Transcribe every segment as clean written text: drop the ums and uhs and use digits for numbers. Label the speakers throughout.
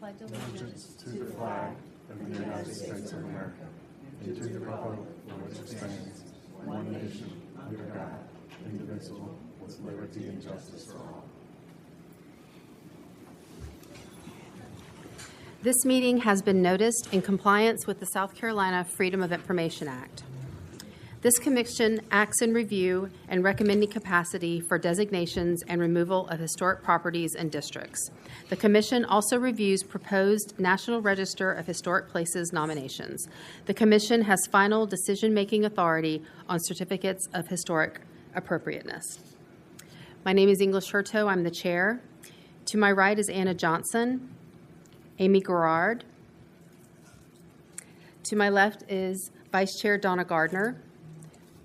Speaker 1: pledge
Speaker 2: allegiance to the flag of the United States of America and to the republic for which it stands, one nation, under God, indivisible, with liberty and justice for all.
Speaker 1: This meeting has been noticed in compliance with the South Carolina Freedom of Information Act. This commission acts in review and recommending capacity for designations and removal of historic properties and districts. The commission also reviews proposed National Register of Historic Places nominations. The commission has final decision-making authority on certificates of historic appropriateness. My name is English Hurto. I'm the chair. To my right is Anna Johnson, Amy Garrard. To my left is Vice Chair Donna Gardner,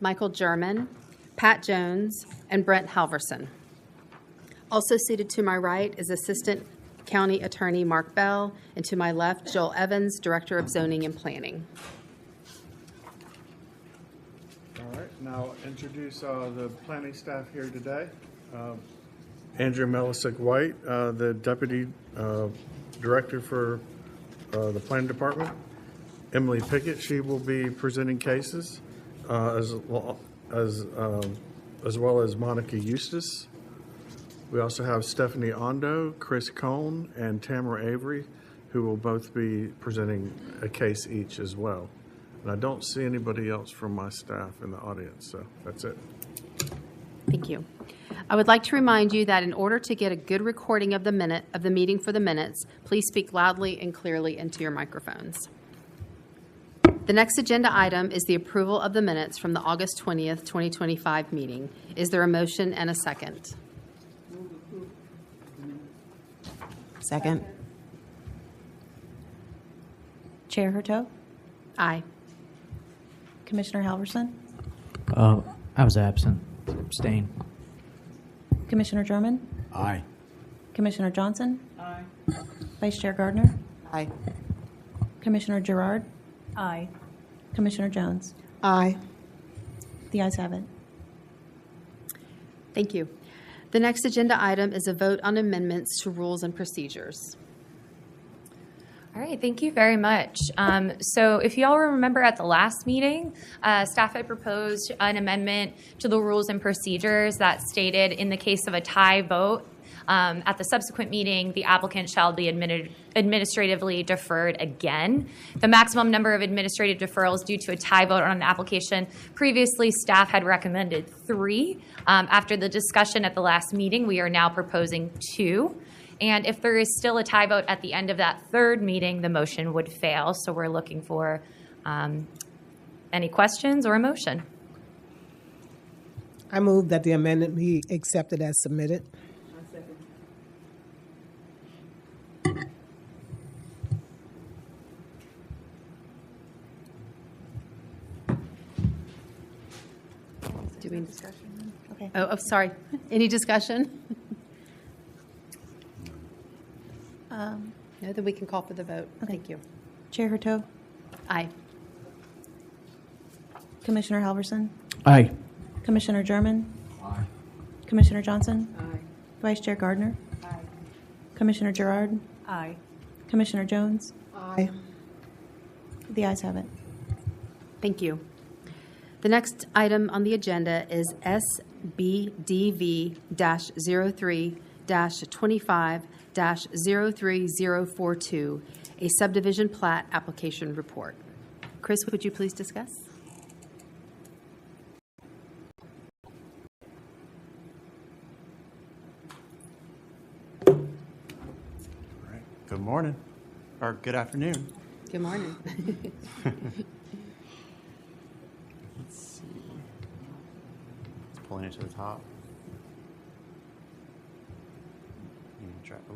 Speaker 1: Michael German, Pat Jones, and Brent Halverson. Also seated to my right is Assistant County Attorney Mark Bell, and to my left, Joel Evans, Director of Zoning and Planning.
Speaker 2: All right, now introduce the planning staff here today. Andrea Melisick-White, the Deputy Director for the Planning Department. Emily Pickett, she will be presenting cases, as well as Monica Eustace. We also have Stephanie Ondo, Chris Cohn, and Tamara Avery, who will both be presenting a case each as well. And I don't see anybody else from my staff in the audience, so that's it.
Speaker 1: Thank you. I would like to remind you that in order to get a good recording of the meeting for the minutes, please speak loudly and clearly into your microphones. The next agenda item is the approval of the minutes from the August 20th, 2025 meeting. Is there a motion and a second?
Speaker 3: Second.
Speaker 4: Chair Hurto,
Speaker 1: Aye.
Speaker 4: Commissioner Halverson,
Speaker 5: I was absent. Abstain.
Speaker 4: Commissioner German,
Speaker 5: Aye.
Speaker 4: Commissioner Johnson, Aye. Vice Chair Gardner,
Speaker 3: Aye.
Speaker 4: Commissioner Gerard,
Speaker 6: Aye.
Speaker 4: Commissioner Jones.
Speaker 3: Aye.
Speaker 4: The ayes have it.
Speaker 1: Thank you. The next agenda item is a vote on amendments to rules and procedures.
Speaker 6: All right, thank you very much. So if you all remember at the last meeting, staff had proposed an amendment to the rules and procedures that stated in the case of a tie vote, at the subsequent meeting, the applicant shall be administratively deferred again. The maximum number of administrative deferrals due to a tie vote on an application, previously staff had recommended 3. After the discussion at the last meeting, we are now proposing 2. And if there is still a tie vote at the end of that third meeting, the motion would fail. So we're looking for any questions or a motion.
Speaker 7: I move that the amendment be accepted as submitted.
Speaker 1: Doing discussion? Okay. Oh, sorry. Any discussion? No, then we can call for the vote.
Speaker 4: Okay.
Speaker 1: Thank you.
Speaker 4: Chair Hurto,
Speaker 1: Aye.
Speaker 4: Commissioner Halverson,
Speaker 5: Aye.
Speaker 4: Commissioner German,
Speaker 5: Aye.
Speaker 4: Commissioner Johnson, Aye. Vice Chair Gardner, Aye. Commissioner Gerard,
Speaker 6: Aye.
Speaker 4: Commissioner Jones.
Speaker 7: Aye.
Speaker 4: The ayes have it.
Speaker 1: Thank you. The next item on the agenda is SBDV-03-25-03042, a subdivision plat application report. Chris, would you please discuss?
Speaker 8: All right. Good morning, or good afternoon.
Speaker 1: Good morning.
Speaker 8: Let's see. Let's pull it to the top. You can try. Oh,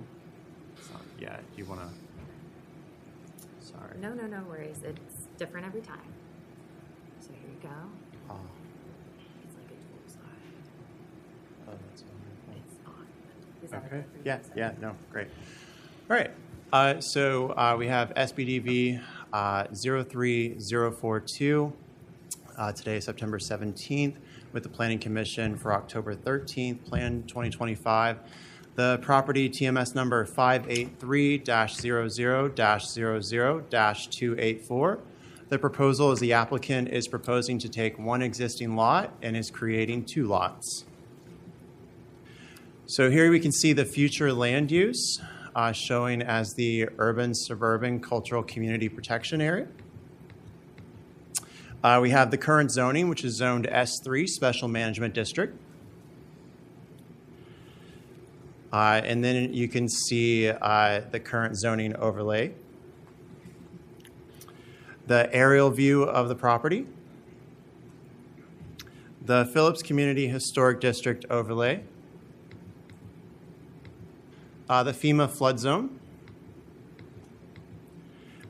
Speaker 8: it's not yet. You want to? Sorry.
Speaker 6: No worries. It's different every time. So here you go.
Speaker 8: Oh,
Speaker 6: It's like a dual side.
Speaker 8: that's wonderful.
Speaker 6: It's off. Is that
Speaker 8: Okay.
Speaker 6: okay for you?
Speaker 8: Yeah. No. Great. All right. So we have SBDV 03042. Today, September 17th, with the Planning Commission for October 13th, Plan 2025. The property TMS number 583-00-00-284. The proposal is the applicant is proposing to take one existing lot and is creating two lots. So here we can see the future land use showing as the urban suburban cultural community protection area. We have the current zoning, which is zoned S3 Special Management District. And then you can see the current zoning overlay. The aerial view of the property. The Phillips Community Historic District overlay. The FEMA flood zone.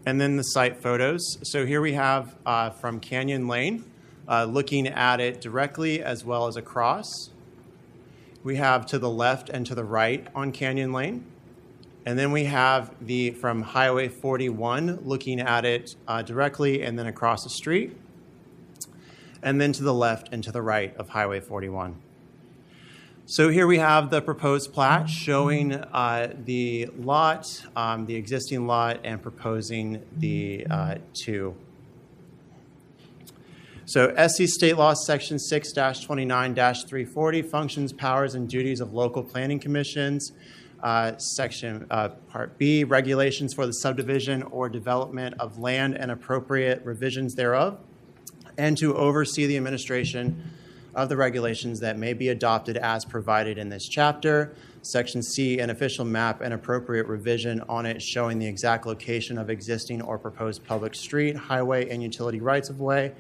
Speaker 8: And then the site photos. So here we have from Canyon Lane, looking at it directly as well as across. We have to the left and to the right on Canyon Lane. And then we have the from Highway 41 looking at it directly and then across the street. And then to the left and to the right of Highway 41. So here we have the proposed plat showing the lot, the existing lot, and proposing the two. So SC State Law Section 6-29-340, functions, powers, and duties of local planning commissions. Section Part B, regulations for the subdivision or development of land and appropriate revisions thereof, and to oversee the administration of the regulations that may be adopted as provided in this chapter. Section C, an official map and appropriate revision on it showing the exact location of existing or proposed public street, highway, and utility rights-of-way,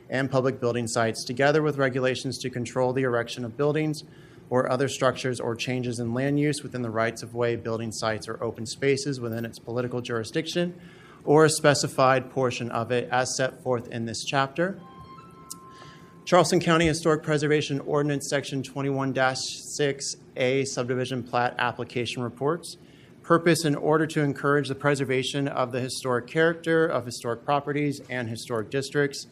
Speaker 8: and public building sites, together with regulations to control the erection of buildings or other structures or changes in land use within the rights-of-way, building sites, or open spaces within its political jurisdiction, or a specified portion of it as set forth in this chapter. Charleston County Historic Preservation Ordinance Section 21-6A Subdivision Plat Application Reports. Purpose: in order to encourage the preservation of the historic character of historic properties and historic districts.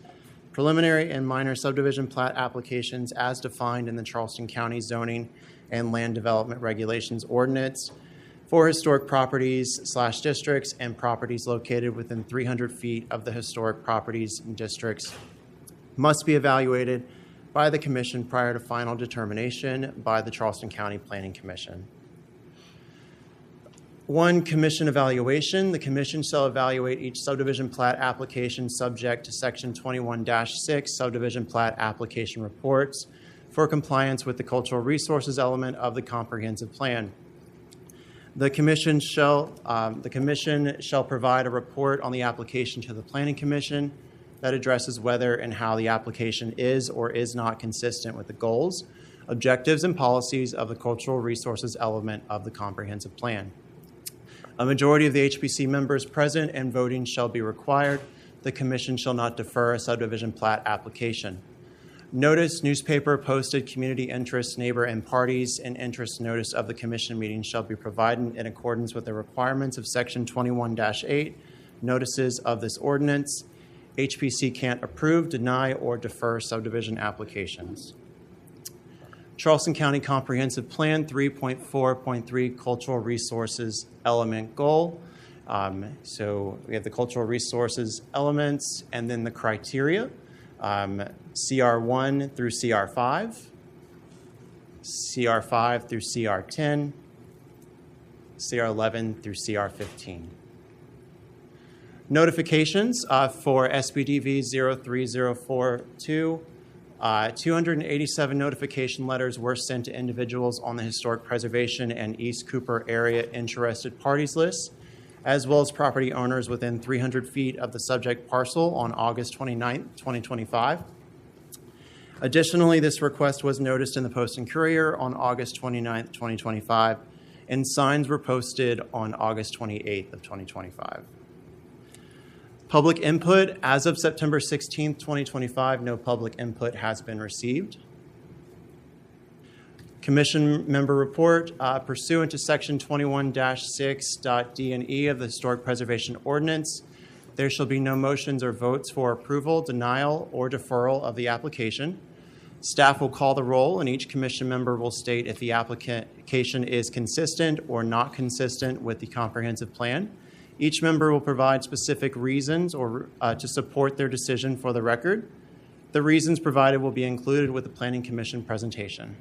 Speaker 8: Preliminary and minor subdivision plat applications as defined in the Charleston County Zoning and Land Development Regulations Ordinance for historic properties / districts and properties located within 300 feet of the historic properties and districts must be evaluated by the Commission prior to final determination by the Charleston County Planning Commission. 1, Commission evaluation. The Commission shall evaluate each subdivision plat application subject to Section 21-6 Subdivision Plat Application Reports for compliance with the cultural resources element of the comprehensive plan. The Commission shall provide a report on the application to the Planning Commission that addresses whether and how the application is or is not consistent with the goals, objectives, and policies of the cultural resources element of the comprehensive plan. A majority of the HPC members present and voting shall be required. The Commission shall not defer a subdivision plat application. Notice, newspaper, posted, community interest, neighbor, and parties in interest notice of the Commission meeting shall be provided in accordance with the requirements of Section 21-8 notices of this ordinance. HPC can't approve, deny, or defer subdivision applications. Charleston County Comprehensive Plan 3.4.3 Cultural Resources Element Goal. So we have the cultural resources elements and then the criteria, CR1 through CR5, CR5 through CR10, CR11 through CR15. Notifications for SBDV 03042. 287 notification letters were sent to individuals on the Historic Preservation and East Cooper area interested parties list, as well as property owners within 300 feet of the subject parcel on August 29, 2025. Additionally, this request was noticed in the Post and Courier on August 29, 2025, and signs were posted on August 28 of 2025. Public input. As of September 16, 2025, no public input has been received. Commission member report. Pursuant to Section 21-6.d and e of the Historic Preservation Ordinance, there shall be no motions or votes for approval, denial, or deferral of the application. Staff will call the roll, and each commission member will state if the application is consistent or not consistent with the comprehensive plan. Each member will provide specific reasons or to support their decision for the record. The reasons provided will be included with the Planning Commission presentation.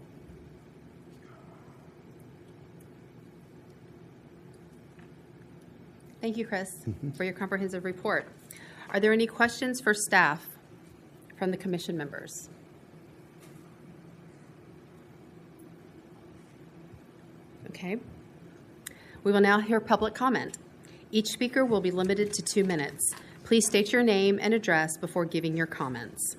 Speaker 1: Thank you, Chris, for your comprehensive report. Are there any questions for staff from the commission members? Okay. We will now hear public comment. Each speaker will be limited to 2 minutes. Please state your name and address before giving your comments.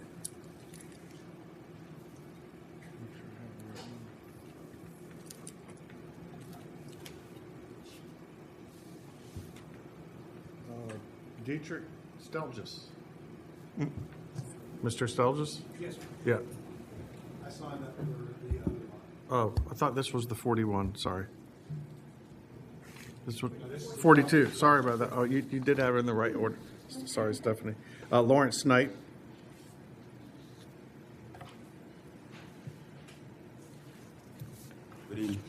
Speaker 2: Dietrich Stelgis. Mr. Stelgis?
Speaker 9: Yes, sir.
Speaker 2: Yeah.
Speaker 9: I signed up for the other one.
Speaker 2: Oh, I thought this was the 41, sorry. This was 42, sorry about that. Oh, you did have it in the right order. Sorry, Stephanie. Lawrence Knight.
Speaker 10: Good evening.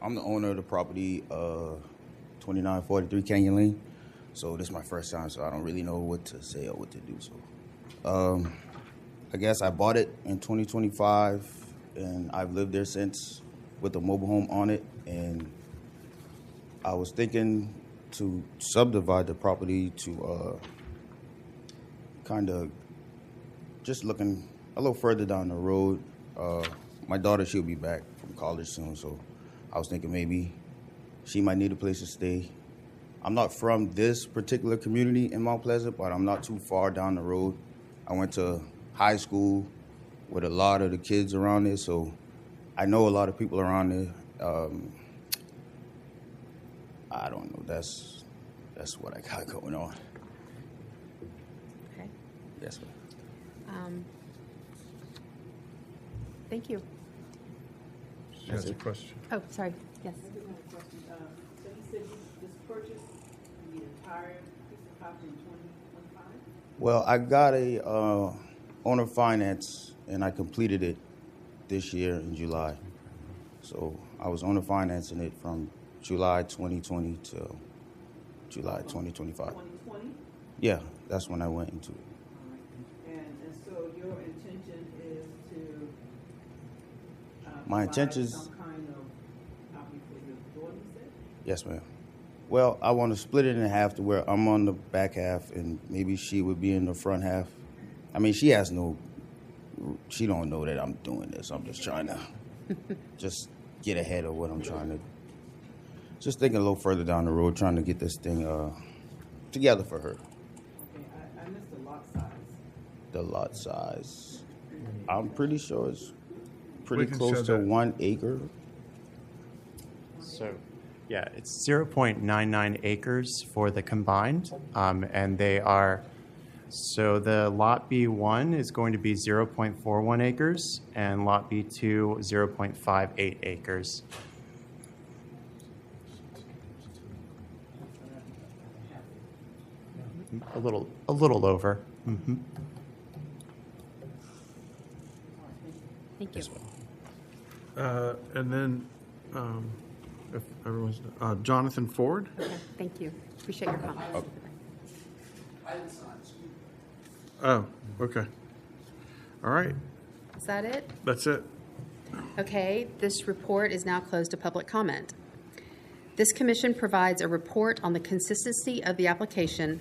Speaker 10: I'm the owner of the property, 2943 Canyon Lane. So this is my first time, so I don't really know what to say or what to do. So I guess I bought it in 2025, and I've lived there since with a mobile home on it. And I was thinking to subdivide the property to kind of just looking a little further down the road. My daughter, she'll be back from college soon, so I was thinking maybe she might need a place to stay. I'm not from this particular community in Mount Pleasant, but I'm not too far down the road. I went to high school with a lot of the kids around there, so I know a lot of people around there. I don't know. That's what I got going on.
Speaker 1: Okay.
Speaker 10: Yes, ma'am.
Speaker 1: Thank you.
Speaker 2: She has a question.
Speaker 1: Oh, sorry. Yes.
Speaker 3: So you said this purchase, the entire piece of property in 2025?
Speaker 10: Well, I got a owner finance, and I completed it this year in July. So I was owner financing it from July 2020 to July 2025.
Speaker 3: 2020?
Speaker 10: Yeah, that's when I went into it.
Speaker 3: And so your intention is to
Speaker 10: My
Speaker 3: provide
Speaker 10: intention is-
Speaker 3: some kind of property for your daughter, you said?
Speaker 10: Yes, ma'am. Well, I want to split it in half to where I'm on the back half and maybe she would be in the front half. I mean, she don't know that I'm doing this. I'm just trying to just get ahead of what I'm trying to, just thinking a little further down the road, trying to get this thing together for her.
Speaker 3: Okay, I missed the lot size.
Speaker 10: The lot size, I'm pretty sure it's pretty
Speaker 2: We can
Speaker 10: close
Speaker 2: show
Speaker 10: to
Speaker 2: that.
Speaker 10: 1 acre.
Speaker 8: So, yeah, it's 0.99 acres for the combined, and they are, so the Lot B1 is going to be 0.41 acres, and Lot B2, 0.58 acres. A little over. Mm-hmm.
Speaker 1: Thank you.
Speaker 2: And then, if everyone's, Jonathan Ford.
Speaker 1: Okay, thank you. Appreciate your comments.
Speaker 2: Oh, okay. All right,
Speaker 1: Is that it?
Speaker 2: that's it.
Speaker 1: Okay, this report is now closed to public comment. This commission provides a report on the consistency of the application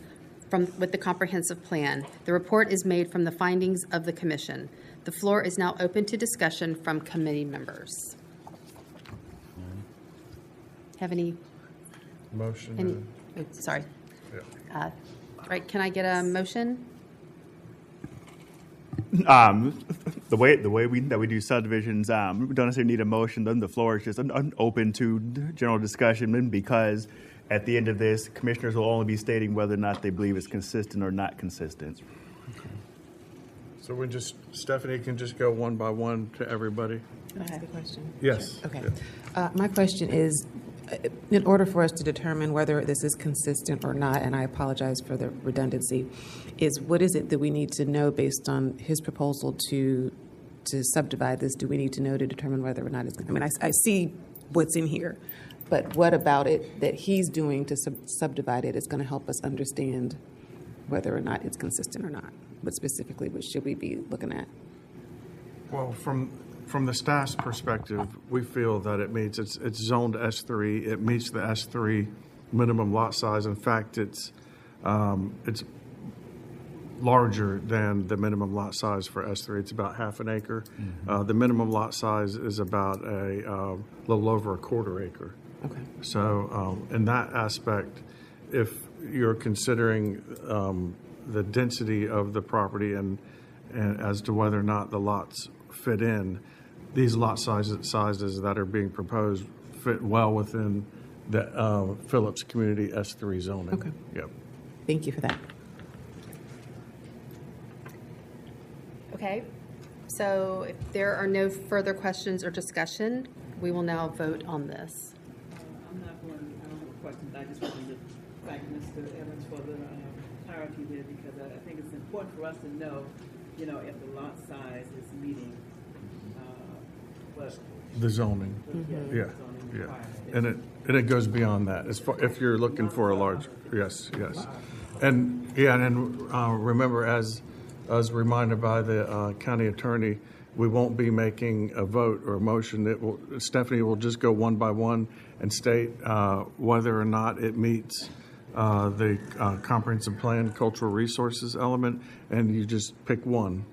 Speaker 1: with the comprehensive plan. The report is made from the findings of the commission. The floor is now open to discussion from committee members. Have any,
Speaker 2: Motion.
Speaker 1: sorry.
Speaker 2: Yeah.
Speaker 1: Right, can I get a motion?
Speaker 11: The way we do subdivisions, we don't necessarily need a motion. Then the floor is just open to general discussion, and because at the end of this, commissioners will only be stating whether or not they believe it's consistent or not consistent.
Speaker 2: So Stephanie can just go one by one to everybody.
Speaker 3: I have a question.
Speaker 2: Yes.
Speaker 3: Okay.
Speaker 2: Yeah.
Speaker 3: My question is,
Speaker 12: in order for us to determine whether this is consistent or not, and I apologize for the redundancy, is what is it that we need to know based on his proposal to subdivide this? Do we need to know to determine whether or not it's, I mean, I see what's in here, but what about it that he's doing to subdivide it is going to help us understand whether or not it's consistent or not? But specifically, what should we be looking at?
Speaker 2: Well, from the staff's perspective, we feel that it meets, it's zoned S3. It meets the S3 minimum lot size. In fact, it's larger than the minimum lot size for S3. It's about half an acre. The minimum lot size is about a little over a quarter acre.
Speaker 12: Okay.
Speaker 2: So in that aspect, if you're considering the density of the property and as to whether or not the lots fit in, these lot sizes that are being proposed fit well within the Phillips Community S3 zoning.
Speaker 12: Okay.
Speaker 2: Yep.
Speaker 12: Thank you for that.
Speaker 1: Okay, so if there are no further questions or discussion, we will now vote on this.
Speaker 3: I'm not going, I don't have a question, I just wanted to thank Mr. Evans for the clarity there, because I think it's important for us to know, you know, if the lot size is meeting, but.
Speaker 2: The zoning. Yeah,
Speaker 3: zoning
Speaker 2: yeah.
Speaker 3: requirement.
Speaker 2: And it goes beyond that. As far, if you're looking for a large, yes. And, yeah, and remember, as reminded by the county attorney, we won't be making a vote or a motion. Stephanie will just go one by one and state whether or not it meets the comprehensive plan cultural resources element, and you just pick one.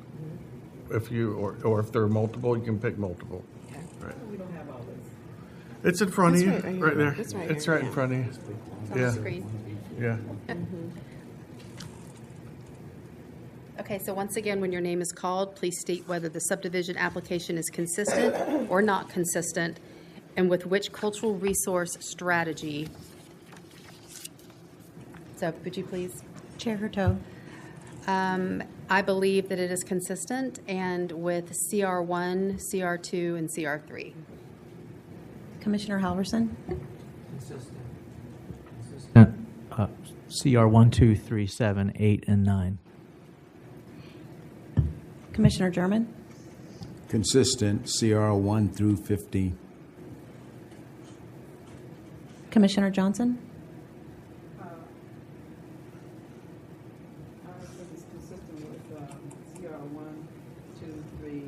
Speaker 2: If you, or if there are multiple, you can pick multiple. Right.
Speaker 3: We don't have all this.
Speaker 2: It's in front of you,
Speaker 12: right
Speaker 2: there.
Speaker 12: It's right
Speaker 2: It's
Speaker 12: here,
Speaker 2: right in
Speaker 12: yeah.
Speaker 2: front of you.
Speaker 1: It's on the screen.
Speaker 2: Yeah.
Speaker 1: Okay, so once again, when your name is called, please state whether the subdivision application is consistent or not consistent, and with which cultural resource strategy. So, would you please?
Speaker 4: Chair Hurteau.
Speaker 1: I believe that it is consistent and with CR1, CR2, and CR3.
Speaker 4: Commissioner Halverson.
Speaker 5: CR 1, 2, 3, 7, 8, and 9.
Speaker 4: Commissioner German.
Speaker 13: Consistent, CR 1 through 50.
Speaker 4: Commissioner Johnson.
Speaker 3: I think it's consistent with CR 1, 2, 3,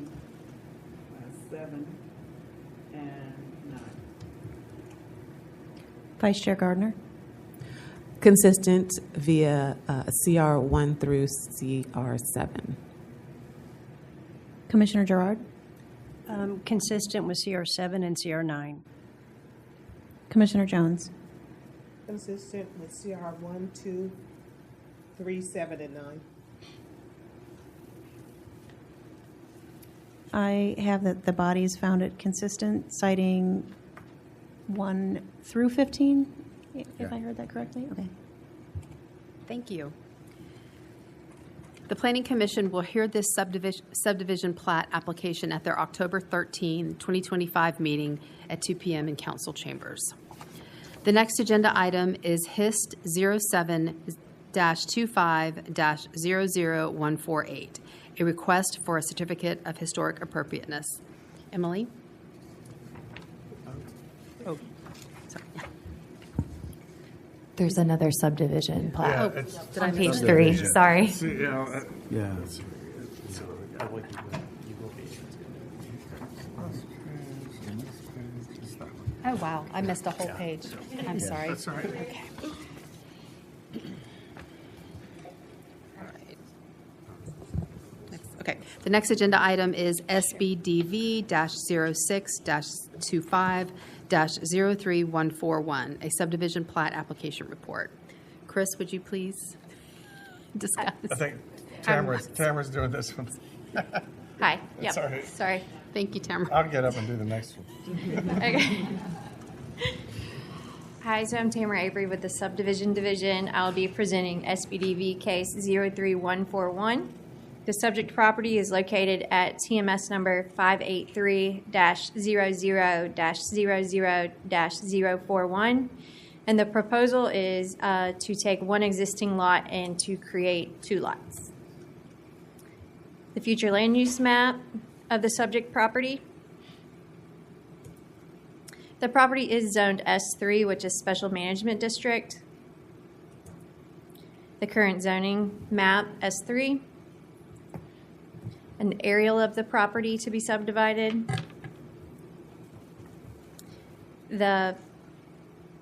Speaker 3: 7, and 9.
Speaker 4: Vice Chair Gardner.
Speaker 12: Consistent via CR 1 through CR 7.
Speaker 4: Commissioner Gerard.
Speaker 14: Consistent with CR7 and CR9.
Speaker 4: Commissioner Jones.
Speaker 7: Consistent with CR 1, 2, 3, 7, and 9.
Speaker 4: I have that the bodies found it consistent, citing 1 through 15, if I heard that correctly. Okay.
Speaker 1: Thank you. The Planning Commission will hear this subdivision plat application at their October 13, 2025 meeting at 2 p.m. in council chambers. The next agenda item is HIST 07-25-00148, a request for a certificate of historic appropriateness. Emily? Oh, sorry.
Speaker 6: There's another subdivision plat.
Speaker 2: it's
Speaker 6: On page 3, sorry.
Speaker 13: Yeah.
Speaker 1: Oh, wow, I missed a whole page. I'm sorry.
Speaker 2: That's all right.
Speaker 1: Okay. All right. Okay, the next agenda item is SBDV-06-25-03141, a subdivision plat application report. Chris, would you please discuss?
Speaker 2: I think Tamara's doing this one.
Speaker 6: Hi.
Speaker 2: That's all right.
Speaker 6: Sorry.
Speaker 1: Thank you, Tamara.
Speaker 2: I'll get up and do the next one.
Speaker 15: Okay. Hi, so I'm Tamara Avery with the Subdivision Division. I'll be presenting SBDV case 03141. The subject property is located at TMS number 583-00-00-041. And the proposal is to take one existing lot and to create 2 lots. The future land use map of the subject property. The property is zoned S3, which is Special Management District. The current zoning map, S3. An aerial of the property to be subdivided. The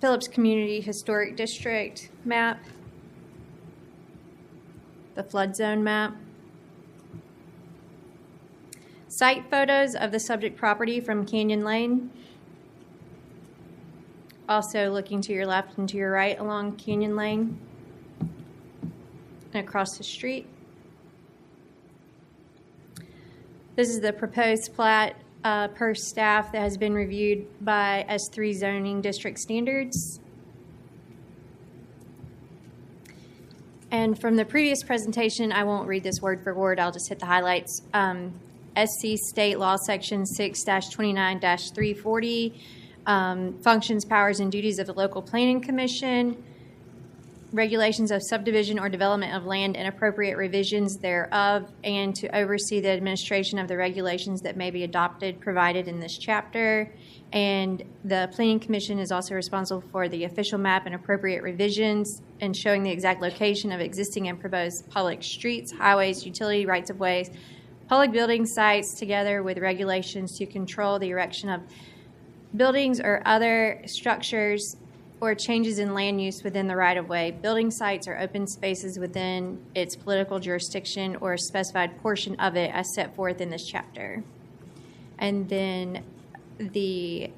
Speaker 15: Phillips Community Historic District map. The flood zone map. Site photos of the subject property from Canyon Lane. Also looking to your left and to your right along Canyon Lane and across the street. This is the proposed plat per staff that has been reviewed by S3 zoning district standards. And from the previous presentation, I won't read this word for word, I'll just hit the highlights. SC State Law Section 6-29-340, functions, powers, and duties of the local planning commission, regulations of subdivision or development of land and appropriate revisions thereof, and to oversee the administration of the regulations that may be adopted provided in this chapter. And the planning commission is also responsible for the official map and appropriate revisions and showing the exact location of existing and proposed public streets, highways, utility rights-of-ways, public building sites, together with regulations to control the erection of buildings or other structures or changes in land use within the right-of-way, building sites or open spaces within its political jurisdiction or a specified portion of it as set forth in this chapter. And then the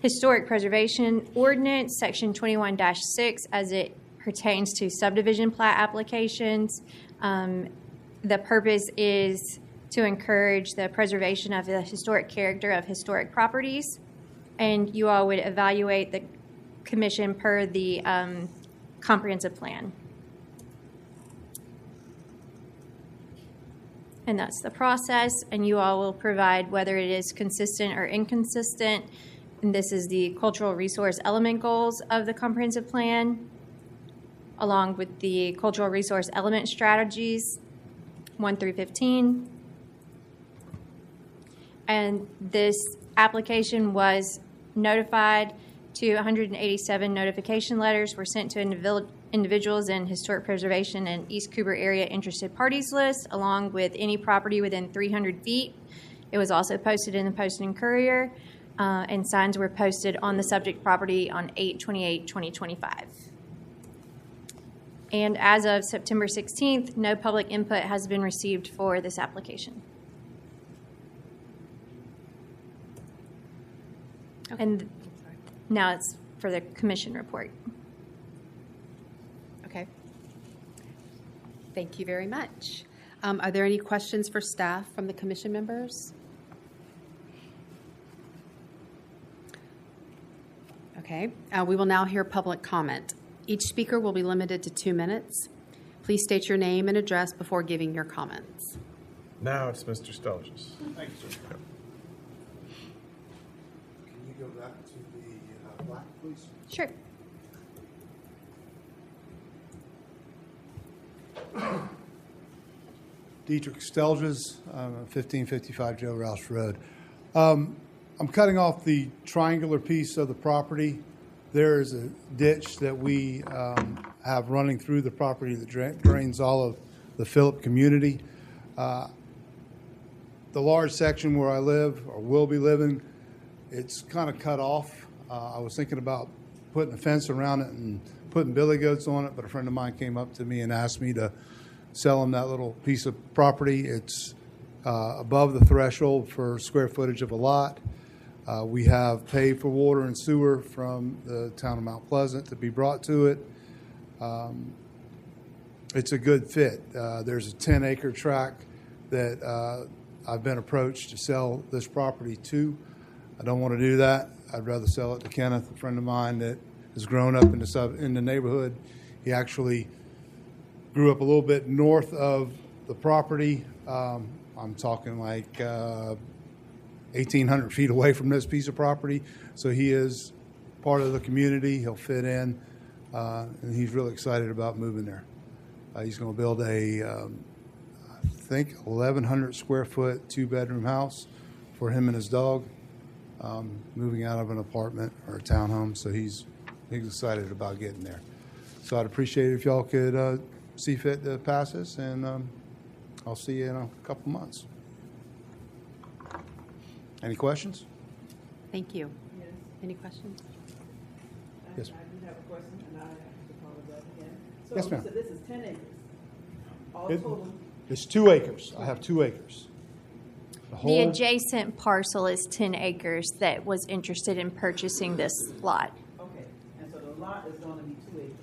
Speaker 15: Historic Preservation Ordinance, Section 21-6, as it pertains to subdivision plat applications. The purpose is to encourage the preservation of the historic character of historic properties, and you all would evaluate the commission per the comprehensive plan. And that's the process, and you all will provide whether it is consistent or inconsistent. And this is the cultural resource element goals of the comprehensive plan, along with the cultural resource element strategies, 1 through 15. And this application was notified to 187 notification letters were sent to individuals in historic preservation and East Cooper area interested parties list, along with any property within 300 feet. It was also posted in the Post and Courier, and signs were posted on the subject property on 8/28/2025. And as of September 16th, no public input has been received for this application. Okay. And now it's for the commission report.
Speaker 1: Okay. Thank you very much. Are there any questions for staff from the commission members? Okay. We will now hear public comment. Each speaker will be limited to 2 minutes. Please state your name and address before giving your comments.
Speaker 2: Now it's Mr. Stelges.
Speaker 9: Thank you, sir. Can you go back to the black, please?
Speaker 15: Sure.
Speaker 9: Dietrich Stelges, 1555 Joe Rouse Road. I'm cutting off the triangular piece of the property. There is a ditch that we have running through the property that drains all of the Phillip community. The large section where I live or will be living, it's kind of cut off. I was thinking about putting a fence around it and putting billy goats on it, but a friend of mine came up to me and asked me to sell him that little piece of property. It's above the threshold for square footage of a lot. We have paid for water and sewer from the town of Mount Pleasant to be brought to it. It's a good fit. There's a 10-acre tract that I've been approached to sell this property to. I don't want to do that. I'd rather sell it to Kenneth, a friend of mine that has grown up in the neighborhood. He actually grew up a little bit north of the property. I'm talking like 1,800 feet away from this piece of property. So he is part of the community. He'll fit in, and he's really excited about moving there. He's going to build a, I think, 1,100 square foot, 2-bedroom house for him and his dog, moving out of an apartment or a townhome. So he's excited about getting there. So I'd appreciate it if y'all could see fit to pass this, and I'll see you in a couple months. Any questions?
Speaker 1: Thank you.
Speaker 3: Yes.
Speaker 1: Any questions?
Speaker 9: Yes.
Speaker 3: I do have a question, and I have to apologize again.
Speaker 9: Yes, ma'am.
Speaker 3: So this is 10 acres. All
Speaker 9: It-
Speaker 3: total.
Speaker 9: It's 2 acres. I have 2 acres. The
Speaker 15: The
Speaker 9: whole,
Speaker 15: adjacent parcel is 10 acres that was interested in purchasing this lot.
Speaker 3: Okay, and so the lot is going to be 2 acres.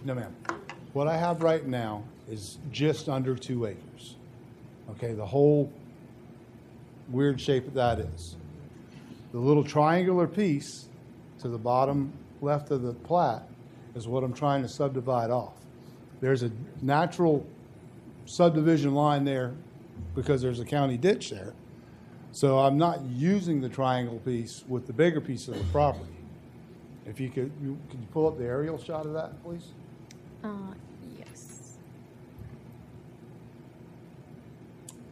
Speaker 9: no, ma'am. What I have right now is just under 2 acres. Okay, the whole weird shape that is. The little triangular piece to the bottom left of the plat is what I'm trying to subdivide off. There's a natural subdivision line there because there's a county ditch there. So I'm not using the triangle piece with the bigger piece of the property. If you could you pull up the aerial shot of that, please?
Speaker 15: Yes.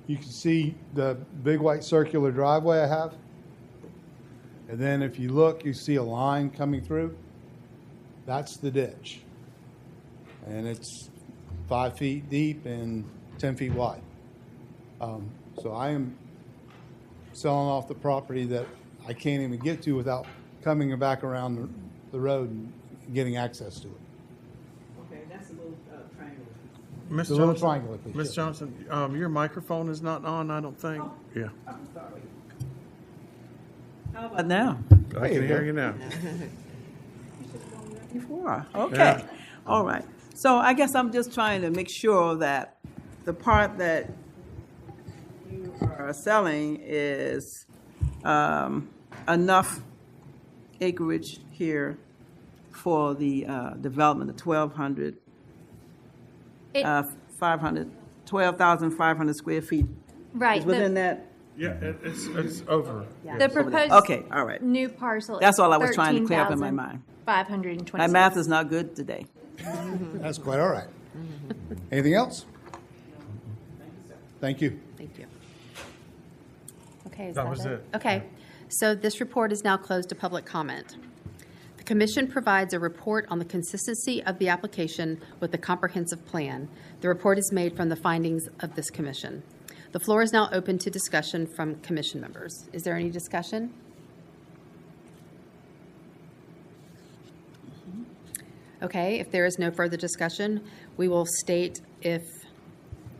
Speaker 9: You can see the big white circular driveway I have. And then if you look, you see a line coming through. That's the ditch. And it's 5 feet deep and 10 feet wide. So I am selling off the property that I can't even get to without coming back around the road and getting access to it.
Speaker 3: Okay, that's a little triangle.
Speaker 2: Ms.
Speaker 9: The little
Speaker 2: Johnson,
Speaker 9: triangular piece,
Speaker 2: Ms.
Speaker 9: yes.
Speaker 2: Johnson, your microphone is not on, I don't think. Yeah,
Speaker 3: I'm sorry. How about now?
Speaker 2: I can hear you now.
Speaker 3: Before, okay,
Speaker 2: Yeah.
Speaker 3: all right. So I guess I'm just trying to make sure that the part that you are selling is enough acreage here for the development of 1,200, 12,500 square feet.
Speaker 15: Right.
Speaker 3: Is within that?
Speaker 2: Yeah, it's over.
Speaker 15: The proposed
Speaker 3: Okay, all right.
Speaker 15: new parcel.
Speaker 3: That's all I was trying to clear up in my mind.
Speaker 15: 526.
Speaker 3: My math is not good today.
Speaker 9: That's quite all right. Anything else? Thank you.
Speaker 1: Thank you. Okay, is
Speaker 2: That
Speaker 1: that
Speaker 2: was it.
Speaker 1: Okay, so this report is now closed to public comment. The commission provides a report on the consistency of the application with the comprehensive plan. The report is made from the findings of this commission. The floor is now open to discussion from commission members. Is there any discussion? Okay, if there is no further discussion, we will state if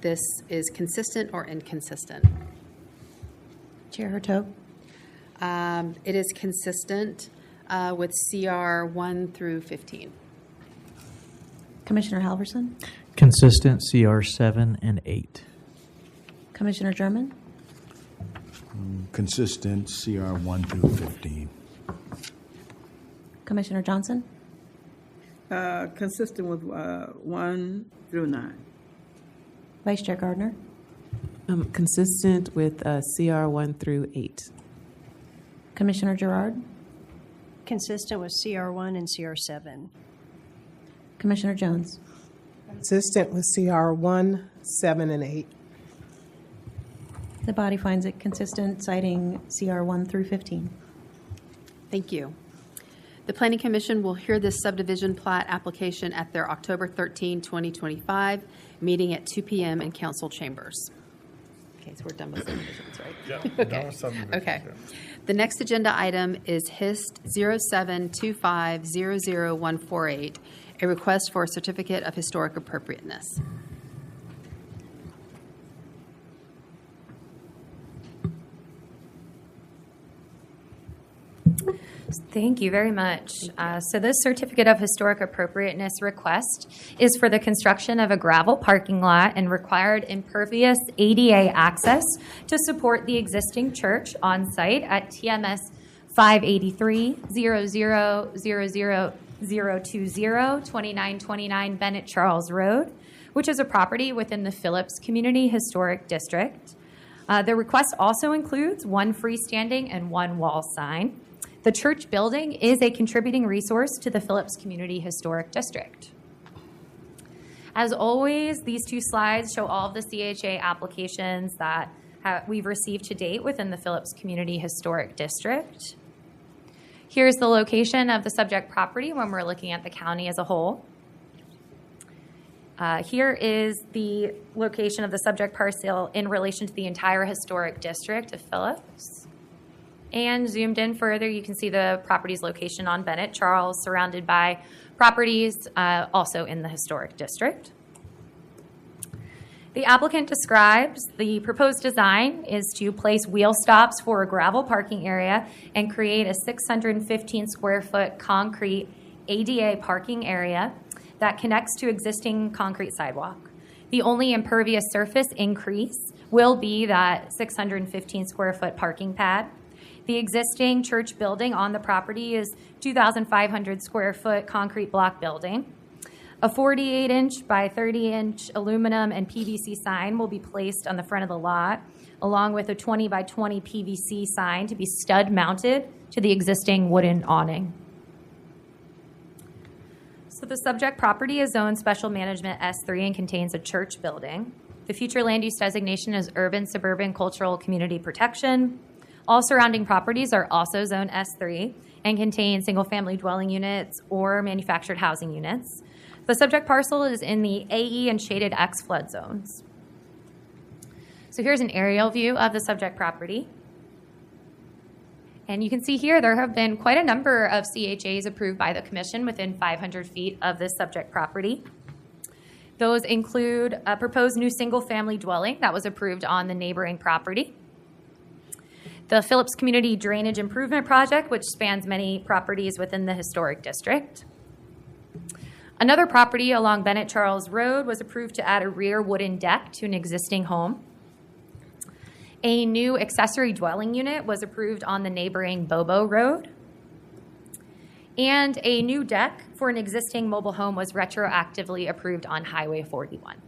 Speaker 1: this is consistent or inconsistent.
Speaker 4: Chair Hertog?
Speaker 1: It is consistent with CR 1 through 15.
Speaker 4: Commissioner Halverson?
Speaker 5: Consistent CR 7 and 8.
Speaker 4: Commissioner German?
Speaker 13: Consistent CR 1 through 15.
Speaker 4: Commissioner Johnson?
Speaker 3: Consistent with 1 through 9.
Speaker 4: Vice Chair Gardner?
Speaker 12: Consistent with CR 1 through 8.
Speaker 4: Commissioner Gerard?
Speaker 14: Consistent with CR1 and CR7.
Speaker 4: Commissioner Jones?
Speaker 7: Consistent with CR 1, 7, and 8.
Speaker 4: The body finds it consistent, citing CR 1 through 15.
Speaker 1: Thank you. The Planning Commission will hear this subdivision plat application at their October 13, 2025 meeting at 2 p.m. in council chambers. Okay, so we're done with subdivisions, right?
Speaker 2: Yeah,
Speaker 1: Okay.
Speaker 2: done with subdivisions,
Speaker 1: Okay.
Speaker 2: yeah.
Speaker 1: The next agenda item is HIST 072500148, a request for a certificate of historic appropriateness.
Speaker 6: Thank you very much. So this certificate of historic appropriateness request is for the construction of a gravel parking lot and required impervious ADA access to support the existing church on site at TMS 583-0000020, 2929 Bennett Charles Road, which is a property within the Phillips Community Historic District. The request also includes one freestanding and one wall sign. The church building is a contributing resource to the Phillips Community Historic District. As always, these two slides show all of the CHA applications that we've received to date within the Phillips Community Historic District. Here's the location of the subject property when we're looking at the county as a whole. Here is the location of the subject parcel in relation to the entire historic district of Phillips. And zoomed in further, you can see the property's location on Bennett Charles, surrounded by properties also in the historic district. The applicant describes the proposed design is to place wheel stops for a gravel parking area and create a 615 square foot concrete ADA parking area that connects to existing concrete sidewalk. The only impervious surface increase will be that 615 square foot parking pad. The existing church building on the property is 2,500 square foot concrete block building. A 48-inch by 30-inch aluminum and PVC sign will be placed on the front of the lot, along with a 20 by 20 PVC sign to be stud mounted to the existing wooden awning. So the subject property is zoned special management S3 and contains a church building. The future land use designation is urban, suburban, cultural, community protection. All surrounding properties are also zoned S3 and contain single-family dwelling units or manufactured housing units. The subject parcel is in the AE and shaded X flood zones. So here's an aerial view of the subject property. And you can see here there have been quite a number of CHAs approved by the commission within 500 feet of this subject property. Those include a proposed new single-family dwelling that was approved on the neighboring property, the Phillips Community Drainage Improvement Project, which spans many properties within the historic district. Another property along Bennett Charles Road was approved to add a rear wooden deck to an existing home. A new accessory dwelling unit was approved on the neighboring Bobo Road. And a new deck for an existing mobile home was retroactively approved on Highway 41.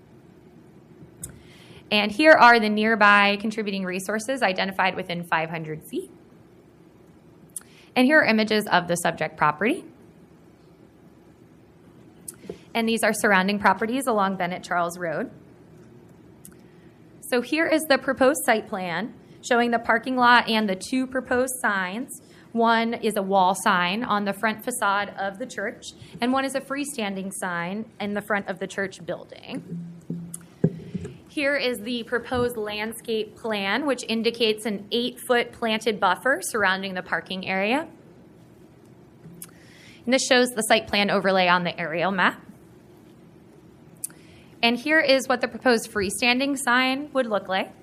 Speaker 6: And here are the nearby contributing resources identified within 500 feet. And here are images of the subject property. And these are surrounding properties along Bennett Charles Road. So here is the proposed site plan showing the parking lot and the two proposed signs. One is a wall sign on the front facade of the church, and one is a freestanding sign in the front of the church building. Here is the proposed landscape plan, which indicates an 8-foot planted buffer surrounding the parking area. And this shows the site plan overlay on the aerial map. And here is what the proposed freestanding sign would look like,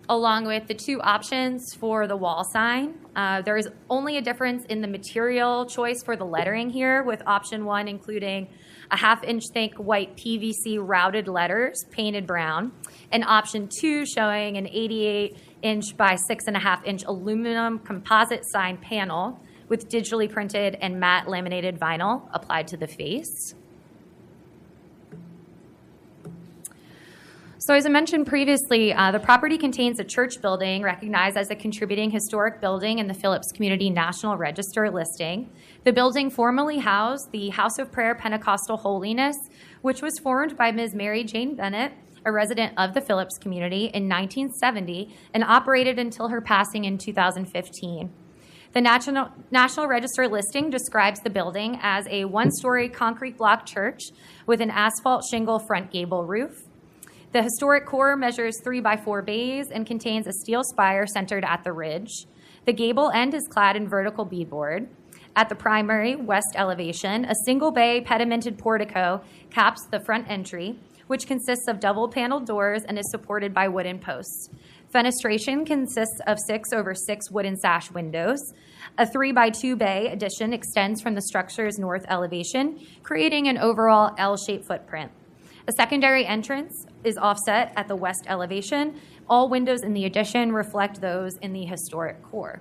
Speaker 6: along with the two options for the wall sign. There is only a difference in the material choice for the lettering here, with option 1 including a 1/2-inch thick white PVC routed letters painted brown, and option 2 showing an 88-inch by 6.5-inch aluminum composite sign panel with digitally printed and matte laminated vinyl applied to the face. So as I mentioned previously, the property contains a church building recognized as a contributing historic building in the Phillips Community National Register listing. The building formerly housed the House of Prayer Pentecostal Holiness, which was formed by Ms. Mary Jane Bennett, a resident of the Phillips community, in 1970 and operated until her passing in 2015. The National Register listing describes the building as a 1-story concrete block church with an asphalt shingle front gable roof. The historic core measures 3 by 4 bays and contains a steel spire centered at the ridge. The gable end is clad in vertical beadboard. At the primary west elevation, a single bay pedimented portico caps the front entry, which consists of double paneled doors and is supported by wooden posts. Fenestration consists of 6/6 wooden sash windows. A 3 by 2 bay addition extends from the structure's north elevation, creating an overall L-shaped footprint. A secondary entrance is offset at the west elevation. All windows in the addition reflect those in the historic core.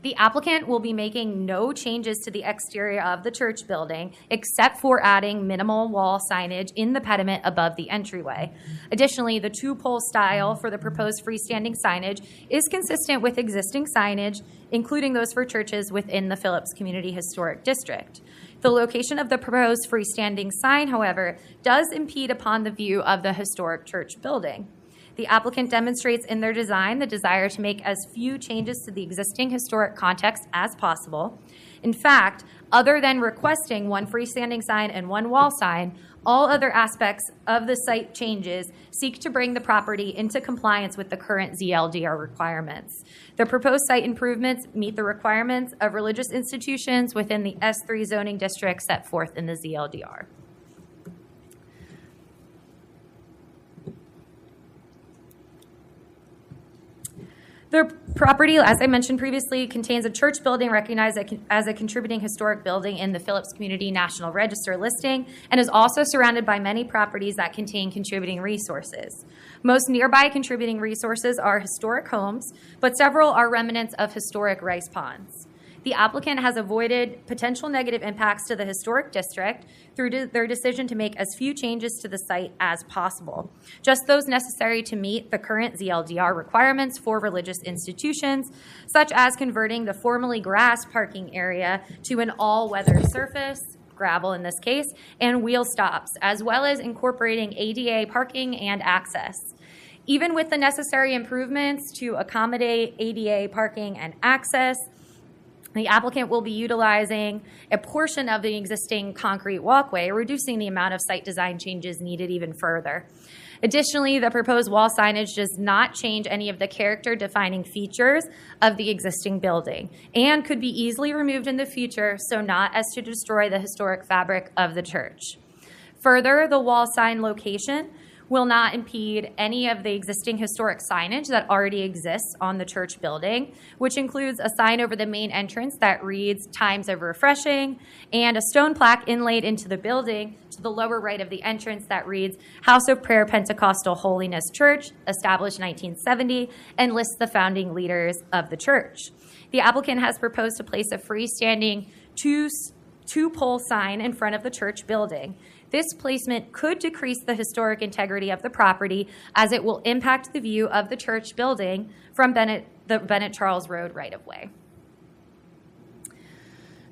Speaker 6: The applicant will be making no changes to the exterior of the church building except for adding minimal wall signage in the pediment above the entryway. Additionally, the two-pole style for the proposed freestanding signage is consistent with existing signage, including those for churches within the Phillips Community Historic District. The location of the proposed freestanding sign, however, does impede upon the view of the historic church building. The applicant demonstrates in their design the desire to make as few changes to the existing historic context as possible. In fact, other than requesting one freestanding sign and one wall sign, all other aspects of the site changes seek to bring the property into compliance with the current ZLDR requirements. The proposed site improvements meet the requirements of religious institutions within the S3 zoning district set forth in the ZLDR. The property, as I mentioned previously, contains a church building recognized as a contributing historic building in the Phillips Community National Register listing and is also surrounded by many properties that contain contributing resources. Most nearby contributing resources are historic homes, but several are remnants of historic rice ponds. The applicant has avoided potential negative impacts to the historic district through their decision to make as few changes to the site as possible, just those necessary to meet the current ZLDR requirements for religious institutions, such as converting the formerly grass parking area to an all-weather surface, gravel in this case, and wheel stops, as well as incorporating ADA parking and access. Even with the necessary improvements to accommodate ADA parking and access, the applicant will be utilizing a portion of the existing concrete walkway, reducing the amount of site design changes needed even further. Additionally, the proposed wall signage does not change any of the character-defining features of the existing building and could be easily removed in the future so not as to destroy the historic fabric of the church. Further, the wall sign location will not impede any of the existing historic signage that already exists on the church building, which includes a sign over the main entrance that reads "Times of Refreshing" and a stone plaque inlaid into the building to the lower right of the entrance that reads "House of Prayer Pentecostal Holiness Church, established 1970," and lists the founding leaders of the church. The applicant has proposed to place a freestanding two-pole sign in front of the church building. This placement could decrease the historic integrity of the property as it will impact the view of the church building from the Bennett Charles Road right-of-way.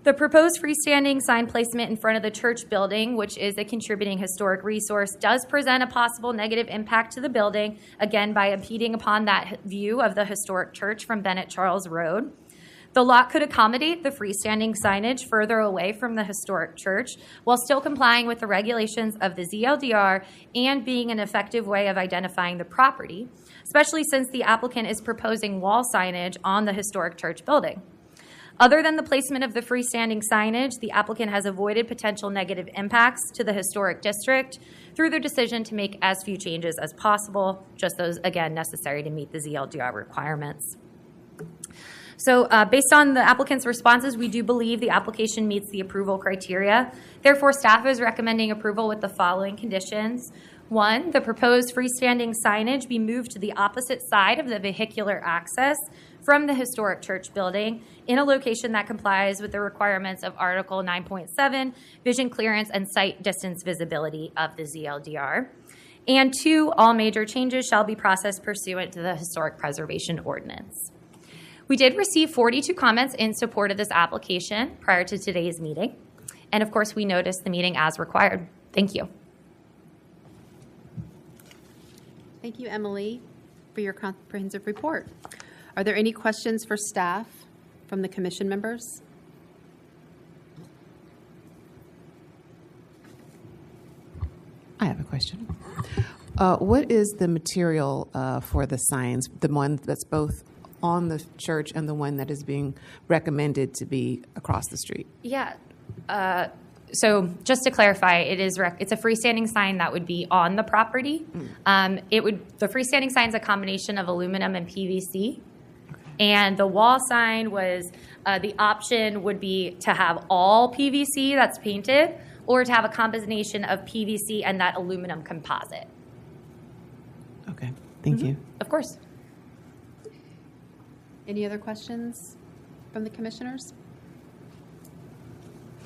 Speaker 6: The proposed freestanding sign placement in front of the church building, which is a contributing historic resource, does present a possible negative impact to the building, again by impeding upon that view of the historic church from Bennett Charles Road. The lot could accommodate the freestanding signage further away from the historic church while still complying with the regulations of the ZLDR and being an effective way of identifying the property, especially since the applicant is proposing wall signage on the historic church building. Other than the placement of the freestanding signage, the applicant has avoided potential negative impacts to the historic district through their decision to make as few changes as possible, just those, again, necessary to meet the ZLDR requirements. So based on the applicant's responses, we do believe the application meets the approval criteria. Therefore, staff is recommending approval with the following conditions. 1, the proposed freestanding signage be moved to the opposite side of the vehicular access from the historic church building in a location that complies with the requirements of Article 9.7, vision clearance and sight distance visibility of the ZLDR. And 2, all major changes shall be processed pursuant to the Historic Preservation Ordinance. We did receive 42 comments in support of this application prior to today's meeting. And of course, we noticed the meeting as required. Thank you.
Speaker 1: Thank you, Emily, for your comprehensive report. Are there any questions for staff from the commission members?
Speaker 12: I have a question. What is the material for the signs, the one that's both on the church and the one that is being recommended to be across the street?
Speaker 6: Yeah. So just to clarify, it's a freestanding sign that would be on the property. The freestanding sign is a combination of aluminum and PVC. And the wall sign was, the option would be to have all PVC that's painted or to have a combination of PVC and that aluminum composite.
Speaker 12: Okay, thank you.
Speaker 6: Of course.
Speaker 1: Any other questions? from the commissioners?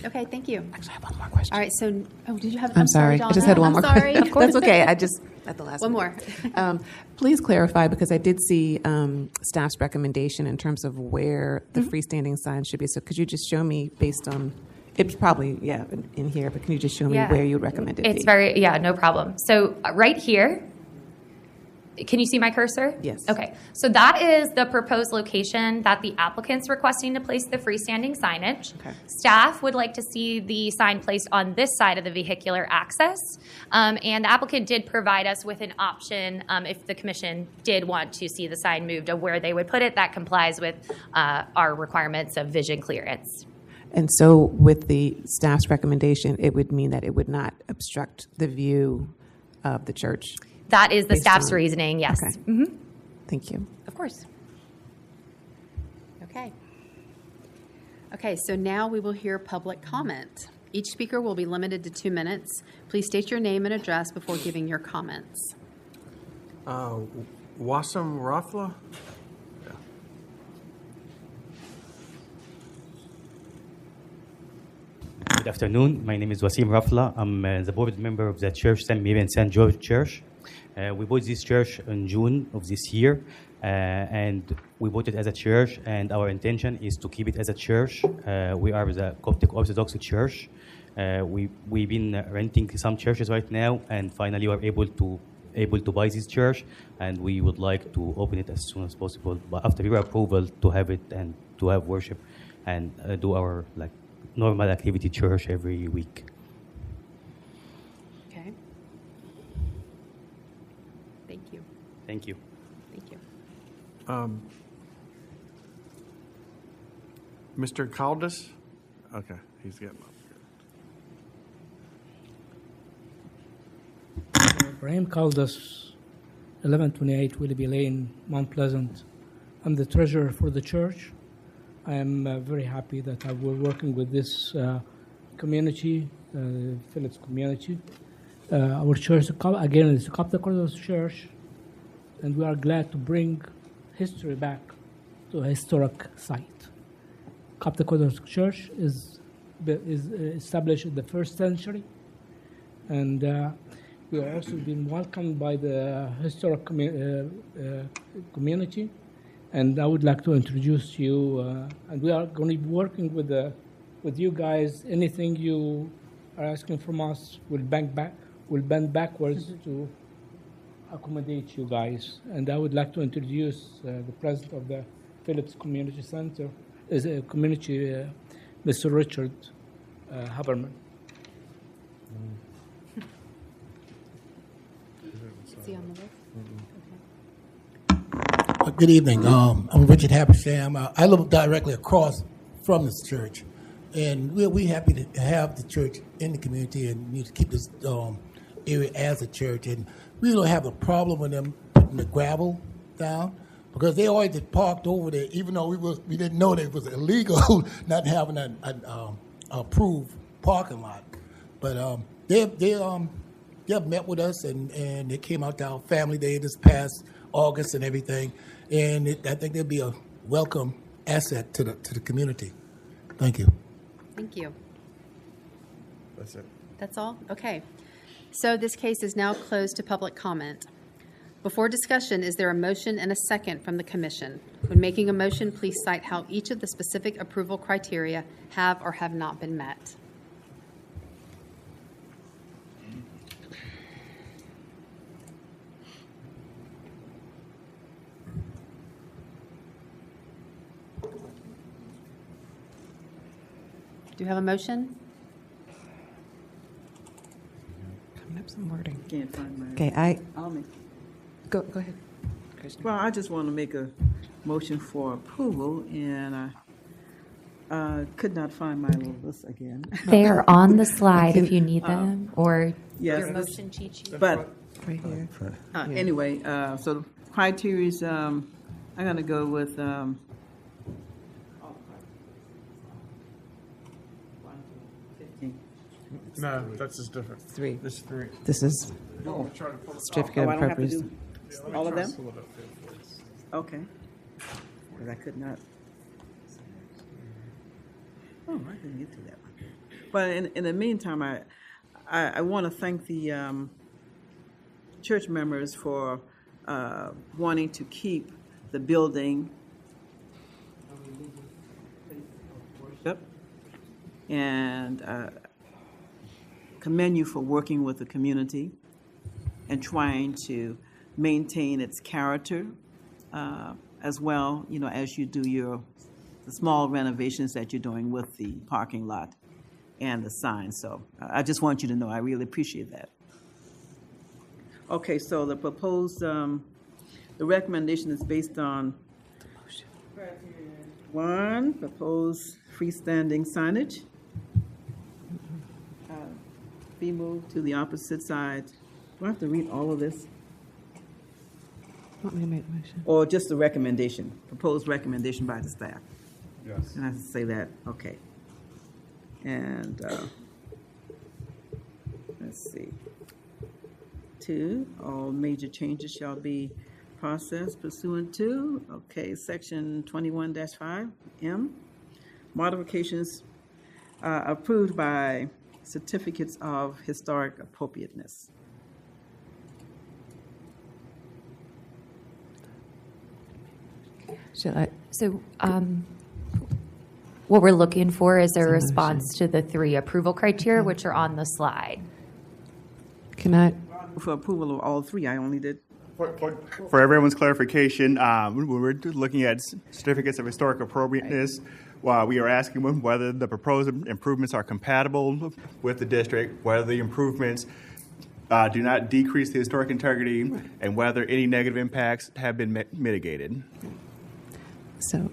Speaker 1: Okay, thank you.
Speaker 12: Actually, I have one more question.
Speaker 1: All right, so, did you have?
Speaker 12: I'm sorry.
Speaker 1: Donna.
Speaker 12: I just had one
Speaker 1: I'm
Speaker 12: more.
Speaker 1: sorry.
Speaker 12: That's okay. I just at the last.
Speaker 1: One
Speaker 12: minute.
Speaker 1: more.
Speaker 12: Please clarify, because I did see staff's recommendation in terms of where the freestanding sign should be. So could you just show me based on? It's probably in here, but can you just show me where you would recommend it?
Speaker 6: It's no problem. So right here. Can you see my cursor?
Speaker 12: Yes.
Speaker 6: Okay. So that is the proposed location that the applicant's requesting to place the freestanding signage.
Speaker 12: Okay.
Speaker 6: Staff would like to see the sign placed on this side of the vehicular access. And the applicant did provide us with an option if the commission did want to see the sign moved of where they would put it. That complies with our requirements of vision clearance.
Speaker 12: And so with the staff's recommendation, it would mean that it would not obstruct the view of the church.
Speaker 6: That is the
Speaker 12: Based
Speaker 6: staff's
Speaker 12: on-
Speaker 6: reasoning, yes.
Speaker 12: Okay.
Speaker 6: Mhm.
Speaker 12: Thank you.
Speaker 6: Of course.
Speaker 1: Okay. Okay, so now we will hear public comment. Each speaker will be limited to 2 minutes. Please state your name and address before giving your comments.
Speaker 2: Wasim Rafla?
Speaker 16: Good afternoon. My name is Wasim Rafla. I'm the board member of the church, St. Mary and St. George Church. We bought this church in June of this year, and we bought it as a church, and our intention is to keep it as a church. We are the Coptic Orthodox Church. We've been renting some churches right now, and finally we're able to buy this church, and we would like to open it as soon as possible, but after your approval, to have it and to have worship and do our normal activity church every week.
Speaker 1: Okay. Thank you.
Speaker 16: Thank you.
Speaker 1: Thank you.
Speaker 2: Mr. Caldas? Okay, he's getting up.
Speaker 17: Ibrahim Caldas, 1128 Willoughby Lane, Mount Pleasant. I'm the treasurer for the church. I am very happy that we're working with this community, Phillips community. Our church, again, is a Coptic Orthodox church, and we are glad to bring history back to a historic site. Coptic Orthodox Church is established in the 1st century, and we have also been welcomed by the historic community. And I would like to introduce you, and we are going to be working with you guys. Anything you are asking from us, we'll bend backwards to accommodate you guys. And I would like to introduce the president of the Phillips Community Center, is a community, Mr. Richard Haberman.
Speaker 1: Is he on the list?
Speaker 18: Good evening. I'm Richard Habersham. I live directly across from this church, and we're happy to have the church in the community and need to keep this area as a church. And we don't have a problem with them putting the gravel down because they always had parked over there, even though we didn't know that it was illegal not having an approved parking lot. But they have met with us and they came out to our family day this past August and everything, and I think they'll be a welcome asset to the community. Thank you.
Speaker 1: Thank you.
Speaker 2: That's it.
Speaker 1: That's all? Okay. So this case is now closed to public comment. Before discussion, is there a motion and a second from the commission? When making a motion, please cite how each of the specific approval criteria have or have not been met. Do you have a motion?
Speaker 12: Coming up some wording.
Speaker 3: Can't find mine.
Speaker 12: Okay,
Speaker 3: I'll make.
Speaker 12: Go ahead.
Speaker 3: Well, I just want to make a motion for approval, and I could not find my little list again.
Speaker 6: They are on the slide if you need them, or
Speaker 3: Yes,
Speaker 6: your
Speaker 3: this-
Speaker 6: motion cheat sheet.
Speaker 3: But
Speaker 12: right here.
Speaker 3: anyway, so the criteria is, I'm going to go with.
Speaker 2: No, that's just different.
Speaker 12: 3.
Speaker 2: This is 3.
Speaker 12: This is
Speaker 3: Oh.
Speaker 12: certificate
Speaker 3: Oh, I
Speaker 12: of
Speaker 3: don't have to
Speaker 12: purpose.
Speaker 3: do all of them? Okay. Because I could not. Oh, I didn't get to that one. But in the meantime, I want to thank the church members for wanting to keep the building worship, and commend you for working with the community and trying to maintain its character as well, you know, as you do the small renovations that you're doing with the parking lot and the sign. So I just want you to know I really appreciate that. Okay, so the proposed, the recommendation is based on one, proposed freestanding signage. Be moved to the opposite side. Do I have to read all of this?
Speaker 12: Want me to make the motion?
Speaker 3: Or just the recommendation, proposed recommendation by the staff?
Speaker 2: Yes.
Speaker 3: And I have to say that, okay. And let's see. 2, all major changes shall be processed pursuant to, okay, section 21-5, M. Modifications approved by certificates of historic appropriateness.
Speaker 12: Should I?
Speaker 6: So what we're looking for is a response to the 3 approval criteria, which are on the slide.
Speaker 12: Can I?
Speaker 3: For approval of all 3, I only did.
Speaker 11: For everyone's clarification, when we're looking at certificates of historic appropriateness, we are asking whether the proposed improvements are compatible with the district, whether the improvements do not decrease the historic integrity, and whether any negative impacts have been mitigated.
Speaker 12: So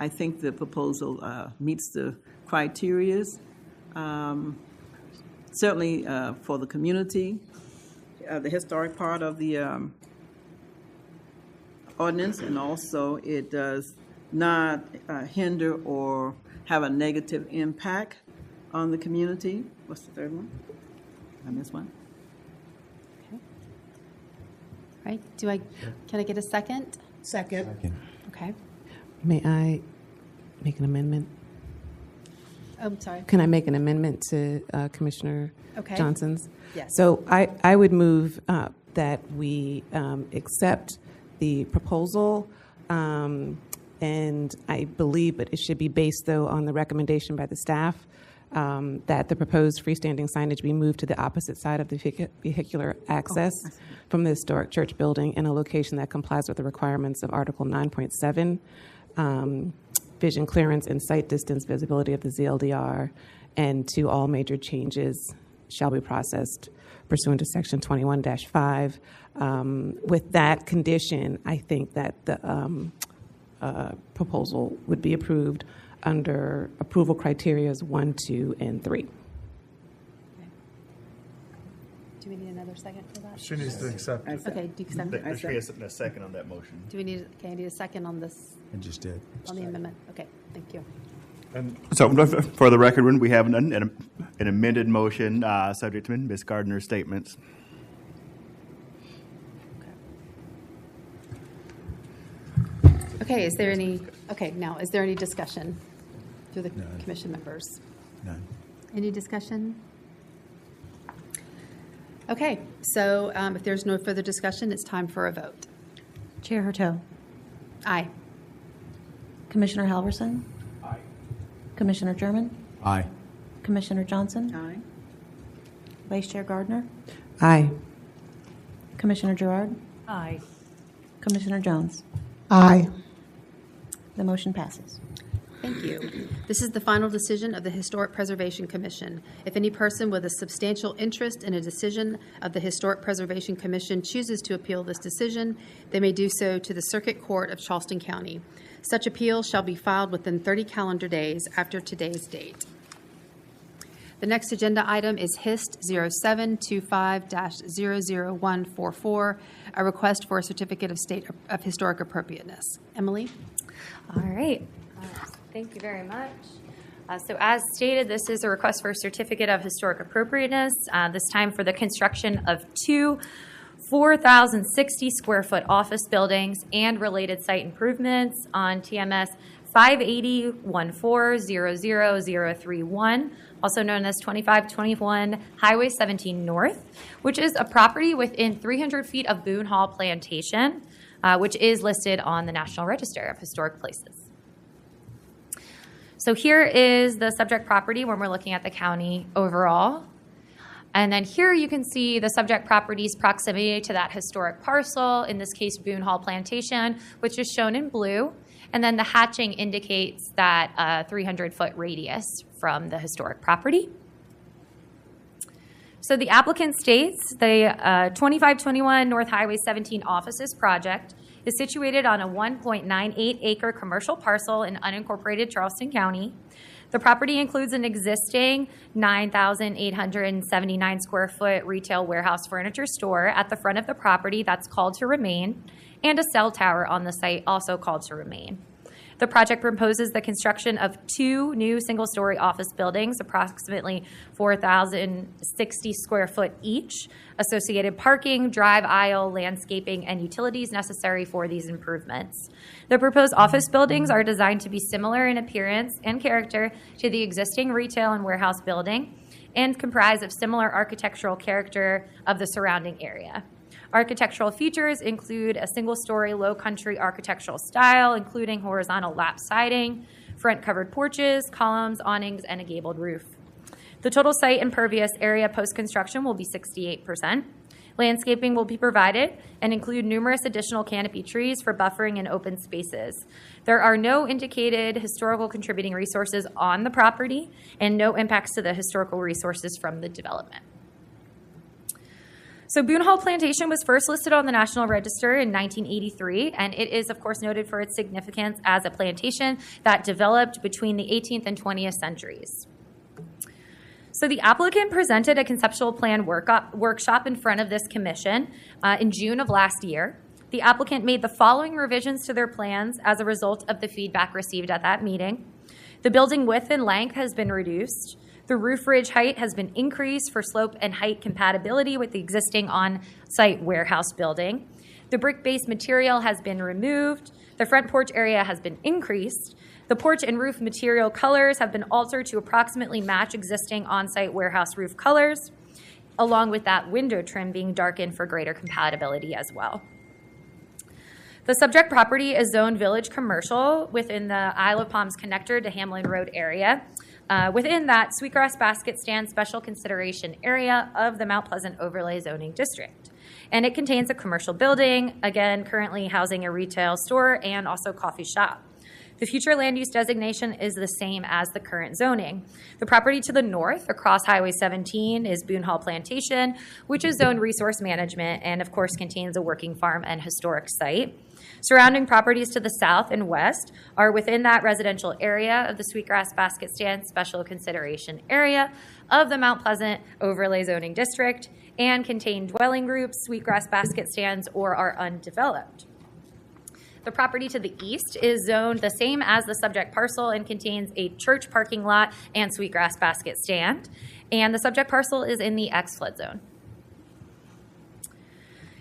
Speaker 3: I think the proposal meets the criterias. Certainly for the community, the historic part of the ordinance, and also it does not hinder or have a negative impact on the community. What's the third one? I missed one.
Speaker 1: Okay. All right. Can I get a second?
Speaker 7: Second.
Speaker 1: Okay.
Speaker 12: May I make an amendment?
Speaker 1: Oh, I'm sorry.
Speaker 12: Can I make an amendment to Commissioner
Speaker 1: Okay.
Speaker 12: Johnson's?
Speaker 1: Yes.
Speaker 12: So I would move that we accept the proposal, and I believe, but it should be based, though, on the recommendation by the staff, that the proposed freestanding signage be moved to the opposite side of the vehicular access from the historic church building in a location that complies with the requirements of Article 9.7, vision clearance and sight distance visibility of the ZLDR, and 2, all major changes shall be processed pursuant to Section 21-5. With that condition, I think that the proposal would be approved under approval criterias 1, 2, and 3.
Speaker 1: Do we need another second for that?
Speaker 2: She needs to accept it.
Speaker 1: Okay, do you accept it?
Speaker 11: There should be a second on that motion.
Speaker 1: Do we need, okay, I need a second on this,
Speaker 13: I just did.
Speaker 1: on the amendment? Okay, thank you.
Speaker 2: And
Speaker 11: So for the record, we have an amended motion subject to Ms. Gardner's statements.
Speaker 1: Okay, is there any discussion through the commission members?
Speaker 13: None.
Speaker 1: Any discussion? Okay, so if there's no further discussion, it's time for a vote.
Speaker 4: Chair Hurteau.
Speaker 1: Aye.
Speaker 4: Commissioner Halverson.
Speaker 13: Aye.
Speaker 4: Commissioner German.
Speaker 13: Aye.
Speaker 4: Commissioner Johnson.
Speaker 3: Aye.
Speaker 4: Vice Chair Gardner.
Speaker 12: Aye.
Speaker 4: Commissioner Gerard.
Speaker 14: Aye.
Speaker 4: Commissioner Jones.
Speaker 7: Aye.
Speaker 4: The motion passes.
Speaker 1: Thank you. This is the final decision of the Historic Preservation Commission. If any person with a substantial interest in a decision of the Historic Preservation Commission chooses to appeal this decision, they may do so to the Circuit Court of Charleston County. Such appeal shall be filed within 30 calendar days after today's date. The next agenda item is HIST 0725-00144, a request for a certificate of state of historic appropriateness. Emily?
Speaker 6: All right. Thank you very much. So as stated, this is a request for a certificate of historic appropriateness, this time for the construction of 2 4,060 square foot office buildings and related site improvements on TMS 580-1400031, also known as 2521 Highway 17 North, which is a property within 300 feet of Boone Hall Plantation, which is listed on the National Register of Historic Places. So here is the subject property when we're looking at the county overall. And then here you can see the subject property's proximity to that historic parcel, in this case Boone Hall Plantation, which is shown in blue. And then the hatching indicates that 300-foot radius from the historic property. So the applicant states the 2521 North Highway 17 Offices project is situated on a 1.98-acre commercial parcel in unincorporated Charleston County. The property includes an existing 9,879 square foot retail warehouse furniture store at the front of the property that's called to remain, and a cell tower on the site also called to remain. The project proposes the construction of 2 new single-story office buildings, approximately 4,060 square foot each, associated parking, drive aisle, landscaping, and utilities necessary for these improvements. The proposed office buildings are designed to be similar in appearance and character to the existing retail and warehouse building and comprise of similar architectural character of the surrounding area. Architectural features include a single-story low-country architectural style, including horizontal lap siding, front covered porches, columns, awnings, and a gabled roof. The total site impervious area post-construction will be 68%. Landscaping will be provided and include numerous additional canopy trees for buffering and open spaces. There are no indicated historical contributing resources on the property and no impacts to the historical resources from the development. So Boone Hall Plantation was first listed on the National Register in 1983, and it is, of course, noted for its significance as a plantation that developed between the 18th and 20th centuries. So the applicant presented a conceptual plan workshop in front of this commission in June of last year. The applicant made the following revisions to their plans as a result of the feedback received at that meeting. The building width and length has been reduced. The roof ridge height has been increased for slope and height compatibility with the existing on-site warehouse building. The brick-based material has been removed. The front porch area has been increased. The porch and roof material colors have been altered to approximately match existing on-site warehouse roof colors, along with that window trim being darkened for greater compatibility as well. The subject property is zoned village commercial within the Isle of Palms connector to Hamlin Road area. Within that Sweetgrass Basket Stand special consideration area of the Mount Pleasant Overlay Zoning District. And it contains a commercial building, again, currently housing a retail store and also coffee shop. The future land use designation is the same as the current zoning. The property to the north across Highway 17 is Boone Hall Plantation, which is zoned resource management and, of course, contains a working farm and historic site. Surrounding properties to the south and west are within that residential area of the Sweetgrass Basket Stand special consideration area of the Mount Pleasant Overlay Zoning District and contain dwelling groups, Sweetgrass Basket Stands, or are undeveloped. The property to the east is zoned the same as the subject parcel and contains a church parking lot and Sweetgrass Basket Stand. And the subject parcel is in the X flood zone.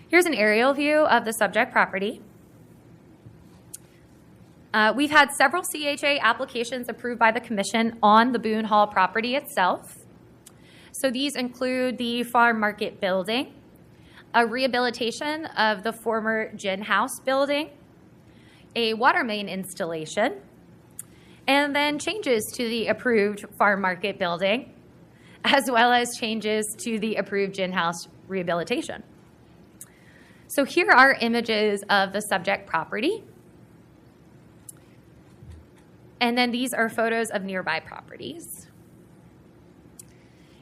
Speaker 6: Here's an aerial view of the subject property. We've had several CHA applications approved by the Commission on the Boone Hall property itself. So these include the farm market building, a rehabilitation of the former gin house building, a water main installation, and then changes to the approved farm market building, as well as changes to the approved gin house rehabilitation. So here are images of the subject property. And then these are photos of nearby properties.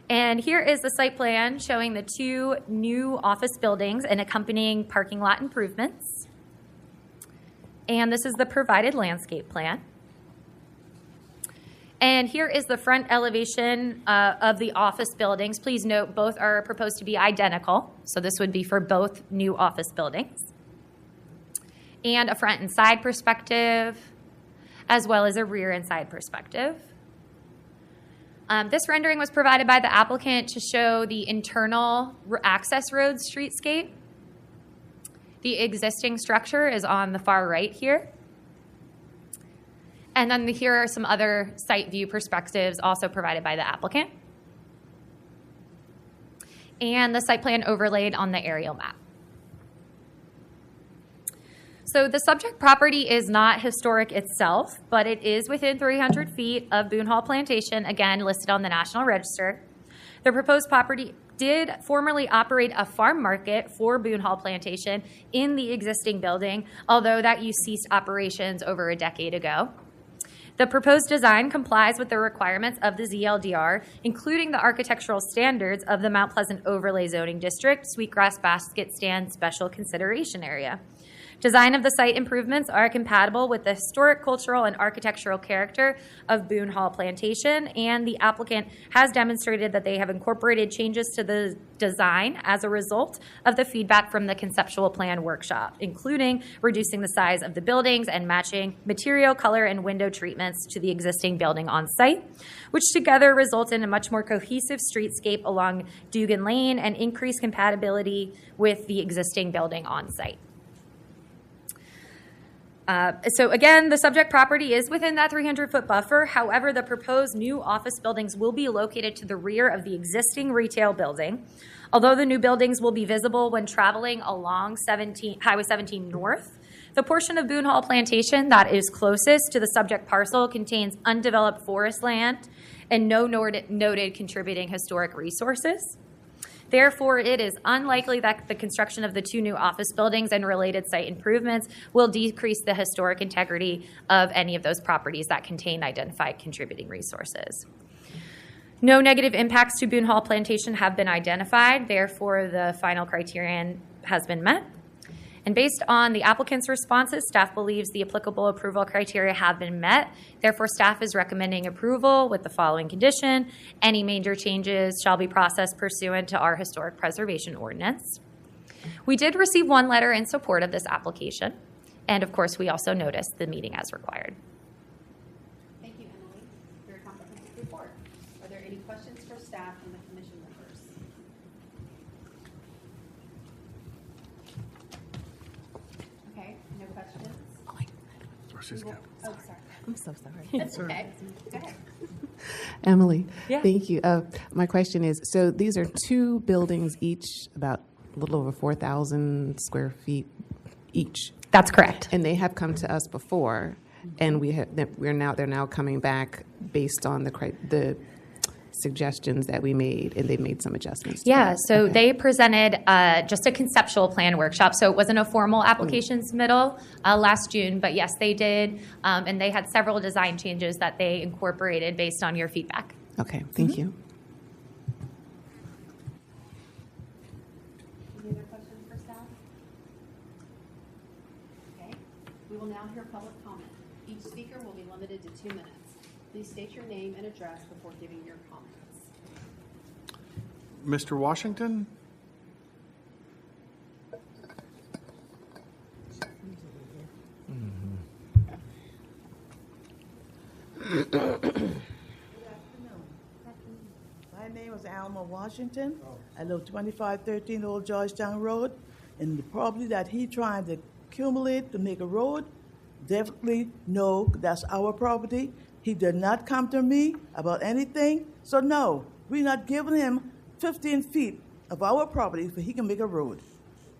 Speaker 6: And here is the site plan showing the 2 new office buildings and accompanying parking lot improvements. And this is the provided landscape plan. And here is the front elevation of the office buildings. Please note both are proposed to be identical. So this would be for both new office buildings. And a front and side perspective, as well as a rear and side perspective. This rendering was provided by the applicant to show the internal access road streetscape. The existing structure is on the far right here. And then here are some other site view perspectives also provided by the applicant. And the site plan overlaid on the aerial map. So the subject property is not historic itself, but it is within 300 feet of Boone Hall Plantation, again listed on the National Register. The proposed property did formerly operate a farm market for Boone Hall Plantation in the existing building, although that use ceased operations over a decade ago. The proposed design complies with the requirements of the ZLDR, including the architectural standards of the Mount Pleasant Overlay Zoning District Sweetgrass Basket Stand Special Consideration Area. Design of the site improvements are compatible with the historic, cultural, and architectural character of Boone Hall Plantation, and the applicant has demonstrated that they have incorporated changes to the design as a result of the feedback from the conceptual plan workshop, including reducing the size of the buildings and matching material, color, and window treatments to the existing building on site, which together result in a much more cohesive streetscape along Dugan Lane and increased compatibility with the existing building on site. So again, the subject property is within that 300-foot buffer. However, the proposed new office buildings will be located to the rear of the existing retail building. Although the new buildings will be visible when traveling along Highway 17 North, the portion of Boone Hall Plantation that is closest to the subject parcel contains undeveloped forest land and no noted contributing historic resources. Therefore, it is unlikely that the construction of the two new office buildings and related site improvements will decrease the historic integrity of any of those properties that contain identified contributing resources. No negative impacts to Boone Hall Plantation have been identified. Therefore, the final criterion has been met. And based on the applicant's responses, staff believes the applicable approval criteria have been met. Therefore, staff is recommending approval with the following condition. Any major changes shall be processed pursuant to our historic preservation ordinance. We did receive one letter in support of this application. And of course, we also noticed the meeting as required.
Speaker 1: Thank you, Emily, for your comprehensive report. Are there any questions for staff and the commission members? Okay, no questions? Oh, sorry.
Speaker 12: I'm so sorry.
Speaker 1: That's okay. Go ahead.
Speaker 12: Emily,
Speaker 6: Yeah.
Speaker 12: thank you. My question is, so these are two buildings, each about a little over 4,000 square feet each.
Speaker 6: That's correct.
Speaker 12: And they have come to us before, and they're now coming back based on the suggestions that we made, and they've made some adjustments. to
Speaker 6: Yeah,
Speaker 12: that.
Speaker 6: so
Speaker 12: Okay.
Speaker 6: they presented just a conceptual plan workshop. So it wasn't a formal application submittal last June, but yes, they did. And they had several design changes that they incorporated based on your feedback.
Speaker 12: Okay, thank you.
Speaker 1: Any other questions for staff? Okay, we will now hear public comment. Each speaker will be limited to 2 minutes. Please state your name and address before giving your comments.
Speaker 2: Mr. Washington?
Speaker 19: My name is Alma Washington. I live 2513 Old Georgetown Road. And the property that he trying to accumulate to make a road, definitely no, that's our property. He did not come to me about anything. So no, we're not giving him 15 feet of our property so he can make a road.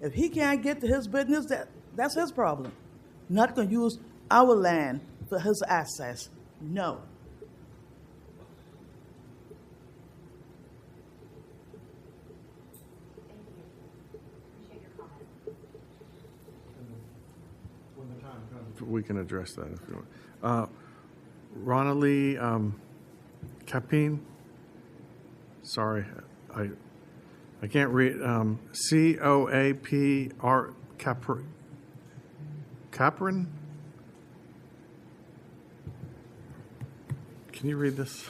Speaker 19: If he can't get to his business, that's his problem. Not going to use our land for his access. No.
Speaker 2: We can address that if you want. Ronald Capine? Sorry, I can't read. C-O-A-P-R, Capron? Can you read this?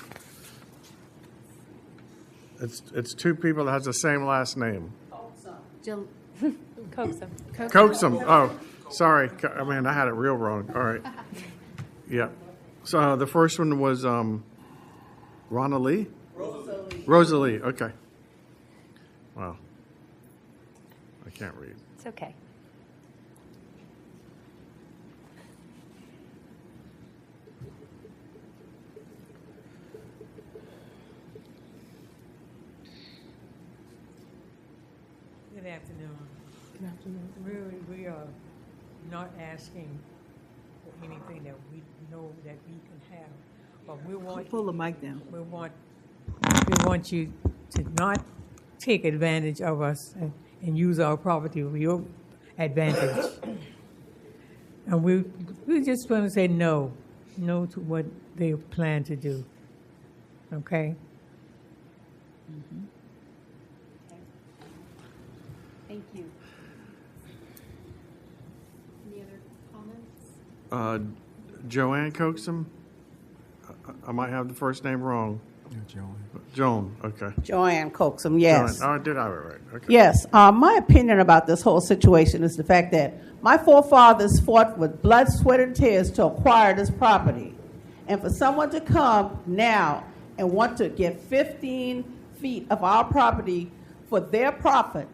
Speaker 2: It's two people that has the same last name.
Speaker 1: Jill.
Speaker 6: Coaxum.
Speaker 2: Coaxum. Oh, sorry. I mean, I had it real wrong. All right. Yeah. So the first one was Ronna Lee? Rosalie. Okay. Wow. I can't read.
Speaker 6: It's okay.
Speaker 20: Good afternoon. We are not asking for anything that we know that we can have, but we want.
Speaker 3: Pull the mic down.
Speaker 20: We want you to not take advantage of us and use our property for your advantage. And we just want to say no to what they plan to do. Okay?
Speaker 1: Thank you. Any other comments?
Speaker 2: Joanne Coaxum? I might have the first name wrong. Joan, okay.
Speaker 21: Joanne Coaxum, yes.
Speaker 2: Joanne. Oh, did I have it right? Okay.
Speaker 21: Yes. My opinion about this whole situation is the fact that my forefathers fought with blood, sweat, and tears to acquire this property. And for someone to come now and want to get 15 feet of our property for their profit,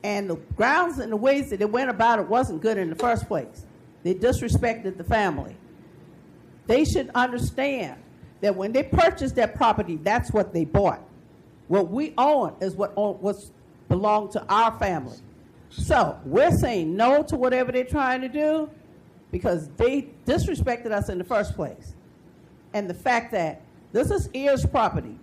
Speaker 21: and the grounds and the ways that they went about it wasn't good in the first place. They disrespected the family. They should understand that when they purchased that property, that's what they bought. What we own is what belonged to our family. So we're saying no to whatever they're trying to do because they disrespected us in the first place. And the fact that this is Ear's property,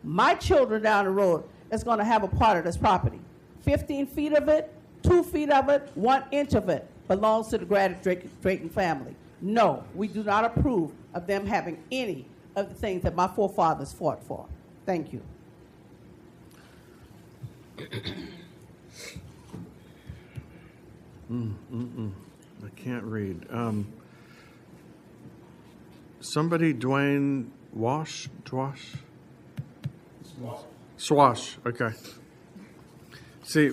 Speaker 21: my children down the road is going to have a part of this property. 15 feet of it, 2 feet of it, 1 inch of it belongs to the Drayton family. No, we do not approve of them having any of the things that my forefathers fought for. Thank you.
Speaker 2: I can't read. Somebody, Dwayne Swash, okay. See,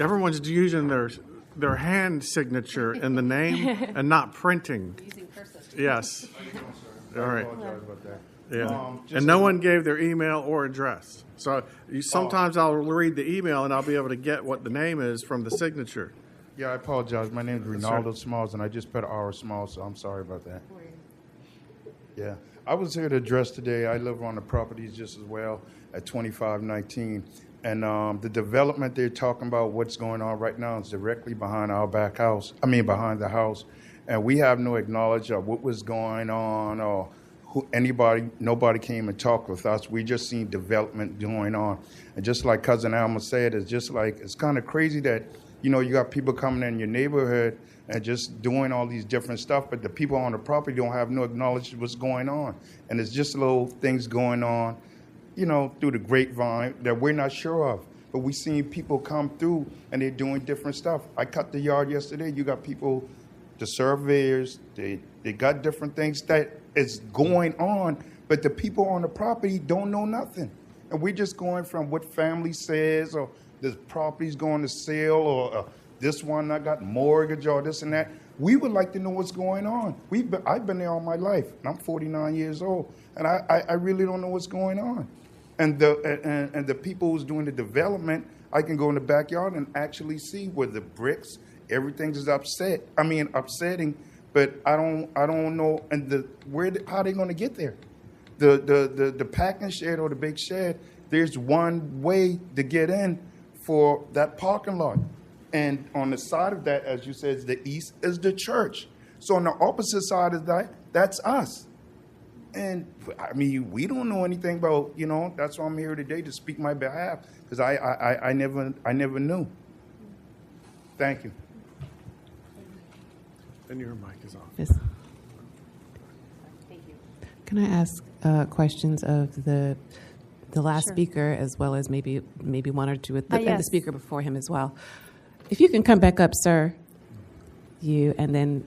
Speaker 2: everyone's using their hand signature in the name and not printing.
Speaker 1: Using cursive.
Speaker 2: Yes. All right.
Speaker 22: I apologize about that.
Speaker 2: Yeah.
Speaker 22: Just
Speaker 2: And no one gave their email or address. So sometimes I'll read the email and I'll be able to get what the name is from the signature.
Speaker 22: Yeah, I apologize. My name is
Speaker 2: Yes,
Speaker 22: Ronaldo
Speaker 2: sir.
Speaker 22: Smalls, and I just put R Smalls, so I'm sorry about that. Yeah, I was here to address today. I live on the properties just as well at 2519, and the development they're talking about, what's going on right now, is directly behind our behind the house, and we have no acknowledge of what was going on or nobody came and talked with us. We just seen development going on, and just like Cousin Alma said, it's kind of crazy that you got people coming in your neighborhood and just doing all these different stuff, but the people on the property don't have no acknowledge what's going on. And it's just little things going on, through the grapevine that we're not sure of. But we seen people come through and they're doing different stuff. I cut the yard yesterday. You got people, the surveyors, they got different things that is going on, but the people on the property don't know nothing. And we're just going from what family says, or this property's going to sale, or this one I got mortgage, or this and that. We would like to know what's going on. I've been there all my life, and I'm 49 years old, and I really don't know what's going on. And the people who's doing the development, I can go in the backyard and actually see where the bricks, everything is upsetting. But I don't know, and how are they going to get there? The packing shed or the big shed, there's one way to get in for that parking lot. And on the side of that, as you said, the east is the church. So on the opposite side of that, that's us. And we don't know anything about, that's why I'm here today, to speak my behalf, because I never knew. Thank you.
Speaker 2: And your mic is off.
Speaker 12: Yes.
Speaker 1: Thank you.
Speaker 12: Can I ask questions of the last
Speaker 1: Sure.
Speaker 12: speaker, as well as maybe one or two with the
Speaker 1: Yes.
Speaker 12: speaker before him as well? If you can come back up, sir. You, and then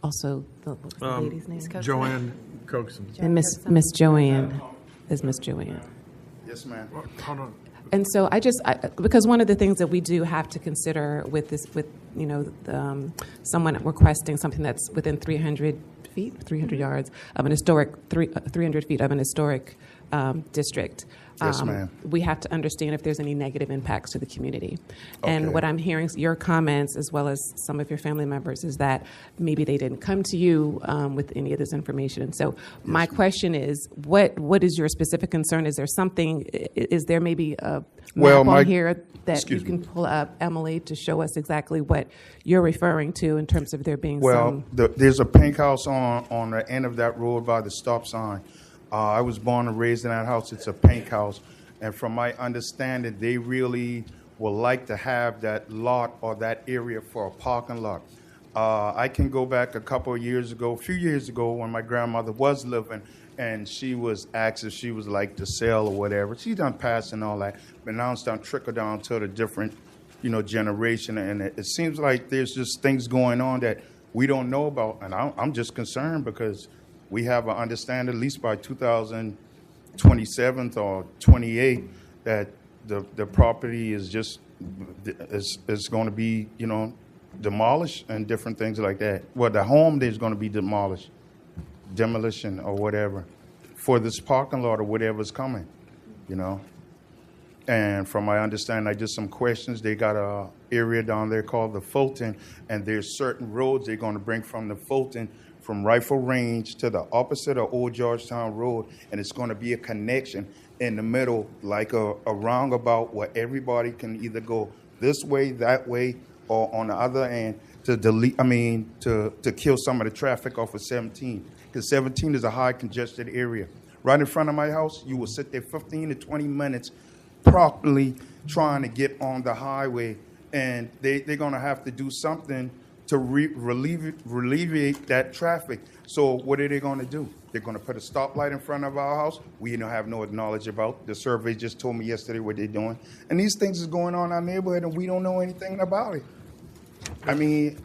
Speaker 12: also what was the lady's name?
Speaker 2: Joanne Coaxum.
Speaker 12: And Miss Joanne is Miss Joanne.
Speaker 22: Yes, ma'am.
Speaker 2: Hold on.
Speaker 12: And so because one of the things that we do have to consider with this, someone requesting something that's within 300 yards of an historic, 300 feet of an historic district,
Speaker 22: Yes, ma'am.
Speaker 12: we have to understand if there's any negative impacts to the community.
Speaker 22: Okay.
Speaker 12: And what I'm hearing, your comments as well as some of your family members, is that maybe they didn't come to you with any of this information. And so my question is, what is your specific concern? Is there something, is there maybe a map on here that you can pull up, Emily, to show us exactly what you're referring to in terms of there being some...
Speaker 22: there's a pink house on the end of that road by the stop sign. I was born and raised in that house. It's a pink house. And from my understanding, they really would like to have that lot or that area for a parking lot. I can go back a few years ago, when my grandmother was living, and she was asked if she was like to sell or whatever. She done passed and all that, but now it's done trickle down to the different, generation. And it seems like there's just things going on that we don't know about. And I'm just concerned because we have an understanding, at least by 2027 or 28, that the property is just is going to be, demolished and different things like that. Well, the home there's going to be demolished, demolition or whatever, for this parking lot or whatever's coming, And from my understanding, I did some questions. They got a area down there called the Fulton, and there's certain roads they're going to bring from the Fulton, from Rifle Range to the opposite of Old Georgetown Road, and it's going to be a connection in the middle, like a roundabout where everybody can either go this way, that way, or on the other end to kill some of the traffic off of 17, because 17 is a high congested area. Right in front of my house, you will sit there 15 to 20 minutes properly trying to get on the highway, and they're going to have to do something to alleviate that traffic. So what are they going to do? They're going to put a stoplight in front of our house. We don't have no knowledge about. The survey just told me yesterday what they're doing. And these things is going on in our neighborhood, and we don't know anything about it. I mean,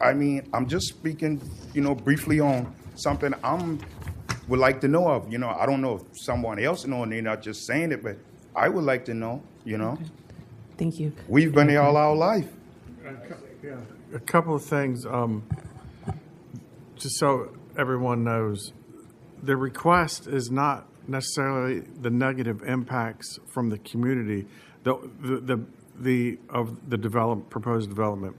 Speaker 22: I'm just speaking, briefly on something would like to know of. I don't know if someone else knows, and they're not just saying it, but I would like to know, Okay.
Speaker 12: Thank you.
Speaker 22: We've been here all our life.
Speaker 2: Yeah. A couple of things, just so everyone knows. The request is not necessarily the negative impacts from the community, proposed development.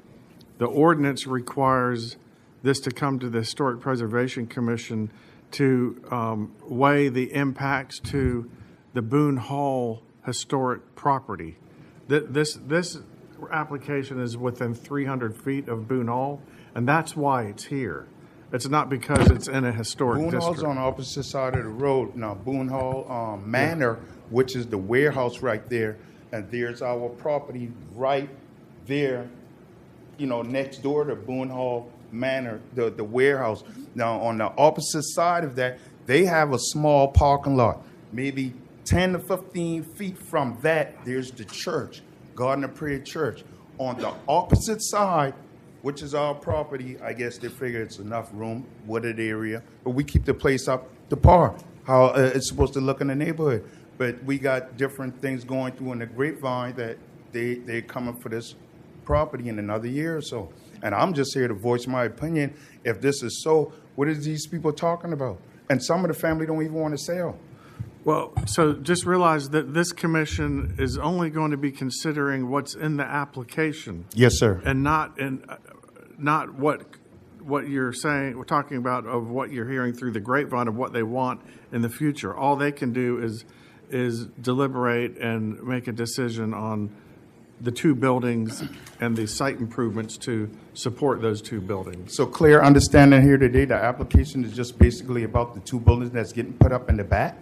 Speaker 2: The ordinance requires this to come to the Historic Preservation Commission to weigh the impacts to the Boone Hall historic property. This application is within 300 feet of Boone Hall, and that's why it's here. It's not because it's in a historic
Speaker 22: Boone
Speaker 2: district.
Speaker 22: Hall's on the opposite side of the road. Now, Boone Hall Manor, which is the warehouse right there, and there's our property right there, next door to Boone Hall Manor, the warehouse. Now, on the opposite side of that, they have a small parking lot. Maybe 10 to 15 feet from that, there's the church, Garden of Prayer Church. On the opposite side, which is our property, I guess they figure it's enough room, wooded area, but we keep the place up to par, how it's supposed to look in the neighborhood. But we got different things going through in the grapevine that they're coming for this property in another year or so. And I'm just here to voice my opinion. If this is so, what are these people talking about? And some of the family don't even want to sell.
Speaker 2: Well, so just realize that this commission is only going to be considering what's in the application.
Speaker 22: Yes, sir.
Speaker 2: And not what you're saying, we're talking about of what you're hearing through the grapevine of what they want in the future. All they can do is deliberate and make a decision on the two buildings and the site improvements to support those two buildings.
Speaker 22: So clear understanding here today, the application is just basically about the two buildings that's getting put up in the back?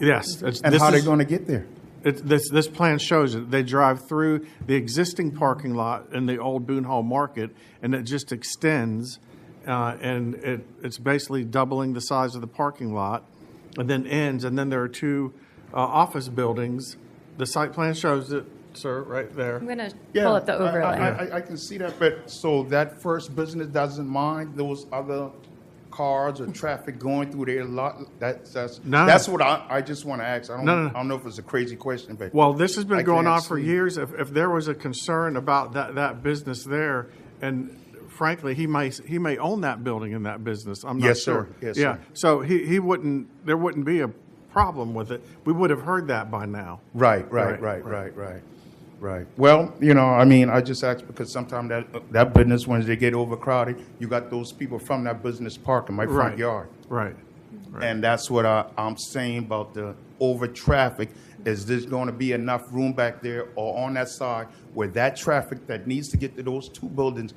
Speaker 2: Yes.
Speaker 22: And how are they going to get there?
Speaker 2: This plan shows it. They drive through the existing parking lot in the old Boone Hall Market, and it just extends, and it's basically doubling the size of the parking lot, and then ends. And then there are two office buildings. The site plan shows it, sir, right there.
Speaker 6: I'm going to pull up the overlay.
Speaker 22: I can see that, but so that first business doesn't mind those other cars or traffic going through their lot? That's what I just want to ask. I don't know if it's a crazy question, but
Speaker 2: well, this has been going on for years. If there was a concern about that business there, and frankly, he may own that building and that business. I'm not sure.
Speaker 22: Yes,
Speaker 2: yeah.
Speaker 22: sir.
Speaker 2: So he wouldn't. There wouldn't be a problem with it, we would have heard that by now.
Speaker 22: Right. Well, I mean, I just asked because sometimes that business, when they get overcrowded, you got those people from that business park in my front
Speaker 2: Right.
Speaker 22: yard.
Speaker 2: Right.
Speaker 22: And that's what I'm saying about the over traffic. Is there going to be enough room back there or on that side where that traffic that needs to get to those two buildings,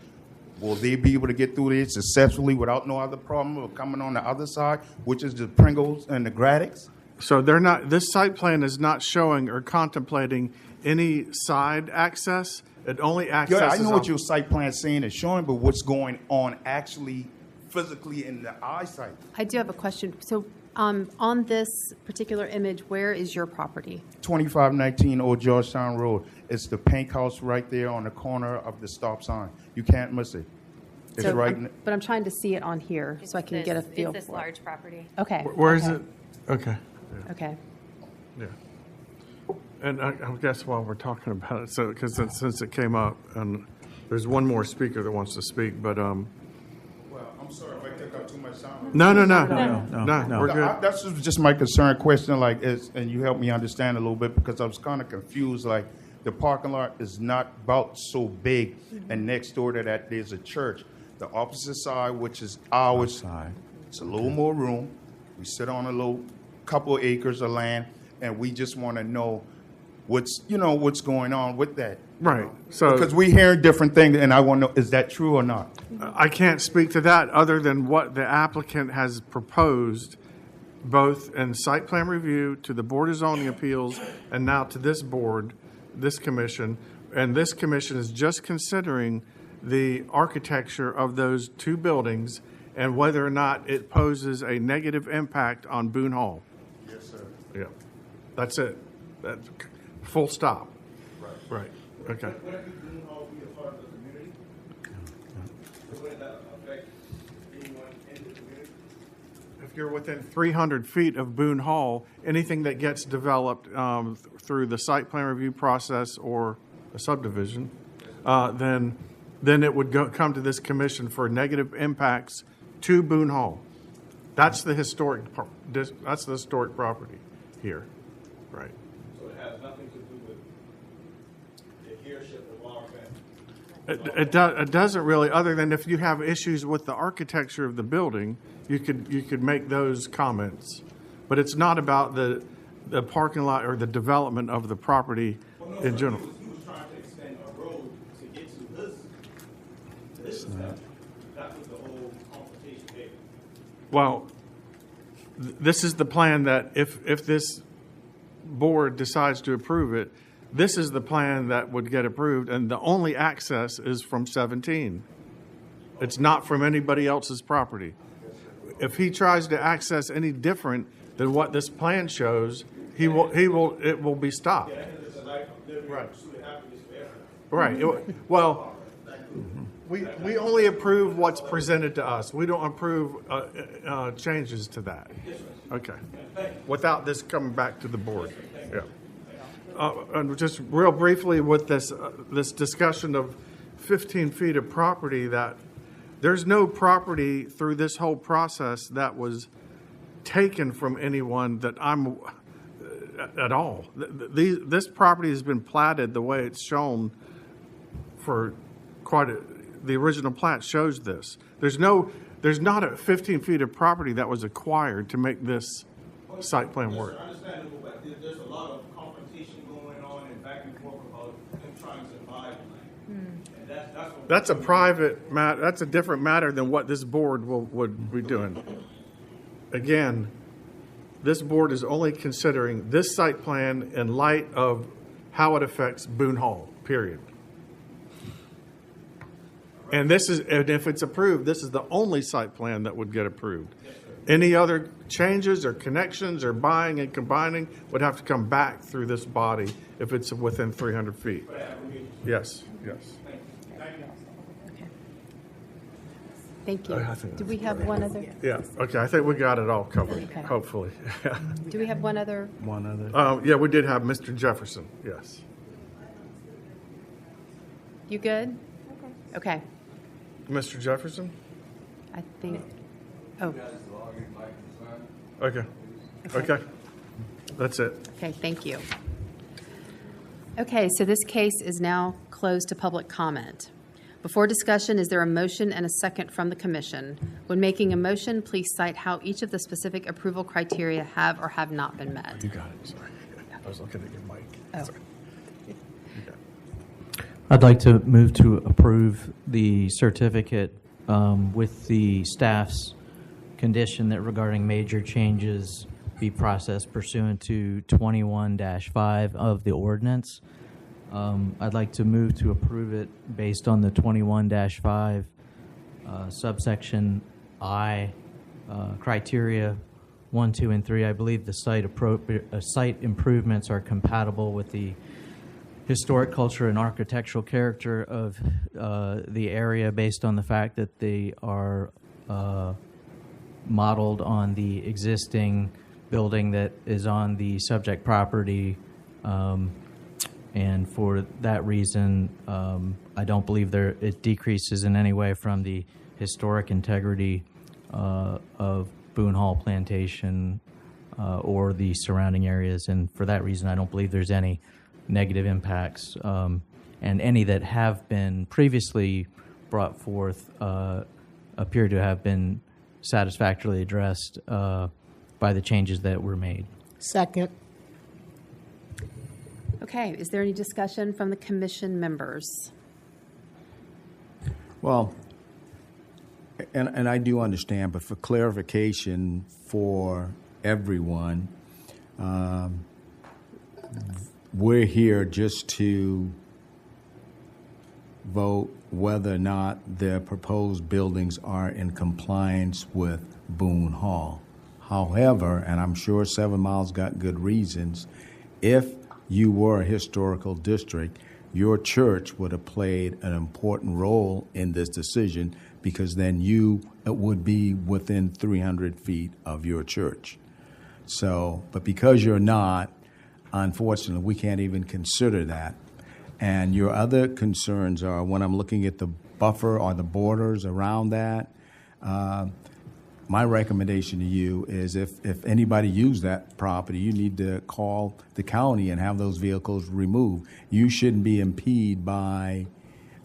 Speaker 22: will they be able to get through there successfully without no other problem of coming on the other side, which is the Pringles and the Graddicks?
Speaker 2: So they're not. This site plan is not showing or contemplating any side access. It only accesses.
Speaker 22: Yeah, I know
Speaker 2: on-
Speaker 22: what your site plan is saying is showing, but what's going on actually physically in the eyesight?
Speaker 1: I do have a question. So on this particular image, where is your property?
Speaker 22: 2519 Old Georgetown Road. It's the pink house right there on the corner of the stop sign. You can't miss it. It's
Speaker 1: So
Speaker 22: right.
Speaker 1: but I'm trying to see it on here so I can get a feel
Speaker 6: It's this
Speaker 1: for it.
Speaker 6: large property.
Speaker 1: Okay.
Speaker 2: Where is
Speaker 1: okay.
Speaker 2: it? Okay.
Speaker 1: Okay.
Speaker 2: Yeah. And I guess while we're talking about it, so because since it came up, and there's one more speaker that wants to speak, but
Speaker 22: Well, I'm sorry if I took up too much time.
Speaker 2: no,
Speaker 22: No,
Speaker 2: we're good.
Speaker 22: That's just my concern question, and you helped me understand a little bit because I was kind of confused. Like, the parking lot is not about so big, and next door to that, there's a church. The opposite side, which is ours, it's a little more room. We sit on a little couple acres of land, and we just want to know what's going on with that.
Speaker 2: Right. So
Speaker 22: because we hearing different things, and I want to know, is that true or not?
Speaker 2: I can't speak to that other than what the applicant has proposed, both in site plan review to the Board of Zoning Appeals and now to this board, this commission. And this commission is just considering the architecture of those two buildings and whether or not it poses a negative impact on Boone Hall.
Speaker 22: Yes, sir.
Speaker 2: Yeah. That's it. That's full stop. Right. Okay.
Speaker 22: Would Boone Hall be a part of the community? Would that affect anyone in the community?
Speaker 2: If you're within 300 feet of Boone Hall, anything that gets developed through the site plan review process or a subdivision, then it would come to this commission for negative impacts to Boone Hall. That's the historic. That's the historic property here, right?
Speaker 22: So it has nothing to do with the heirship of our family.
Speaker 2: It doesn't really, other than if you have issues with the architecture of the building, you could make those comments. But it's not about the parking lot or the development of the property in general.
Speaker 22: He was trying to extend a road to get to this stuff. That was the whole complication there.
Speaker 2: Well, this is the plan that if this board decides to approve it, this is the plan that would get approved, and the only access is from 17. It's not from anybody else's property. If he tries to access any different than what this plan shows, it will be stopped. Right. Well, we only approve what's presented to us. We don't approve changes to that. Okay. Without this coming back to the board. Yeah. And just real briefly with this discussion of 15 feet of property, that there's no property through this whole process that was taken from anyone that I'm at all. This property has been platted the way it's shown for the original plat shows this. There's not a 15 feet of property that was acquired to make this site plan work.
Speaker 22: Understandable, but there's a lot of confrontation going on and back and forth about them trying to buy land. And that's what
Speaker 2: That's a private matter. That's a different matter than what this board would be doing. Again, this board is only considering this site plan in light of how it affects Boone Hall, period. And if it's approved, this is the only site plan that would get approved. Any other changes or connections or buying and combining would have to come back through this body if it's within 300 feet. Yes.
Speaker 1: Thank you.
Speaker 2: I think
Speaker 1: Do we have one other?
Speaker 2: Yeah. Okay. I think we got it all covered.
Speaker 1: Okay.
Speaker 2: Hopefully.
Speaker 1: Do we have one other?
Speaker 2: Yeah, we did have Mr. Jefferson. Yes.
Speaker 1: You good? Okay.
Speaker 2: Mr. Jefferson?
Speaker 1: I think. Oh.
Speaker 2: Okay. Okay. That's it.
Speaker 1: Okay, thank you. Okay, so this case is now closed to public comment. Before discussion, is there a motion and a second from the commission? When making a motion, please cite how each of the specific approval criteria have or have not been met.
Speaker 2: You got it, sorry. I was looking at your mic.
Speaker 1: Oh.
Speaker 2: Sorry.
Speaker 5: I'd like to move to approve the certificate with the staff's condition that regarding major changes be processed pursuant to 21-5 of the ordinance. I'd like to move to approve it based on the 21-5 subsection I criteria 1, 2, and 3. I believe the site improvements are compatible with the historic culture and architectural character of the area based on the fact that they are modeled on the existing building that is on the subject property. And for that reason, I don't believe it decreases in any way from the historic integrity of Boone Hall Plantation or the surrounding areas. And for that reason, I don't believe there's any negative impacts. And any that have been previously brought forth appear to have been satisfactorily addressed by the changes that were made.
Speaker 7: Second.
Speaker 1: Okay, is there any discussion from the commission members?
Speaker 13: Well, and I do understand, but for clarification for everyone, we're here just to vote whether or not the proposed buildings are in compliance with Boone Hall. However, and I'm sure 7 Miles got good reasons, if you were a historical district, your church would have played an important role in this decision because then you would be within 300 feet of your church. So, but because you're not, unfortunately, we can't even consider that. And your other concerns are when I'm looking at the buffer or the borders around that, my recommendation to you is if anybody used that property, you need to call the county and have those vehicles removed. You shouldn't be impeded by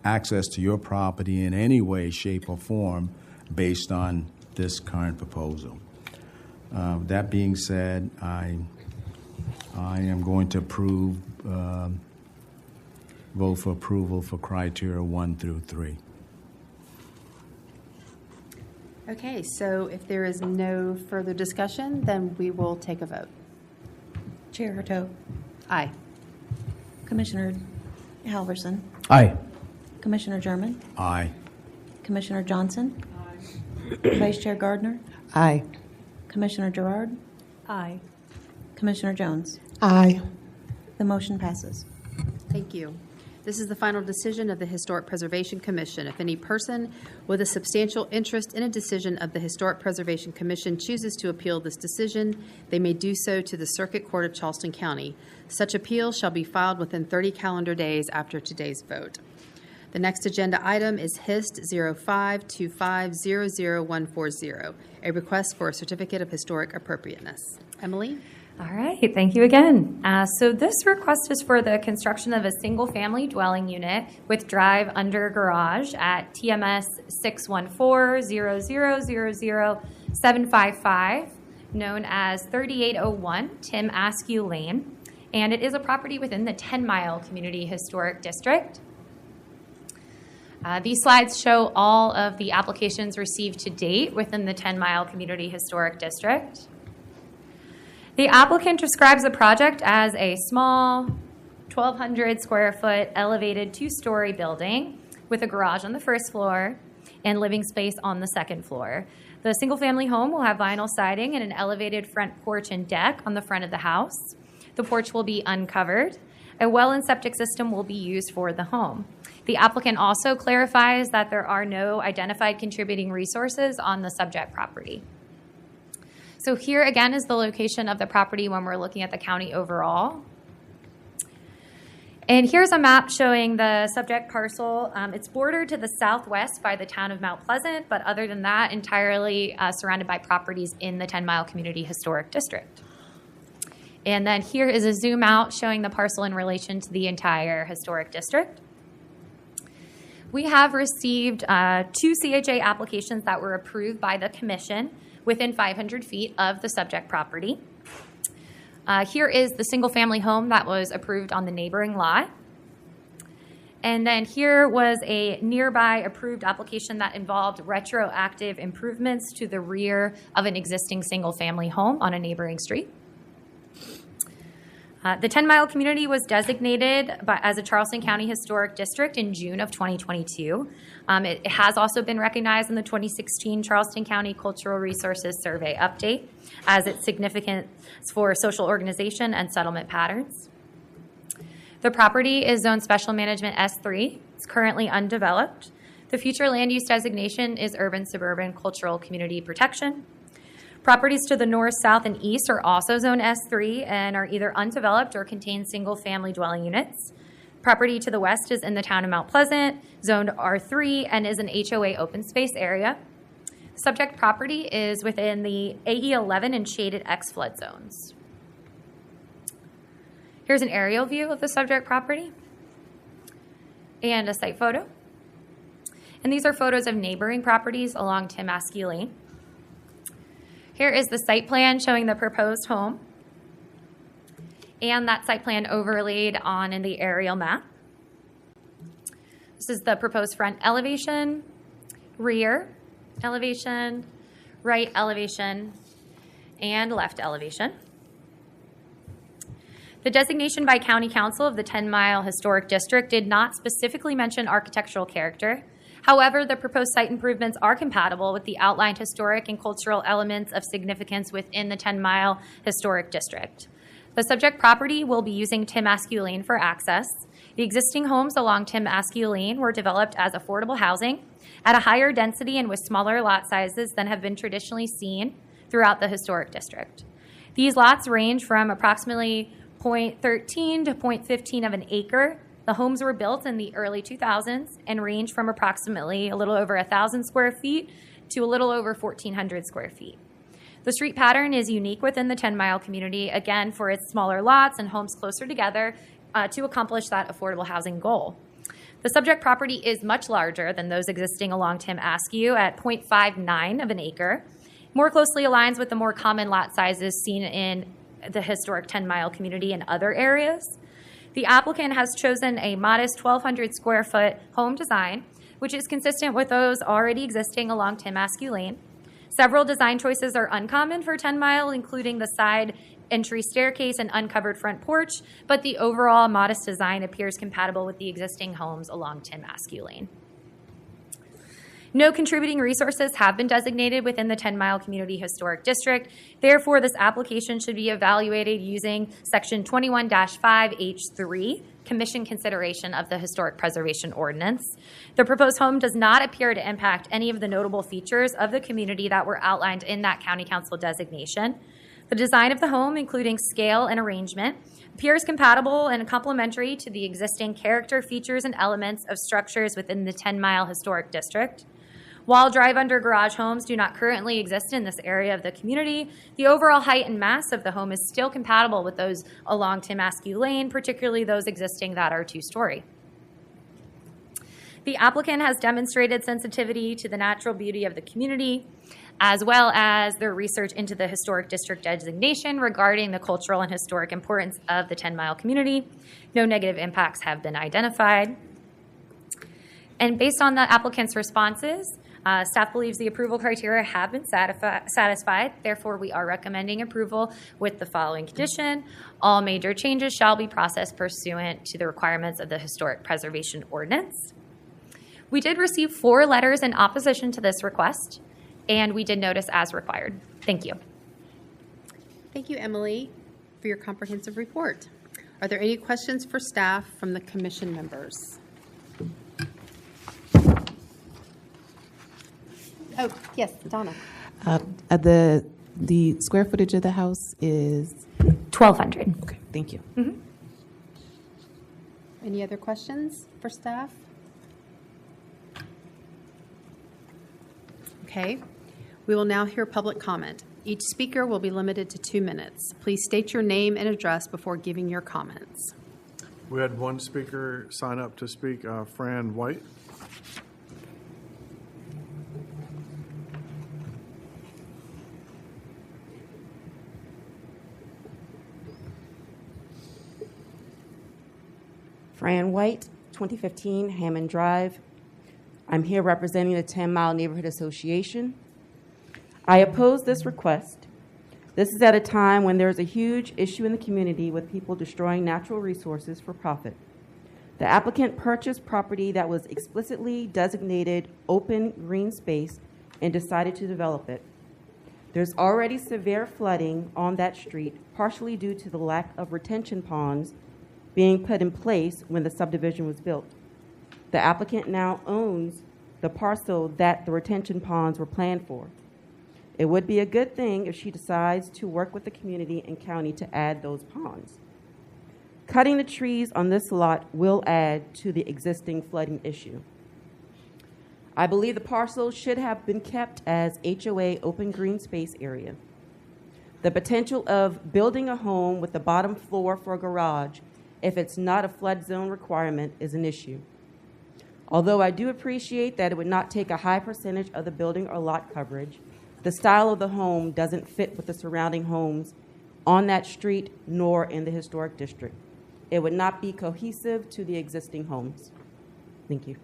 Speaker 13: access to your property in any way, shape, or form based on this current proposal. That being said, I am going to vote for approval for criteria 1 through 3.
Speaker 1: Okay, so if there is no further discussion, then we will take a vote.
Speaker 4: Chair Hurto.
Speaker 1: Aye.
Speaker 4: Commissioner Halverson.
Speaker 5: Aye.
Speaker 4: Commissioner German.
Speaker 13: Aye.
Speaker 4: Commissioner Johnson. Aye. Vice Chair Gardner.
Speaker 7: Aye.
Speaker 4: Commissioner Gerard.
Speaker 14: Aye.
Speaker 4: Commissioner Jones.
Speaker 7: Aye.
Speaker 4: The motion passes.
Speaker 1: Thank you. This is the final decision of the Historic Preservation Commission. If any person with a substantial interest in a decision of the Historic Preservation Commission chooses to appeal this decision, they may do so to the Circuit Court of Charleston County. Such appeal shall be filed within 30 calendar days after today's vote. The next agenda item is HIST 0525000140, a request for a certificate of historic appropriateness. Emily?
Speaker 6: All right, thank you again. So this request is for the construction of a single-family dwelling unit with drive under garage at TMS 614-0000755, known as 3801 Tim Askew Lane, and it is a property within the 10 Mile Community Historic District. These slides show all of the applications received to date within the 10 Mile Community Historic District. The applicant describes the project as a small 1,200 square foot elevated 2-story building with a garage on the first floor and living space on the second floor. The single family home will have vinyl siding and an elevated front porch and deck on the front of the house. The porch will be uncovered. A well and septic system will be used for the home. The applicant also clarifies that there are no identified contributing resources on the subject property. So here again is the location of the property when we're looking at the county overall. And here's a map showing the subject parcel. It's bordered to the southwest by the town of Mount Pleasant, but other than that, entirely surrounded by properties in the 10 Mile Community Historic District. And then here is a zoom out showing the parcel in relation to the entire historic district. We have received 2 CHA applications that were approved by the commission within 500 feet of the subject property. Here is the single-family home that was approved on the neighboring lot. And then here was a nearby approved application that involved retroactive improvements to the rear of an existing single-family home on a neighboring street. The 10 Mile community was designated as a Charleston County Historic District in June of 2022. It has also been recognized in the 2016 Charleston County Cultural Resources Survey update as its significance for social organization and settlement patterns. The property is zoned Special Management S3. It's currently undeveloped. The future land use designation is Urban Suburban Cultural Community Protection. Properties to the north, south, and east are also Zone S3 and are either undeveloped or contain single-family dwelling units. Property to the west is in the town of Mount Pleasant, zoned R3, and is an HOA open space area. Subject property is within the AE11 and shaded X flood zones. Here's an aerial view of the subject property and a site photo. And these are photos of neighboring properties along Tim Askew Lane. Here is the site plan showing the proposed home and that site plan overlaid on in the aerial map. This is the proposed front elevation, rear elevation, right elevation, and left elevation. The designation by County Council of the 10 Mile Historic District did not specifically mention architectural character. However, the proposed site improvements are compatible with the outlined historic and cultural elements of significance within the 10 Mile Historic District. The subject property will be using Tim Askew Lane for access. The existing homes along Tim Askew Lane were developed as affordable housing at a higher density and with smaller lot sizes than have been traditionally seen throughout the historic district. These lots range from approximately 0.13 to 0.15 of an acre. The homes were built in the early 2000s and range from approximately a little over 1,000 square feet to a little over 1,400 square feet. The street pattern is unique within the 10 Mile community, again, for its smaller lots and homes closer together to accomplish that affordable housing goal. The subject property is much larger than those existing along Tim Askew at 0.59 of an acre, more closely aligns with the more common lot sizes seen in the historic 10 Mile community and other areas. The applicant has chosen a modest 1,200 square foot home design, which is consistent with those already existing along Tim Askew Lane. Several design choices are uncommon for 10 Mile, including the side entry staircase and uncovered front porch, but the overall modest design appears compatible with the existing homes along Tim Askew Lane. No contributing resources have been designated within the 10 Mile Community Historic District. Therefore, this application should be evaluated using Section 21-5H3, Commission consideration of the Historic Preservation Ordinance. The proposed home does not appear to impact any of the notable features of the community that were outlined in that County Council designation. The design of the home, including scale and arrangement, appears compatible and complementary to the existing character, features, and elements of structures within the 10 Mile Historic District. While drive-under garage homes do not currently exist in this area of the community, the overall height and mass of the home is still compatible with those along Tim Askew Lane, particularly those existing that are two-story. The applicant has demonstrated sensitivity to the natural beauty of the community, as well as their research into the historic district designation regarding the cultural and historic importance of the 10 Mile community. No negative impacts have been identified. And based on the applicant's responses, staff believes the approval criteria have been satisfied. Therefore, we are recommending approval with the following condition. All major changes shall be processed pursuant to the requirements of the Historic Preservation Ordinance. We did receive 4 letters in opposition to this request, and we did notice as required. Thank you.
Speaker 1: Thank you, Emily, for your comprehensive report. Are there any questions for staff from the commission members? Oh, yes, Donna.
Speaker 12: The square footage of the house is
Speaker 6: 1,200.
Speaker 12: Okay, thank you.
Speaker 6: Mm-hmm.
Speaker 1: Any other questions for staff? Okay, we will now hear public comment. Each speaker will be limited to 2 minutes. Please state your name and address before giving your comments.
Speaker 2: We had one speaker sign up to speak, Fran White.
Speaker 8: Fran White, 2015 Hammond Drive. I'm here representing the 10 Mile Neighborhood Association. I oppose this request. This is at a time when there is a huge issue in the community with people destroying natural resources for profit. The applicant purchased property that was explicitly designated open green space and decided to develop it. There's already severe flooding on that street, partially due to the lack of retention ponds being put in place when the subdivision was built. The applicant now owns the parcel that the retention ponds were planned for. It would be a good thing if she decides to work with the community and county to add those ponds. Cutting the trees on this lot will add to the existing flooding issue. I believe the parcel should have been kept as HOA open green space area. The potential of building a home with the bottom floor for a garage, if it's not a flood zone requirement, is an issue. Although I do appreciate that it would not take a high percentage of the building or lot coverage, the style of the home doesn't fit with the surrounding homes on that street nor in the historic district. It would not be cohesive to the existing homes. Thank you.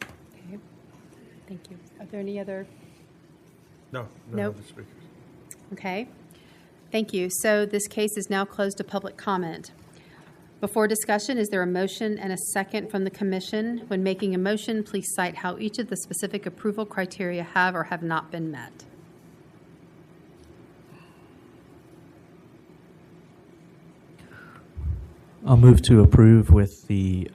Speaker 1: Okay. Thank you. Are there any other?
Speaker 2: No.
Speaker 1: Nope.
Speaker 2: Other speakers.
Speaker 1: Okay. Thank you. So this case is now closed to public comment. Before discussion, is there a motion and a second from the commission? When making a motion, please cite how each of the specific approval criteria have or have not been met.
Speaker 5: I'll move to approve with the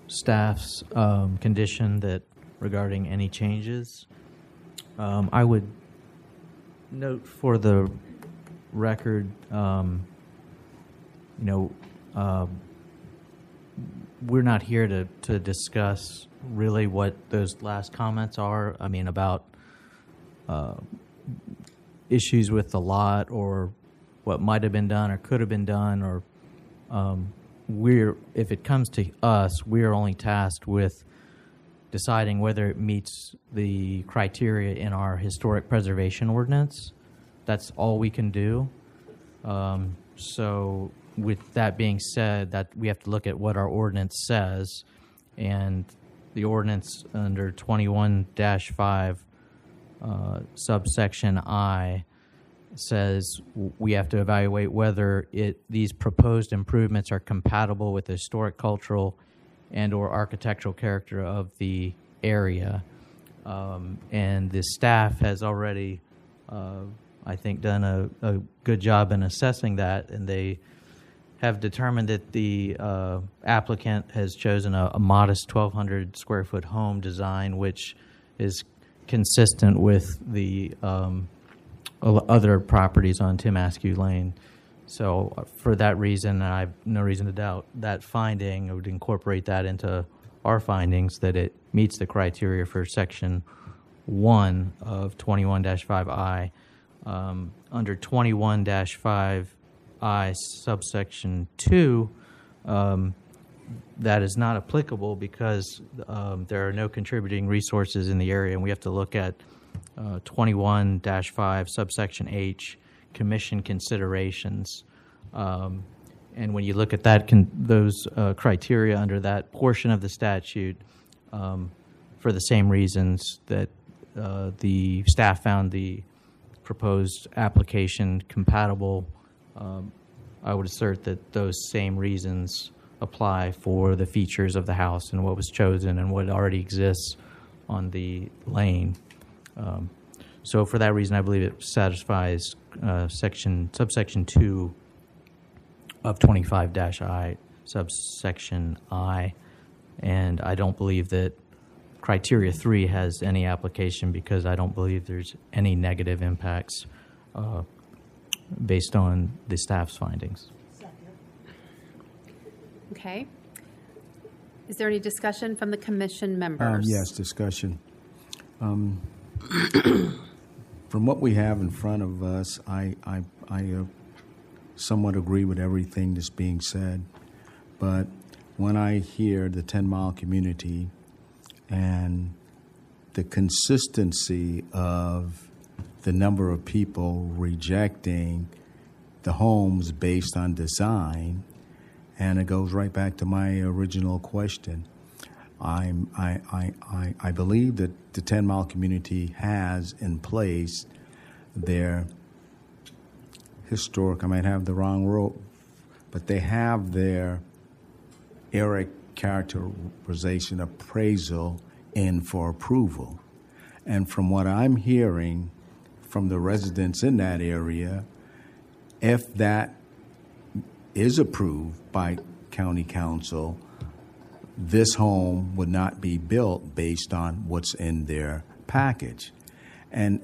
Speaker 5: staff's condition that regarding any changes. I would note for the record, we're not here to discuss really what those last comments are. I mean, about issues with the lot or what might have been done or could have been done, or if it comes to us, we're only tasked with deciding whether it meets the criteria in our historic preservation ordinance. That's all we can do. So with that being said, that we have to look at what our ordinance says, and the ordinance under 21-5 subsection I says we have to evaluate whether these proposed improvements are compatible with the historic, cultural, and or architectural character of the area. And the staff has already, I think, done a good job in assessing that, and they have determined that the applicant has chosen a modest 1,200 square foot home design, which is consistent with the other properties on Tim Askew Lane. So for that reason, I have no reason to doubt that finding. I would incorporate that into our findings that it meets the criteria for Section 1 of 21-5I. Under 21-5I subsection 2, that is not applicable because there are no contributing resources in the area, and we have to look at 21-5 subsection H, commission considerations. And when you look at that, those criteria under that portion of the statute, for the same reasons that the staff found the proposed application compatible, I would assert that those same reasons apply for the features of the house and what was chosen and what already exists on the lane. So for that reason, I believe it satisfies subsection 2 of 25-I, subsection I, and I don't believe that criteria 3 has any application because I don't believe there's any negative impacts based on the staff's findings.
Speaker 1: Okay. Is there any discussion from the commission members?
Speaker 13: Yes, discussion. From what we have in front of us, I somewhat agree with everything that's being said. But when I hear the 10 Mile community and the consistency of the number of people rejecting the homes based on design, and it goes right back to my original question. I believe that the 10 Mile community has in place their historic, I might have the wrong word, but they have their area characterization appraisal in for approval. And from what I'm hearing from the residents in that area, if that is approved by county council, this home would not be built based on what's in their package. And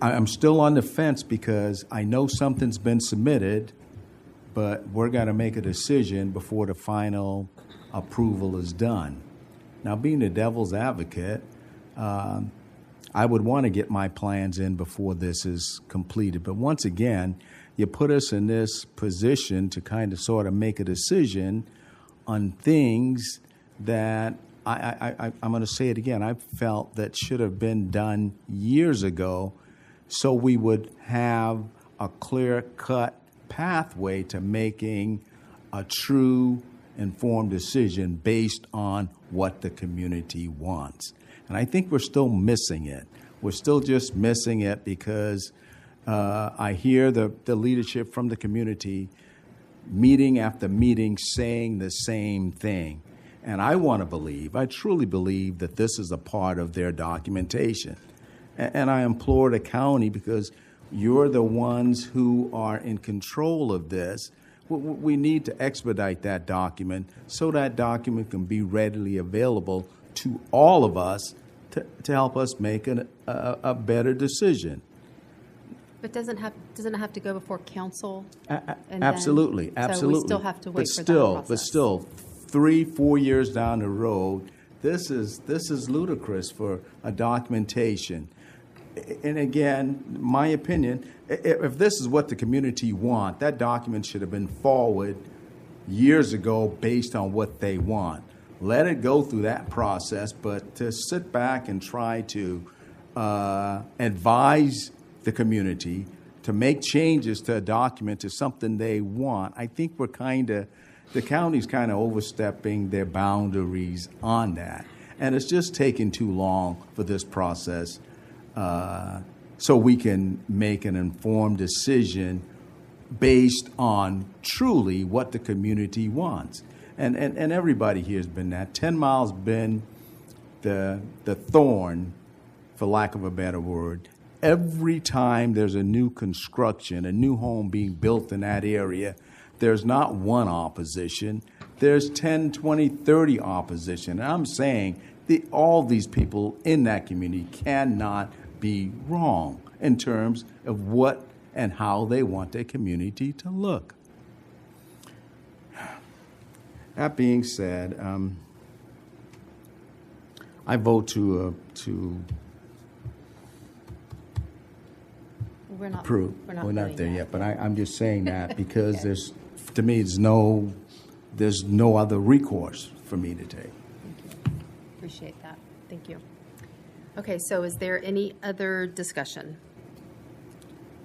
Speaker 13: I'm still on the fence because I know something's been submitted, but we're going to make a decision before the final approval is done. Now, being the devil's advocate, I would want to get my plans in before this is completed. But once again, you put us in this position to kind of sort of make a decision on things that I'm going to say it again, I felt that should have been done years ago so we would have a clear-cut pathway to making a true informed decision based on what the community wants. And I think we're still missing it. We're still just missing it because I hear the leadership from the community meeting after meeting saying the same thing. And I want to believe, I truly believe that this is a part of their documentation. And I implore the county, because you're the ones who are in control of this, we need to expedite that document so that document can be readily available to all of us to help us make a better decision.
Speaker 1: But doesn't it have to go before council?
Speaker 13: Absolutely, absolutely.
Speaker 1: So we still have to wait for that process.
Speaker 13: But still, 3-4 years down the road, this is ludicrous for a documentation. And again, my opinion, if this is what the community want, that document should have been forwarded years ago based on what they want. Let it go through that process, but to sit back and try to advise the community to make changes to a document to something they want, I think the county's kind of overstepping their boundaries on that. And it's just taking too long for this process so we can make an informed decision based on truly what the community wants. And everybody here has been that. 10 Mile's been the thorn, for lack of a better word. Every time there's a new construction, a new home being built in that area, there's not one opposition. There's 10, 20, 30 opposition. And I'm saying all these people in that community cannot be wrong in terms of what and how they want their community to look. That being said, I vote to approve. We're not there yet, but I'm just saying that because okay. To me, there's no other recourse for me to take.
Speaker 1: Thank you. Appreciate that. Thank you. Okay, so is there any other discussion?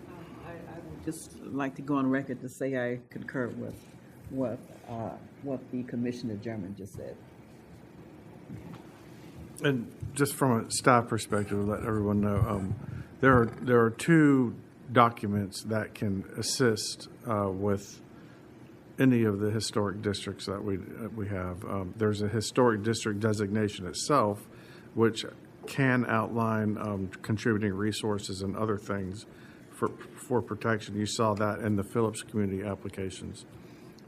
Speaker 3: I would just like to go on record to say I concur with what the Commissioner German just said.
Speaker 2: And just from a staff perspective, let everyone know, there are two documents that can assist with any of the historic districts that we have. There's a historic district designation itself, which can outline contributing resources and other things for protection. You saw that in the Phillips community applications.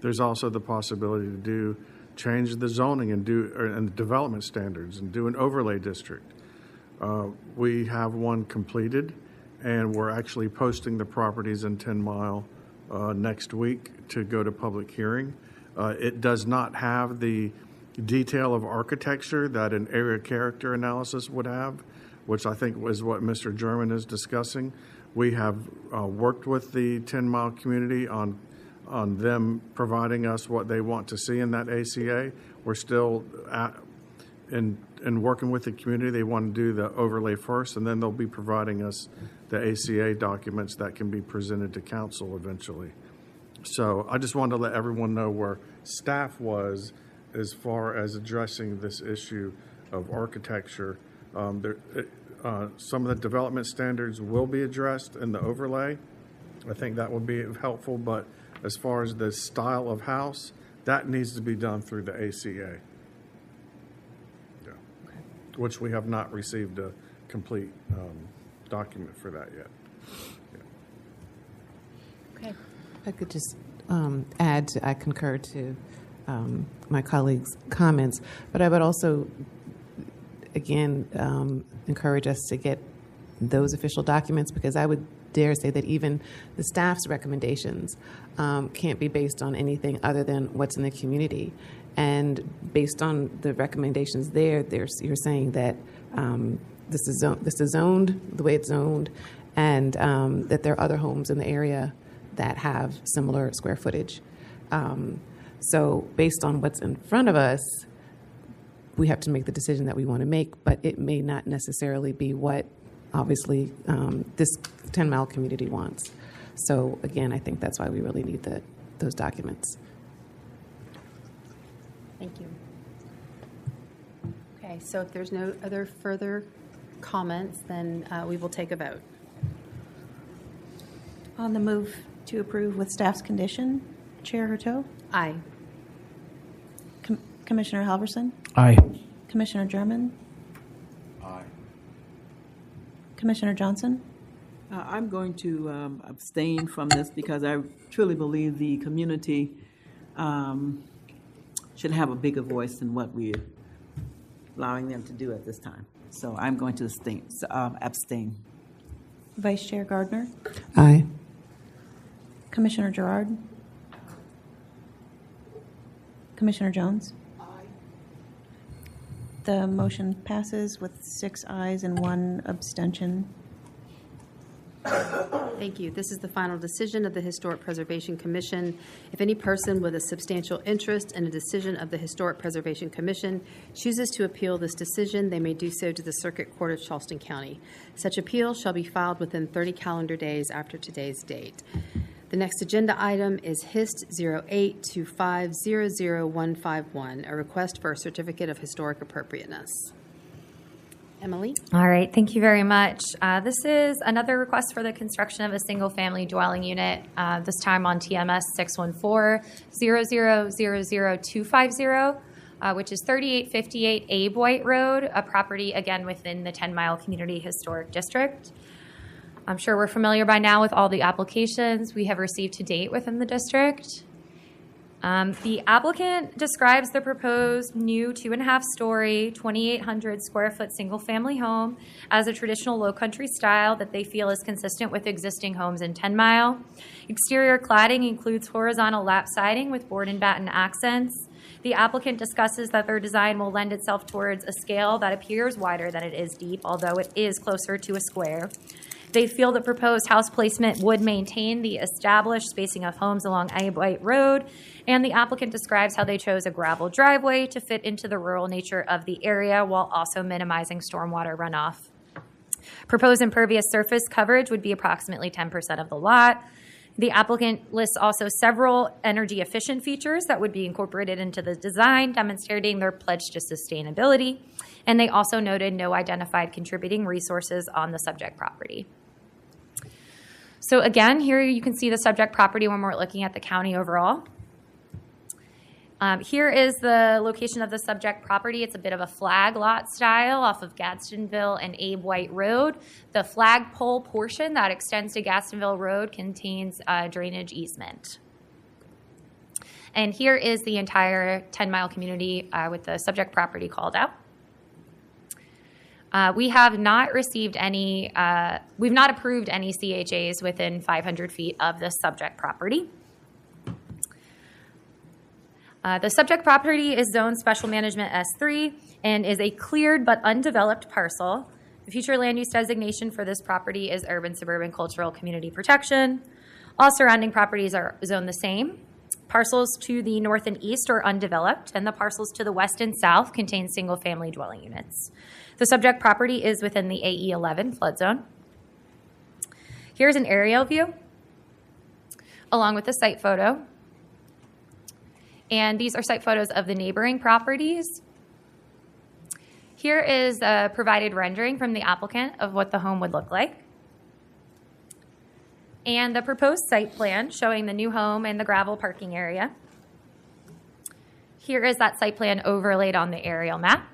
Speaker 2: There's also the possibility to change the zoning and and development standards and do an overlay district. We have one completed, and we're actually posting the properties in 10 Mile next week to go to public hearing. It does not have the detail of architecture that an area character analysis would have, which I think was what Mr. German is discussing. We have worked with the 10 Mile community on them providing us what they want to see in that ACA. We're still in working with the community. They want to do the overlay first, and then they'll be providing us the ACA documents that can be presented to council eventually. So I just wanted to let everyone know where staff was as far as addressing this issue of architecture. Some of the development standards will be addressed in the overlay. I think that would be helpful, but as far as the style of house, that needs to be done through the ACA. Yeah. Okay. Which we have not received a complete document for that yet. Yeah.
Speaker 12: Okay. I could just add, I concur to my colleagues' comments, but I would also, again, encourage us to get those official documents, because I would dare say that even the staff's recommendations can't be based on anything other than what's in the community. And based on the recommendations there, you're saying that this is zoned the way it's zoned, and that there are other homes in the area that have similar square footage. So based on what's in front of us, we have to make the decision that we want to make, but it may not necessarily be what, obviously, this 10 Mile community wants. So again, I think that's why we really need those documents.
Speaker 1: Thank you. Okay, so if there's no other further comments, then we will take a vote.
Speaker 4: On the move to approve with staff's condition, Chair Hurteau?
Speaker 1: Aye.
Speaker 4: Commissioner Halverson?
Speaker 5: Aye.
Speaker 4: Commissioner German?
Speaker 13: Aye.
Speaker 4: Commissioner Johnson?
Speaker 3: I'm going to abstain from this because I truly believe the community should have a bigger voice than what we're allowing them to do at this time. So I'm going to abstain.
Speaker 4: Vice Chair Gardner?
Speaker 12: Aye.
Speaker 4: Commissioner Gerard? Commissioner Jones? The motion passes with 6 ayes and 1 abstention.
Speaker 1: Thank you. This is the final decision of the Historic Preservation Commission. If any person with a substantial interest in a decision of the Historic Preservation Commission chooses to appeal this decision, they may do so to the Circuit Court of Charleston County. Such appeal shall be filed within 30 calendar days after today's date. The next agenda item is HIST 0825000151, a request for a certificate of historic appropriateness. Emily?
Speaker 6: All right, thank you very much. This is another request for the construction of a single-family dwelling unit, this time on TMS 614-0000250, which is 3858 Abe White Road, a property, again, within the 10 Mile Community Historic District. I'm sure we're familiar by now with all the applications we have received to date within the district. The applicant describes the proposed new 2.5-story, 2,800 square foot single-family home as a traditional low-country style that they feel is consistent with existing homes in 10 Mile. Exterior cladding includes horizontal lap siding with board and batten accents. The applicant discusses that their design will lend itself towards a scale that appears wider than it is deep, although it is closer to a square. They feel the proposed house placement would maintain the established spacing of homes along Abe White Road, and the applicant describes how they chose a gravel driveway to fit into the rural nature of the area while also minimizing stormwater runoff. Proposed impervious surface coverage would be approximately 10% of the lot. The applicant lists also several energy efficient features that would be incorporated into the design, demonstrating their pledge to sustainability. And they also noted no identified contributing resources on the subject property. So again, here you can see the subject property when we're looking at the county overall. Here is the location of the subject property. It's a bit of a flag lot style off of Gadsdenville and Abe White Road. The flagpole portion that extends to Gadsdenville Road contains a drainage easement. And here is the entire 10 Mile community with the subject property called out. We have not received any, we've not approved any CHAs within 500 feet of the subject property. The subject property is zoned special management S3 and is a cleared but undeveloped parcel. The future land use designation for this property is urban, suburban, cultural, community protection. All surrounding properties are zoned the same. Parcels to the north and east are undeveloped, and the parcels to the west and south contain single-family dwelling units. The subject property is within the AE11 flood zone. Here's an aerial view along with the site photo. And these are site photos of the neighboring properties. Here is a provided rendering from the applicant of what the home would look like. And the proposed site plan showing the new home and the gravel parking area. Here is that site plan overlaid on the aerial map.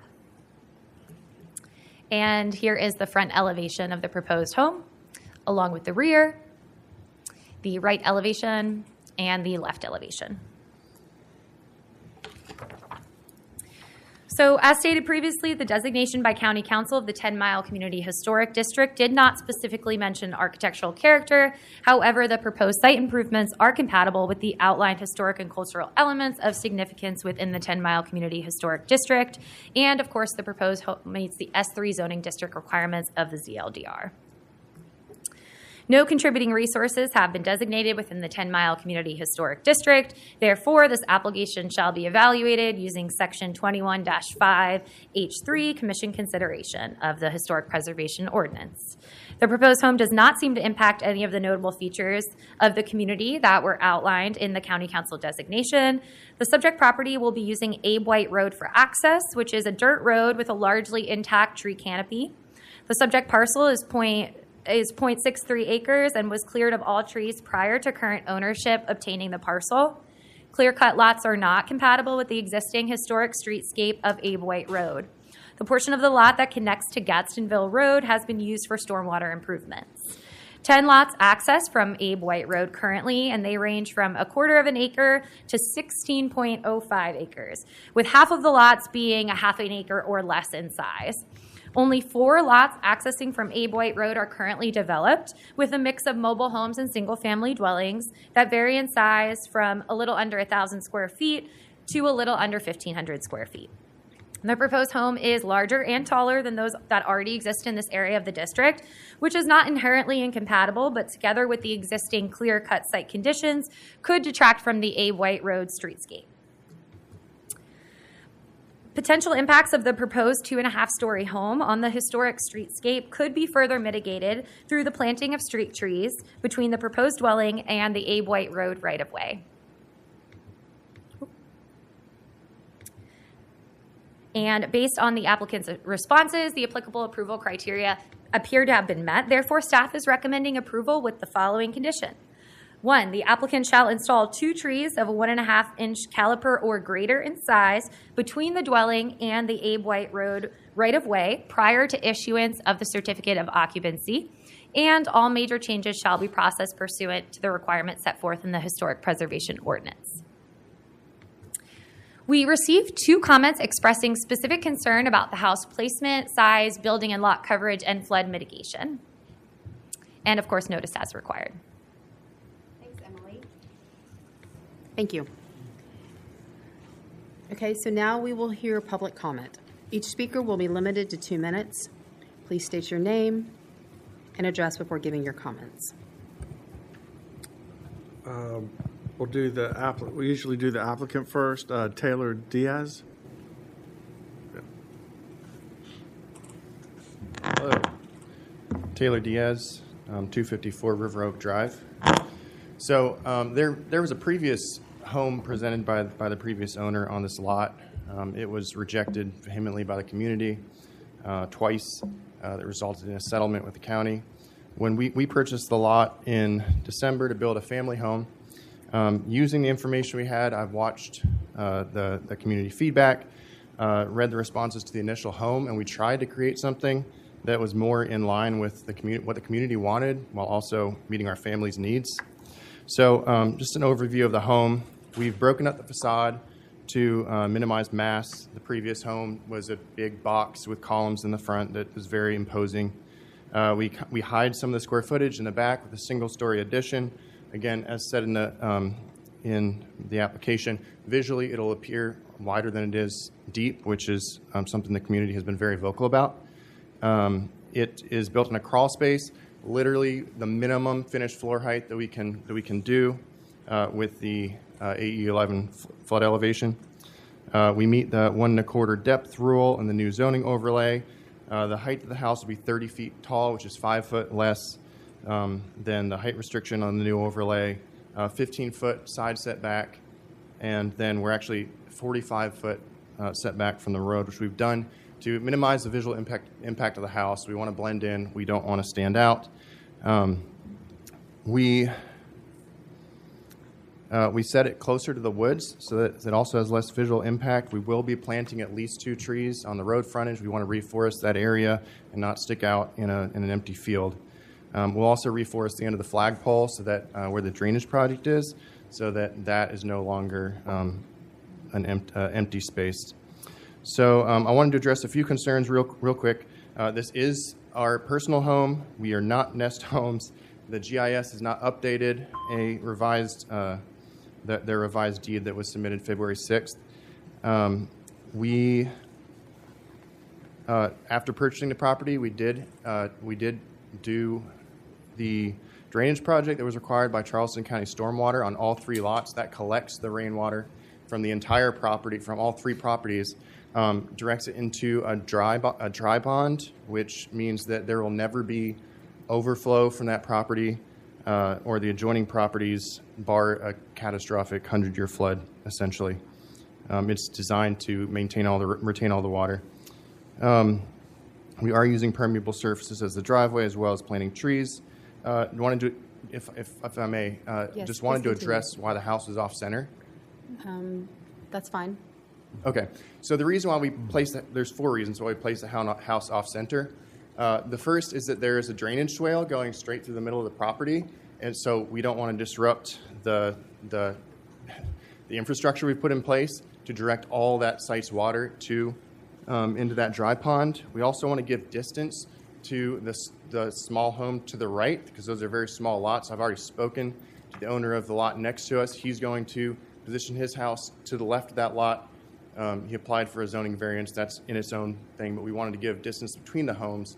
Speaker 6: And here is the front elevation of the proposed home, along with the rear, the right elevation, and the left elevation. So as stated previously, the designation by County Council of the 10 Mile Community Historic District did not specifically mention architectural character. However, the proposed site improvements are compatible with the outlined historic and cultural elements of significance within the 10 Mile Community Historic District. And of course, the proposed home meets the S3 zoning district requirements of the ZLDR. No contributing resources have been designated within the 10 Mile Community Historic District. Therefore, this application shall be evaluated using Section 21-5H3 Commission consideration of the Historic Preservation Ordinance. The proposed home does not seem to impact any of the notable features of the community that were outlined in the County Council designation. The subject property will be using Abe White Road for access, which is a dirt road with a largely intact tree canopy. The subject parcel is 0.63 acres and was cleared of all trees prior to current ownership obtaining the parcel. Clear-cut lots are not compatible with the existing historic streetscape of Abe White Road. The portion of the lot that connects to Gadsdenville Road has been used for stormwater improvements. 10 lots access from Abe White Road currently, and they range from 1/4 of an acre to 16.05 acres, with half of the lots being 1/2 an acre or less in size. Only 4 lots accessing from Abe White Road are currently developed, with a mix of mobile homes and single-family dwellings that vary in size from a little under 1,000 square feet to a little under 1,500 square feet. The proposed home is larger and taller than those that already exist in this area of the district, which is not inherently incompatible, but together with the existing clear-cut site conditions, could detract from the Abe White Road streetscape. Potential impacts of the proposed 2.5-story home on the historic streetscape could be further mitigated through the planting of street trees between the proposed dwelling and the Abe White Road right-of-way. And based on the applicant's responses, the applicable approval criteria appear to have been met. Therefore, staff is recommending approval with the following condition. 1, the applicant shall install 2 trees of a 1.5-inch caliper or greater in size between the dwelling and the Abe White Road right-of-way prior to issuance of the certificate of occupancy, and all major changes shall be processed pursuant to the requirements set forth in the Historic Preservation Ordinance. We received 2 comments expressing specific concern about the house placement, size, building and lot coverage, and flood mitigation. And of course, notice as required.
Speaker 1: Thank you. Okay, so now we will hear public comment. Each speaker will be limited to 2 minutes. Please state your name and address before giving your comments.
Speaker 2: We usually do the applicant first. Taylor Diaz.
Speaker 10: Hello, Taylor Diaz, 254 River Oak Drive. So there was a previous home presented by the previous owner on this lot. It was rejected vehemently by the community twice. That resulted in a settlement with the county. When we purchased the lot in December to build a family home, using the information we had, I've watched the community feedback, read the responses to the initial home, and we tried to create something that was more in line with what the community wanted while also meeting our family's needs. So just an overview of the home. We've broken up the facade to minimize mass. The previous home was a big box with columns in the front that was very imposing. We hide some of the square footage in the back with a single-story addition. Again, as said in the in the application. Visually, it'll appear wider than it is deep, which is something the community has been very vocal about. It is built in a crawl space, literally the minimum finished floor height that we can do with the AE11 flood elevation. We meet the 1 1/4 depth rule in the new zoning overlay. The height of the house will be 30 feet tall, which is 5 foot less than the height restriction on the new overlay. 15-foot side setback, and then we're actually 45-foot setback from the road, which we've done to minimize the visual impact of the house. We want to blend in. We don't want to stand out. We set it closer to the woods so that it also has less visual impact. We will be planting at least 2 trees on the road frontage. We want to reforest that area and not stick out in an empty field. We'll also reforest the end of the flagpole so that where the drainage project is, so that is no longer an empty space. So I wanted to address a few concerns real quick. This is our personal home. We are not Nest Homes. The GIS has not updated a revised their revised deed that was submitted February 6th. After purchasing the property, we did do the drainage project that was required by Charleston County Stormwater on all 3 lots. That collects the rainwater from the entire property, from all 3 properties, directs it into a dry pond, which means that there will never be overflow from that property or the adjoining properties, bar a catastrophic 100-year flood, essentially. It's designed to retain all the water. We are using permeable surfaces as the driveway, as well as planting trees. If I may,
Speaker 1: Yes,
Speaker 10: just wanted to
Speaker 1: please continue.
Speaker 10: address why the house is off center.
Speaker 1: That's fine.
Speaker 10: Okay, so the reason why we place there's 4 reasons why we place the house off center. The first is that there is a drainage swale going straight through the middle of the property, and so we don't want to disrupt the infrastructure we put in place to direct all that site's water to into that dry pond. We also want to give distance to the small home to the right, because those are very small lots. I've already spoken to the owner of the lot next to us. He's going to position his house to the left of that lot. He applied for a zoning variance. That's in its own thing, but we wanted to give distance between the homes.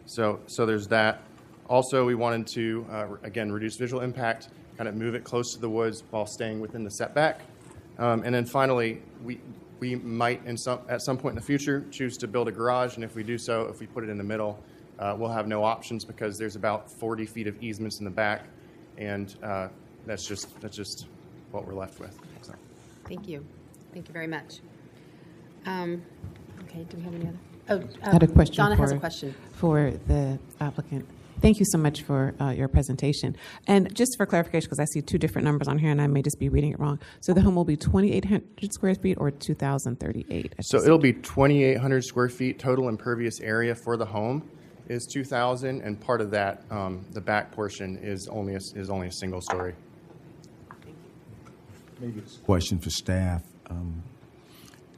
Speaker 10: So there's that. Also, we wanted to, again, reduce visual impact, kind of move it close to the woods while staying within the setback. And then finally, we might, at some point in the future, choose to build a garage, and if we do so, if we put it in the middle, we'll have no options because there's about 40 feet of easements in the back, and that's just what we're left with. So.
Speaker 1: Thank you. Thank you very much. Okay, do we have any other?
Speaker 12: I had a question.
Speaker 1: Donna has a question.
Speaker 12: For the applicant. Thank you so much for your presentation. And just for clarification, because I see 2 different numbers on here and I may just be reading it wrong. So the home will be 2,800 square feet or 2,038?
Speaker 10: So it'll be 2,800 square feet. Total impervious area for the home is 2,000, and part of that, the back portion is only a single story.
Speaker 13: Maybe it's a question for staff.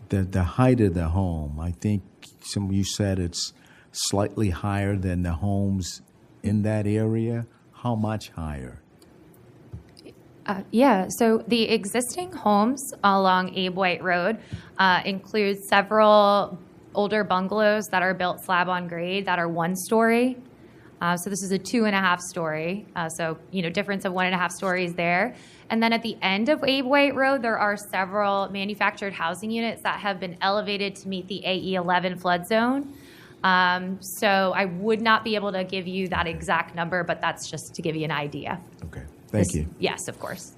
Speaker 13: The height of the home, I think some of you said it's slightly higher than the homes in that area. How much higher?
Speaker 6: Yeah, so the existing homes along Abe White Road include several older bungalows that are built slab on grade that are 1 story. So this is a 2.5 story. So, difference of 1.5 stories there. And then at the end of Abe White Road, there are several manufactured housing units that have been elevated to meet the AE11 flood zone. So I would not be able to give you that exact number, but that's just to give you an idea.
Speaker 13: Okay, thank you.
Speaker 6: Yes, of course.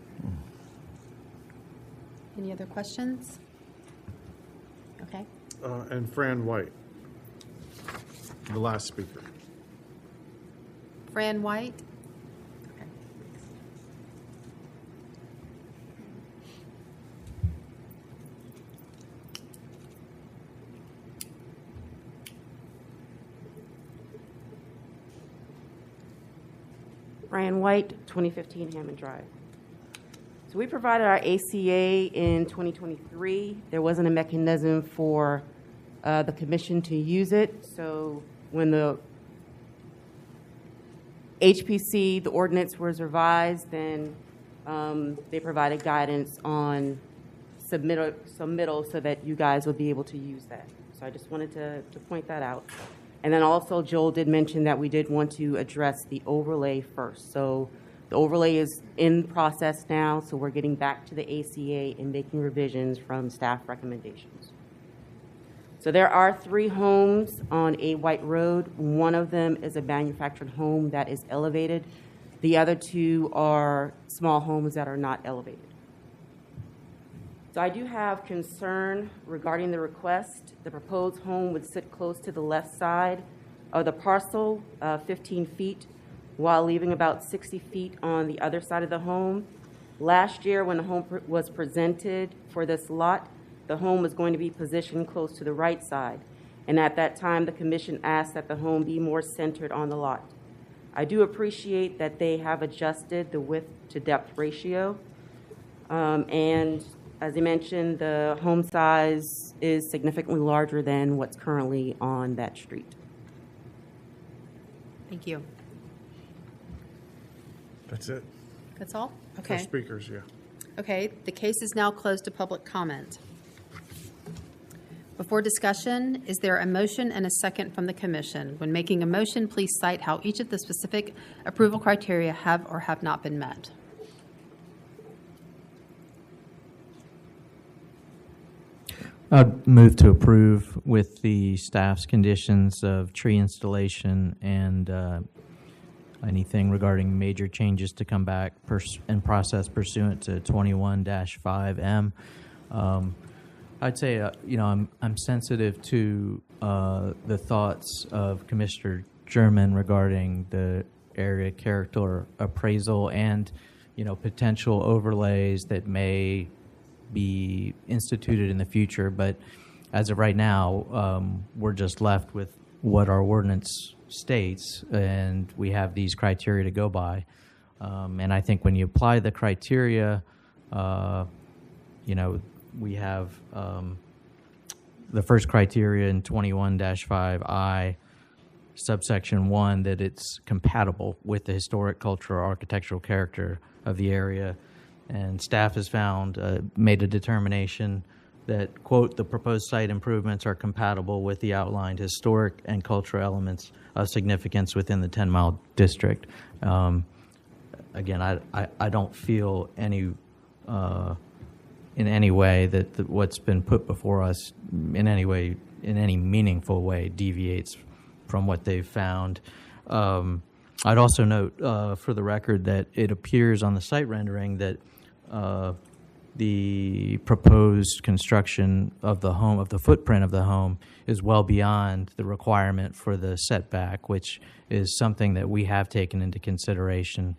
Speaker 1: Any other questions? Okay.
Speaker 2: And Fran White, the last speaker.
Speaker 1: Fran White? Okay.
Speaker 8: Fran White, 2015 Hammond Drive. So we provided our ACA in 2023. There wasn't a mechanism for the commission to use it. So when the HPC, the ordinance was revised, then They provided guidance on submittal so that you guys would be able to use that. So I just wanted to point that out. And then also Joel did mention that we did want to address the overlay first. So the overlay is in process now, so we're getting back to the ACA and making revisions from staff recommendations. So there are 3 homes on A White Road. One of them is a manufactured home that is elevated. The other 2 are small homes that are not elevated. So I do have concern regarding the request. The proposed home would sit close to the left side of the parcel, 15 feet, while leaving about 60 feet on the other side of the home. Last year, when the home was presented for this lot, the home was going to be positioned close to the right side. And at that time, the commission asked that the home be more centered on the lot. I do appreciate that they have adjusted the width to depth ratio. And as I mentioned, the home size is significantly larger than what's currently on that street.
Speaker 1: Thank you.
Speaker 2: That's it.
Speaker 1: That's all?
Speaker 2: For
Speaker 1: Okay.
Speaker 2: speakers, yeah.
Speaker 1: Okay, the case is now closed to public comment. Before discussion, is there a motion and a second from the commission? When making a motion, please cite how each of the specific approval criteria have or have not been met.
Speaker 5: I'd move to approve with the staff's conditions of tree installation and anything regarding major changes to come back and process pursuant to 21-5M. I'd say, I'm sensitive to the thoughts of Commissioner German regarding the area character appraisal and, potential overlays that may be instituted in the future. But as of right now, we're just left with what our ordinance states, and we have these criteria to go by. And I think when you apply the criteria, we have the first criteria in 21-5I, subsection 1, that it's compatible with the historic, cultural, or architectural character of the area. And staff has made a determination that, quote, the proposed site improvements are compatible with the outlined historic and cultural elements of significance within the 10-mile district. Again, I don't feel in any way that what's been put before us in any meaningful way deviates from what they've found. I'd also note for the record that it appears on the site rendering that the proposed construction of the home, of the footprint of the home, is well beyond the requirement for the setback, which is something that we have taken into consideration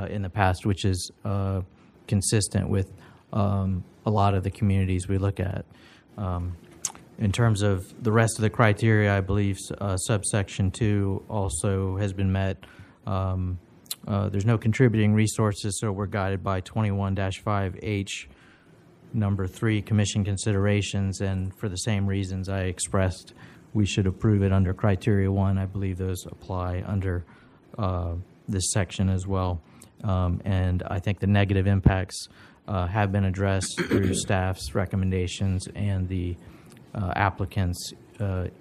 Speaker 5: in the past, which is consistent with a lot of the communities we look at. In terms of the rest of the criteria, I believe subsection 2 also has been met. There's no contributing resources, so we're guided by 21-5H, number 3, commission considerations, and for the same reasons I expressed, we should approve it under criteria 1. I believe those apply under this section as well. And I think the negative impacts have been addressed through staff's recommendations and the applicant's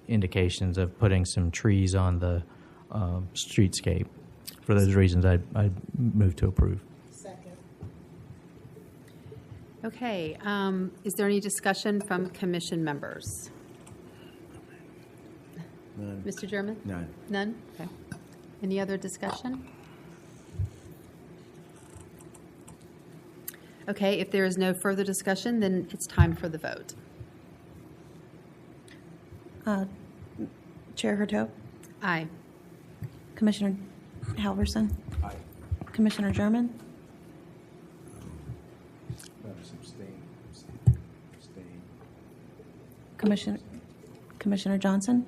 Speaker 5: indications of putting some trees on the streetscape. For those reasons, I'd move to approve.
Speaker 7: Second.
Speaker 1: Okay, is there any discussion from commission members?
Speaker 13: None.
Speaker 1: Mr. German?
Speaker 13: None.
Speaker 1: None? Okay. Any other discussion? Okay, if there is no further discussion, then it's time for the vote.
Speaker 4: Chair Hurtaud?
Speaker 1: Aye.
Speaker 4: Commissioner Halverson?
Speaker 13: Aye.
Speaker 4: Commissioner German? Commissioner Johnson?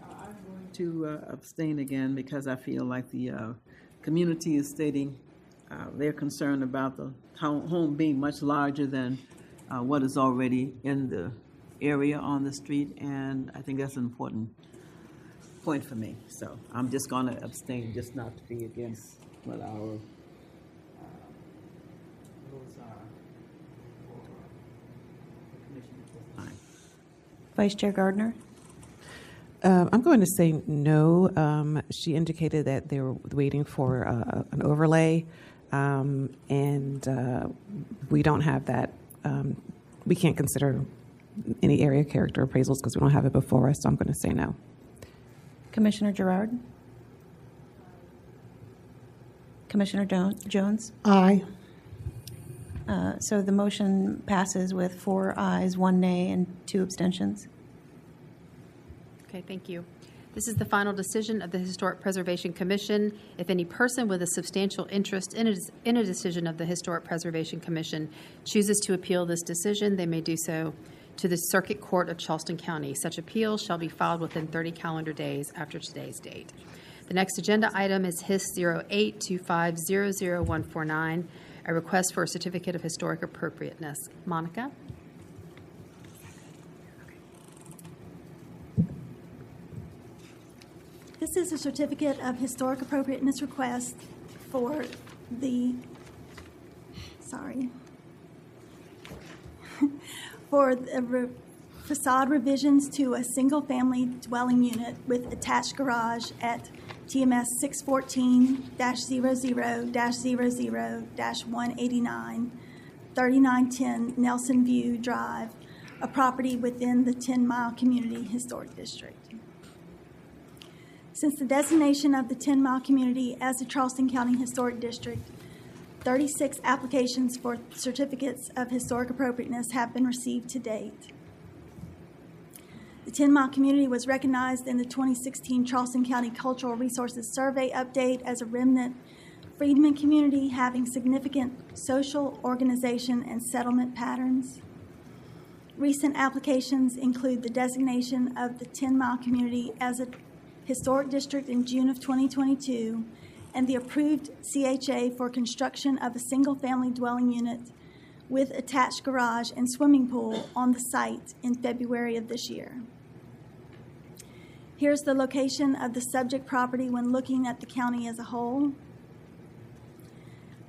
Speaker 3: I'm going to abstain again because I feel like the community is stating they're concerned about the home being much larger than what is already in the area on the street, and I think that's an important point for me. So I'm just going to abstain, just not to be against what our
Speaker 4: Vice Chair Gardner?
Speaker 12: I'm going to say no. She indicated that they were waiting for an overlay, and we don't have that. We can't consider any area character appraisals because we don't have it before us, so I'm going to say no.
Speaker 4: Commissioner Gerard? Commissioner Jones?
Speaker 21: Aye.
Speaker 4: So the motion passes with 4 ayes, 1 nay, and 2 abstentions.
Speaker 1: Okay, thank you. This is the final decision of the Historic Preservation Commission. If any person with a substantial interest in a decision of the Historic Preservation Commission chooses to appeal this decision, they may do so to the Circuit Court of Charleston County. Such appeal shall be filed within 30 calendar days after today's date. The next agenda item is HIS 0825000149, a request for a certificate of historic appropriateness. Monica?
Speaker 9: This is a certificate of historic appropriateness request for the, for the facade revisions to a single-family dwelling unit with attached garage at TMS 614-00-00-189, 3910 Nelson View Drive, a property within the 10 Mile Community Historic District. Since the designation of the 10 Mile Community as the Charleston County Historic District, 36 applications for certificates of historic appropriateness have been received to date. The 10 Mile Community was recognized in the 2016 Charleston County Cultural Resources Survey update as a remnant freedmen community having significant social, organization, and settlement patterns. Recent applications include the designation of the 10 Mile Community as a historic district in June of 2022 and the approved CHA for construction of a single-family dwelling unit with attached garage and swimming pool on the site in February of this year. Here's the location of the subject property when looking at the county as a whole.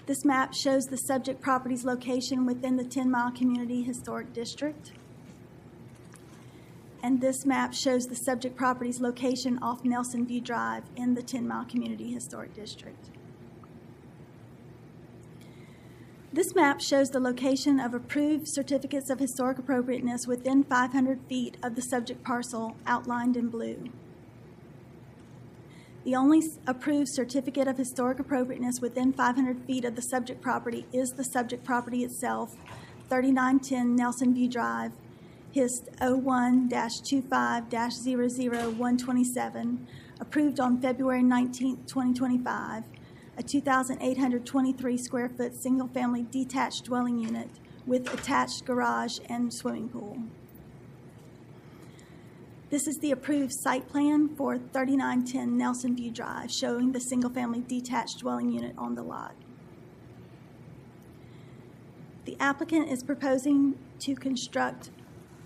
Speaker 9: This map shows the subject property's location within the 10 Mile Community Historic District. And this map shows the subject property's location off Nelson View Drive in the 10 Mile Community Historic District. This map shows the location of approved certificates of historic appropriateness within 500 feet of the subject parcel outlined in blue. The only approved certificate of historic appropriateness within 500 feet of the subject property is the subject property itself, 3910 Nelson View Drive, HIST 01-25-00127, approved on February 19, 2025, a 2,823 square foot single-family detached dwelling unit with attached garage and swimming pool. This is the approved site plan for 3910 Nelson View Drive, showing the single-family detached dwelling unit on the lot. The applicant is proposing to construct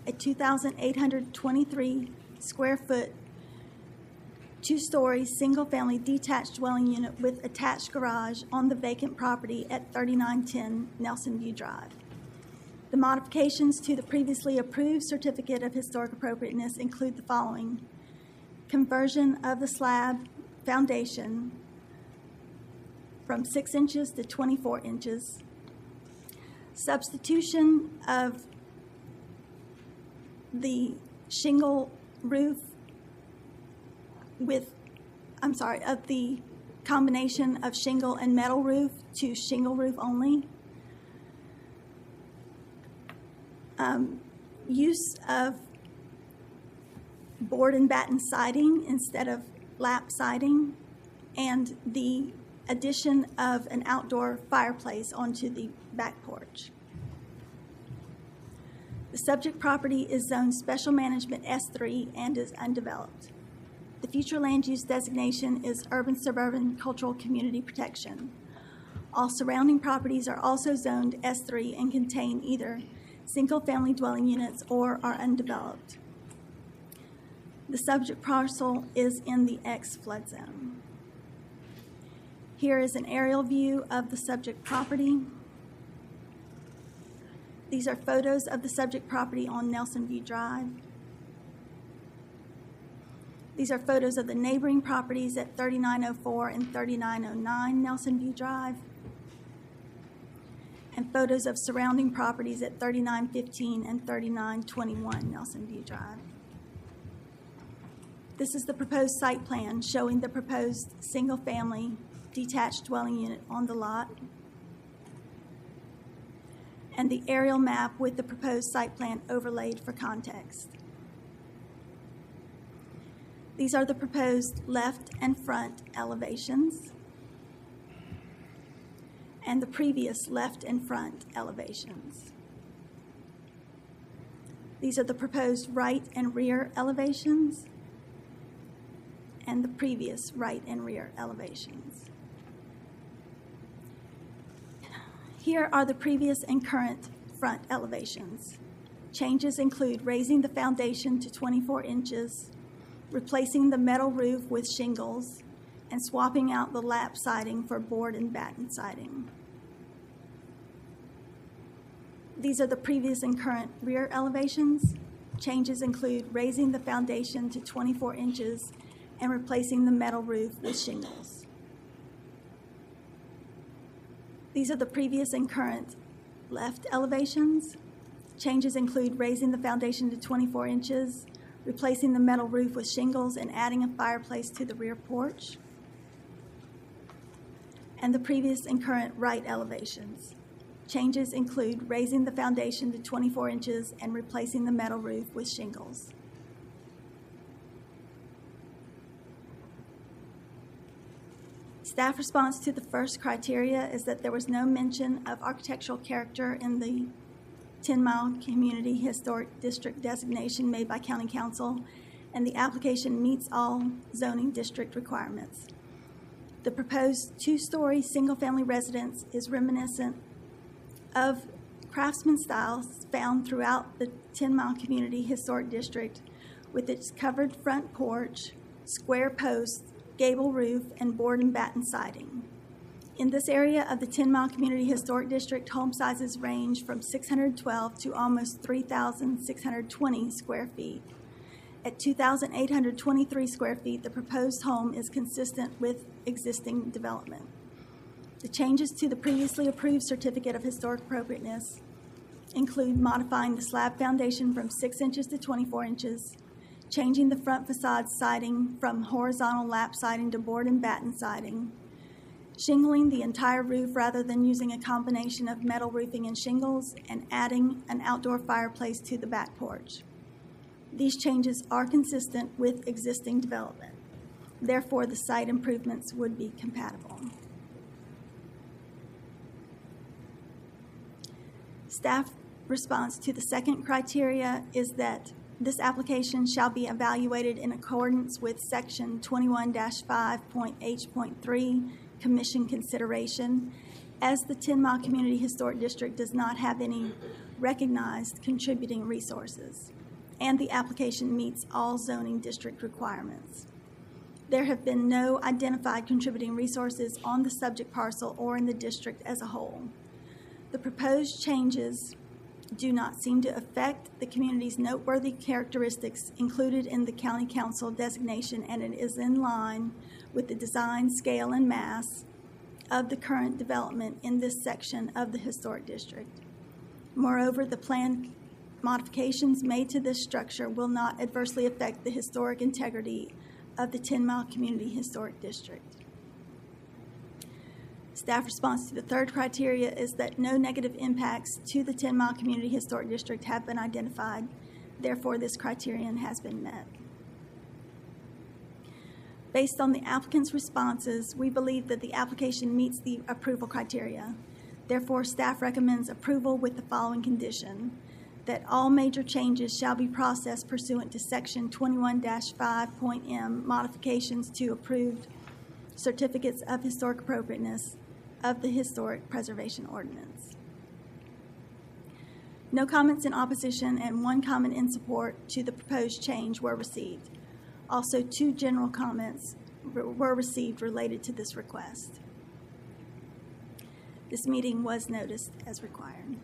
Speaker 9: a 2,823 square foot, 2-story, single-family detached dwelling unit with attached garage on the vacant property at 3910 Nelson View Drive. The modifications to the previously approved certificate of historic appropriateness include the following: conversion of the slab foundation from 6 inches to 24 inches, substitution of the shingle roof of the combination of shingle and metal roof to shingle roof only. Use of board and batten siding instead of lap siding, and the addition of an outdoor fireplace onto the back porch. The subject property is zoned Special Management S3 and is undeveloped. The future land use designation is Urban Suburban Cultural Community Protection. All surrounding properties are also zoned S3 and contain either single-family dwelling units or are undeveloped. The subject parcel is in the X flood zone. Here is an aerial view of the subject property. These are photos of the subject property on Nelson View Drive. These are photos of the neighboring properties at 3904 and 3909 Nelson View Drive, and photos of surrounding properties at 3915 and 3921 Nelson View Drive. This is the proposed site plan showing the proposed single-family detached dwelling unit on the lot, and the aerial map with the proposed site plan overlaid for context. These are the proposed left and front elevations and the previous left and front elevations. These are the proposed right and rear elevations and the previous right and rear elevations. Here are the previous and current front elevations. Changes include raising the foundation to 24 inches, replacing the metal roof with shingles, and swapping out the lap siding for board and batten siding. These are the previous and current rear elevations. Changes include raising the foundation to 24 inches and replacing the metal roof with shingles. These are the previous and current left elevations. Changes include raising the foundation to 24 inches, replacing the metal roof with shingles, and adding a fireplace to the rear porch. And the previous and current right elevations. Changes include raising the foundation to 24 inches and replacing the metal roof with shingles. Staff response to the first criteria is that there was no mention of architectural character in the 10-mile community historic district designation made by County Council, and the application meets all zoning district requirements. The proposed two-story single-family residence is reminiscent of craftsman styles found throughout the 10-mile community historic district, with its covered front porch, square posts, gable roof, and board and batten siding. In this area of the 10-mile community historic district, home sizes range from 612 to almost 3,620 square feet. At 2,823 square feet, the proposed home is consistent with existing development. The changes to the previously approved certificate of historic appropriateness include modifying the slab foundation from 6 inches to 24 inches, changing the front facade siding from horizontal lap siding to board and batten siding, shingling the entire roof rather than using a combination of metal roofing and shingles, and adding an outdoor fireplace to the back porch. These changes are consistent with existing development. Therefore, the site improvements would be compatible. Staff response to the second criteria is that this application shall be evaluated in accordance with Section 21-5.H.3 Commission consideration, as the 10-mile community historic district does not have any recognized contributing resources, and the application meets all zoning district requirements. There have been no identified contributing resources on the subject parcel or in the district as a whole. The proposed changes do not seem to affect the community's noteworthy characteristics included in the County Council designation, and it is in line with the design, scale, and mass of the current development in this section of the historic district. Moreover, the planned modifications made to this structure will not adversely affect the historic integrity of the 10-mile community historic district. Staff response to the third criteria is that no negative impacts to the 10-mile community historic district have been identified. Therefore, this criterion has been met. Based on the applicant's responses, we believe that the application meets the approval criteria. Therefore, staff recommends approval with the following condition: that all major changes shall be processed pursuant to Section 21-5.M modifications to approved certificates of historic appropriateness of the Historic Preservation Ordinance. No comments in opposition and one comment in support to the proposed change were received. Also, 2 general comments were received related to this request. This meeting was noticed as required.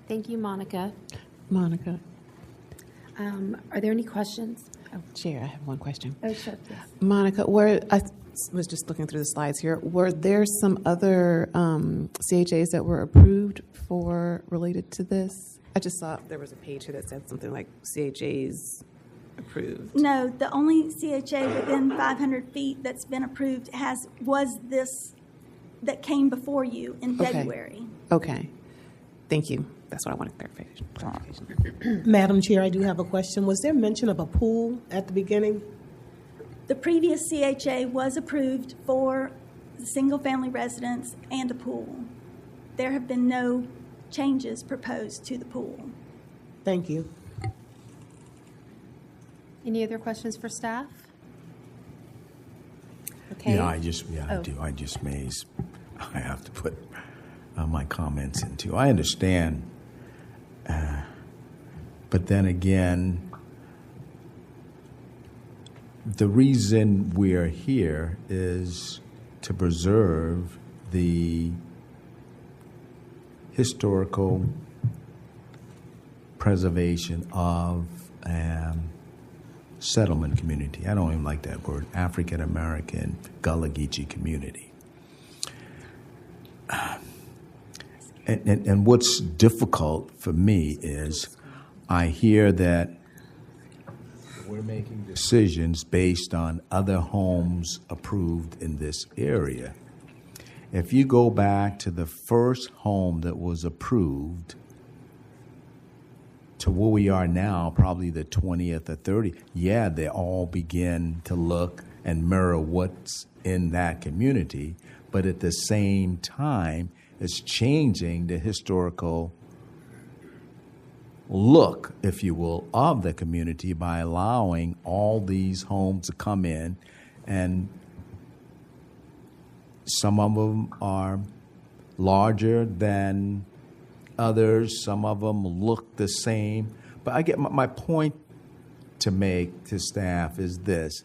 Speaker 1: Thank you, Monica.
Speaker 12: Monica.
Speaker 1: Are there any questions?
Speaker 12: Chair, I have one question.
Speaker 9: Oh, sure, yes.
Speaker 12: Monica, I was just looking through the slides here. Were there some other CHAs that were approved for related to this? I just saw there was a page here that said something like CHAs approved.
Speaker 9: No, the only CHA within 500 feet that's been approved was this that came before you in
Speaker 12: Okay.
Speaker 9: February.
Speaker 12: Okay. Thank you. That's what I wanted clarification.
Speaker 7: Madam Chair, I do have a question. Was there mention of a pool at the beginning?
Speaker 9: The previous CHA was approved for single-family residence and a pool. There have been no changes proposed to the pool.
Speaker 7: Thank you.
Speaker 1: Any other questions for staff? Okay.
Speaker 13: Yeah, I
Speaker 1: Oh.
Speaker 13: do. I have to put my comments into. I understand, but then again, the reason we're here is to preserve the historical preservation of settlement community. I don't even like that word, African American Gullah Geechee community. And what's difficult for me is I hear that we're making decisions based on other homes approved in this area. If you go back to the first home that was approved to where we are now, probably the 20th or 30th, yeah, they all begin to look and mirror what's in that community, but at the same time, it's changing the historical look, if you will, of the community by allowing all these homes to come in, and some of them are larger than others, some of them look the same. But I get my point to make to staff is this.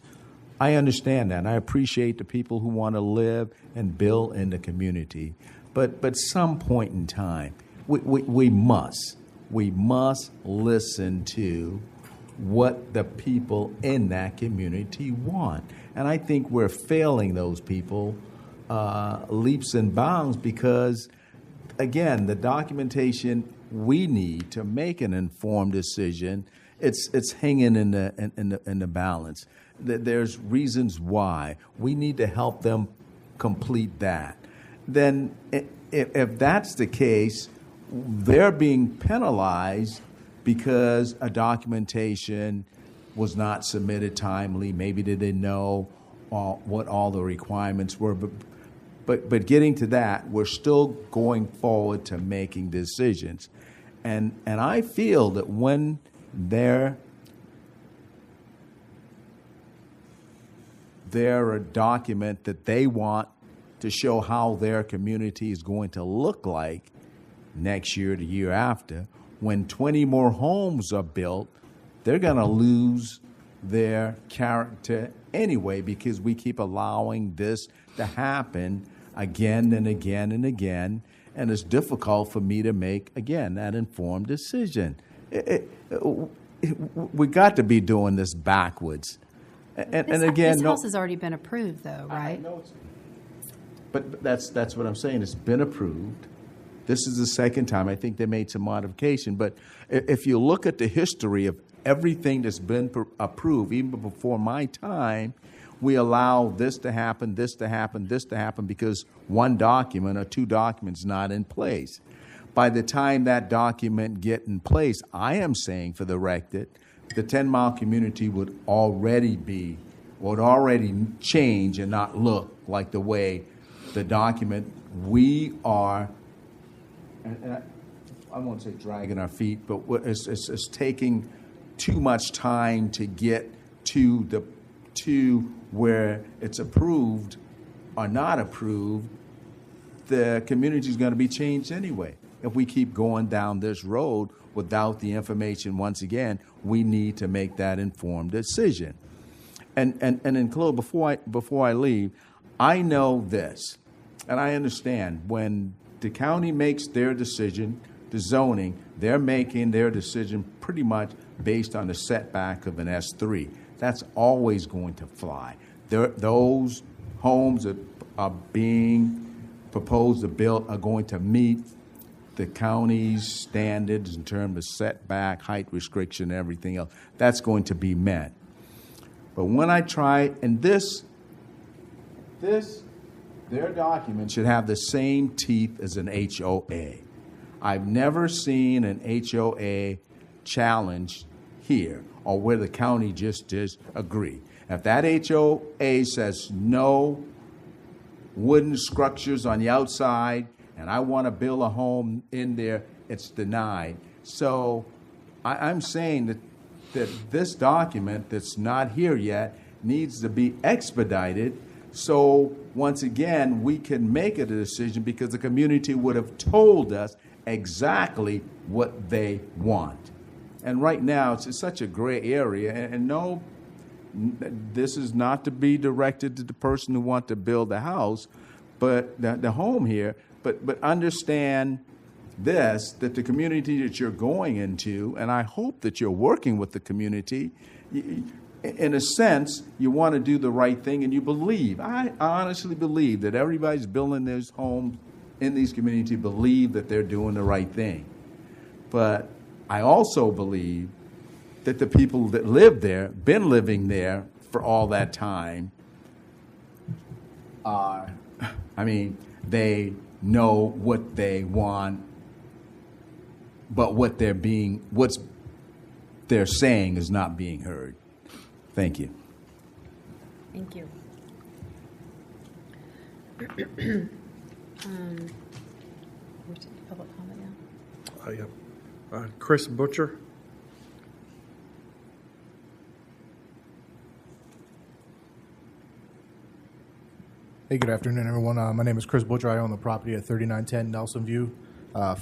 Speaker 13: I understand that, and I appreciate the people who want to live and build in the community. But some point in time, we must listen to what the people in that community want. And I think we're failing those people leaps and bounds because, again, the documentation we need to make an informed decision, it's hanging in the balance. There's reasons why. We need to help them complete that. Then if that's the case, they're being penalized because a documentation was not submitted timely. Maybe they didn't know what all the requirements were. But getting to that, we're still going forward to making decisions. And I feel that when they're a document that they want to show how their community is going to look like next year, the year after, when 20 more homes are built, they're going to lose their character anyway because we keep allowing this to happen again and again and again, and it's difficult for me to make, again, that informed decision. We got to be doing this backwards. And again,
Speaker 1: this house has already been approved, though, right?
Speaker 13: But that's what I'm saying. It's been approved. This is the second time. I think they made some modification. But if you look at the history of everything that's been approved, even before my time, we allow this to happen, this to happen, this to happen because one document or two documents not in place. By the time that document get in place, I am saying for the record, the 10 Mile community would already change and not look like the way the document we are, and I won't say dragging our feet, but it's taking too much time to get to where it's approved or not approved. The community is going to be changed anyway. If we keep going down this road without the information, once again, we need to make that informed decision. And in close, before I leave, I know this, and I understand when the county makes their decision, the zoning, they're making their decision pretty much based on the setback of an S3. That's always going to fly. Those homes that are being proposed to build are going to meet the county's standards in terms of setback, height restriction, everything else. That's going to be met. But when I try, and their document should have the same teeth as an HOA. I've never seen an HOA challenge here or where the county just disagree. If that HOA says no wooden structures on the outside and I want to build a home in there, it's denied. So I'm saying that this document that's not here yet needs to be expedited so once again we can make a decision because the community would have told us exactly what they want. And right now it's such a gray area, and no, this is not to be directed to the person who wants to build a house, but the home here, but understand this, that the community that you're going into, and I hope that you're working with the community, in a sense, you want to do the right thing, and you believe, I honestly believe that everybody's building these homes in these communities believe that they're doing the right thing. But I also believe that the people that live there, been living there for all that time, they know what they want, but what they're saying is not being heard. Thank you.
Speaker 1: Thank you. We're to public comment now.
Speaker 2: Chris Butcher.
Speaker 15: Hey, good afternoon, everyone. My name is Chris Butcher. I own the property at 3910 Nelson View.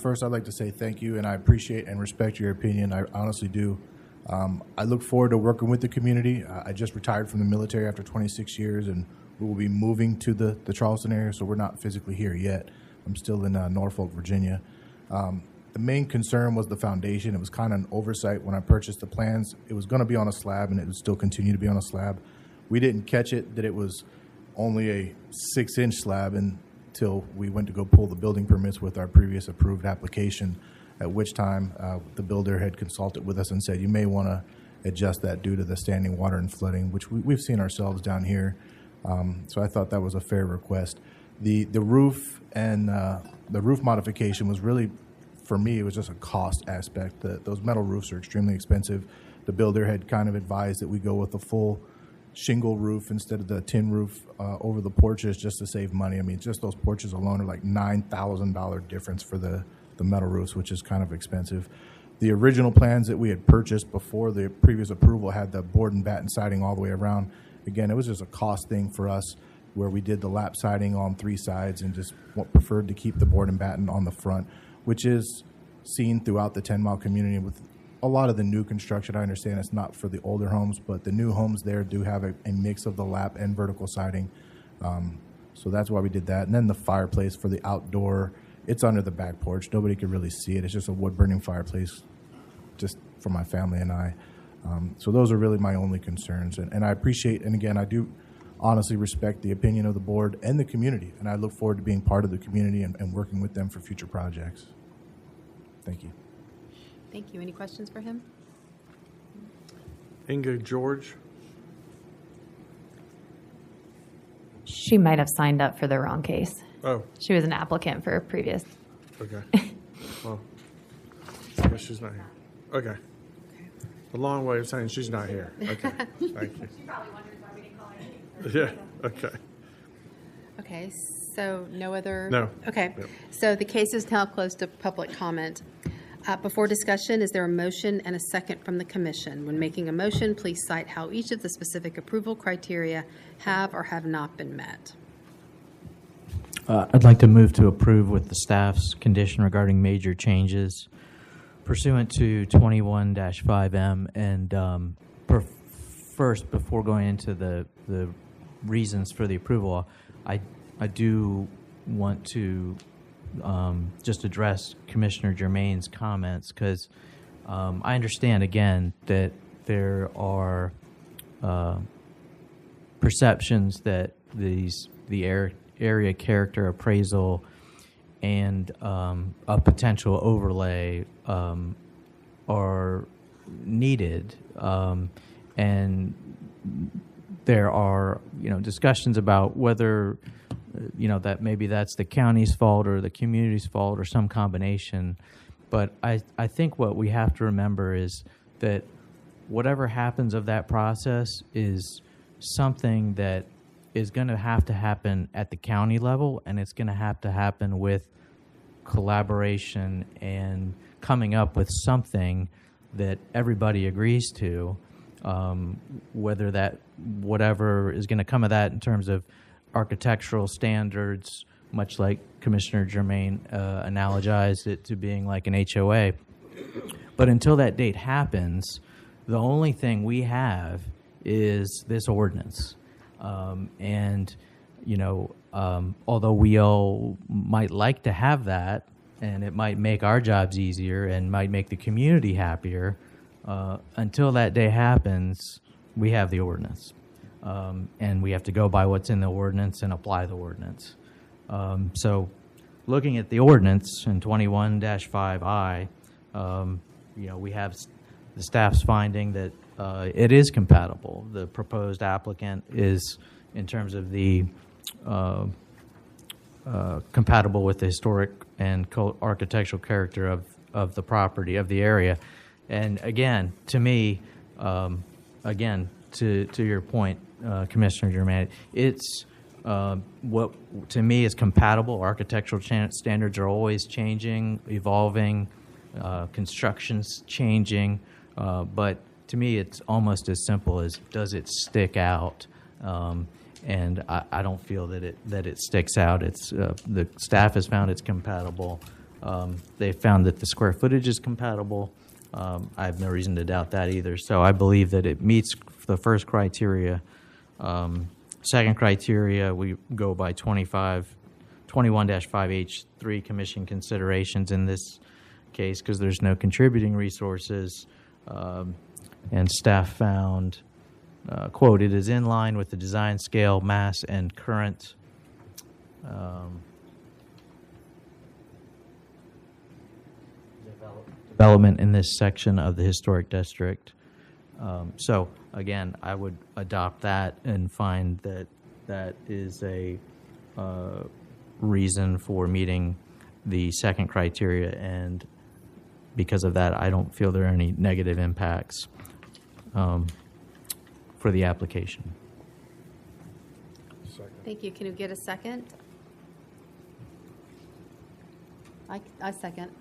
Speaker 15: First, I'd like to say thank you, and I appreciate and respect your opinion. I honestly do. I look forward to working with the community. I just retired from the military after 26 years, and we will be moving to the Charleston area, so we're not physically here yet. I'm still in Norfolk, Virginia. The main concern was the foundation. It was kind of an oversight when I purchased the plans. It was going to be on a slab, and it would still continue to be on a slab. We didn't catch it that it was only a 6-inch slab until we went to go pull the building permits with our previous approved application, at which time the builder had consulted with us and said, you may want to adjust that due to the standing water and flooding, which we've seen ourselves down here. So I thought that was a fair request. The roof and the roof modification was really, for me, it was just a cost aspect. Those metal roofs are extremely expensive. The builder had kind of advised that we go with a full shingle roof instead of the tin roof over the porches just to save money. I mean, just those porches alone are like $9,000 difference for the metal roofs, which is kind of expensive. The original plans that we had purchased before the previous approval had the board and batten siding all the way around. Again, it was just a cost thing for us where we did the lap siding on 3 sides and just preferred to keep the board and batten on the front, which is seen throughout the 10 Mile community with a lot of the new construction. I understand it's not for the older homes, but the new homes there do have a mix of the lap and vertical siding. So that's why we did that. And then the fireplace for the outdoor, it's under the back porch. Nobody could really see it. It's just a wood-burning fireplace just for my family and I. So those are really my only concerns. And I appreciate, and again, I do honestly respect the opinion of the board and the community. And I look forward to being part of the community and working with them for future projects. Thank you.
Speaker 1: Thank you. Any questions for him?
Speaker 2: Inga George.
Speaker 6: She might have signed up for the wrong case.
Speaker 2: Oh.
Speaker 6: She was an applicant for a previous.
Speaker 2: Okay. Well, I guess she's not here. Okay. A long way of saying she's not here. Okay. Thank you.
Speaker 6: She probably wonders why we didn't call her name.
Speaker 2: Yeah. Okay.
Speaker 1: Okay, so no other?
Speaker 2: No.
Speaker 1: Okay,
Speaker 2: Yep.
Speaker 1: so the case is now closed to public comment. Before discussion, is there a motion and a second from the commission? When making a motion, please cite how each of the specific approval criteria have or have not been met.
Speaker 5: I'd like to move to approve with the staff's condition regarding major changes pursuant to 21-5M. And first, before going into the reasons for the approval, I do want to just address Commissioner Germain's comments, because I understand, again, that there are perceptions that the area character appraisal and a potential overlay are needed, and there are discussions about whether that maybe that's the county's fault or the community's fault or some combination. But I think what we have to remember is that whatever happens of that process is something that is going to happen at the county level, and it's going to happen with collaboration and coming up with something that everybody agrees to, whatever is going to come of that in terms of architectural standards, much like Commissioner Germain analogized it to being like an HOA. But until that date happens, the only thing we have is this ordinance. Although we all might like to have that, and it might make our jobs easier and might make the community happier, until that day happens, we have the ordinance. And we have to go by what's in the ordinance and apply the ordinance. So looking at the ordinance in 21-5I, we have the staff's finding that it is compatible. The proposed applicant is, in terms of the compatible with the historic and architectural character of the property, of the area. And again, to me, to your point, Commissioner Germain, it's what to me is compatible. Architectural standards are always changing, evolving, construction's changing, but to me it's almost as simple as, does it stick out? And I don't feel that it sticks out. It's the staff has found it's compatible. They found that the square footage is compatible. I have no reason to doubt that either. So I believe that it meets the first criteria. Second criteria, we go by 21-5H3 Commission considerations in this case because there's no contributing resources, and staff found, quote, it is in line with the design scale, mass, and current development in this section of the historic district. So again, I would adopt that and find that that is a reason for meeting the second criteria, and because of that, I don't feel there are any negative impacts for the application.
Speaker 1: Thank you. Can you get a second? I second.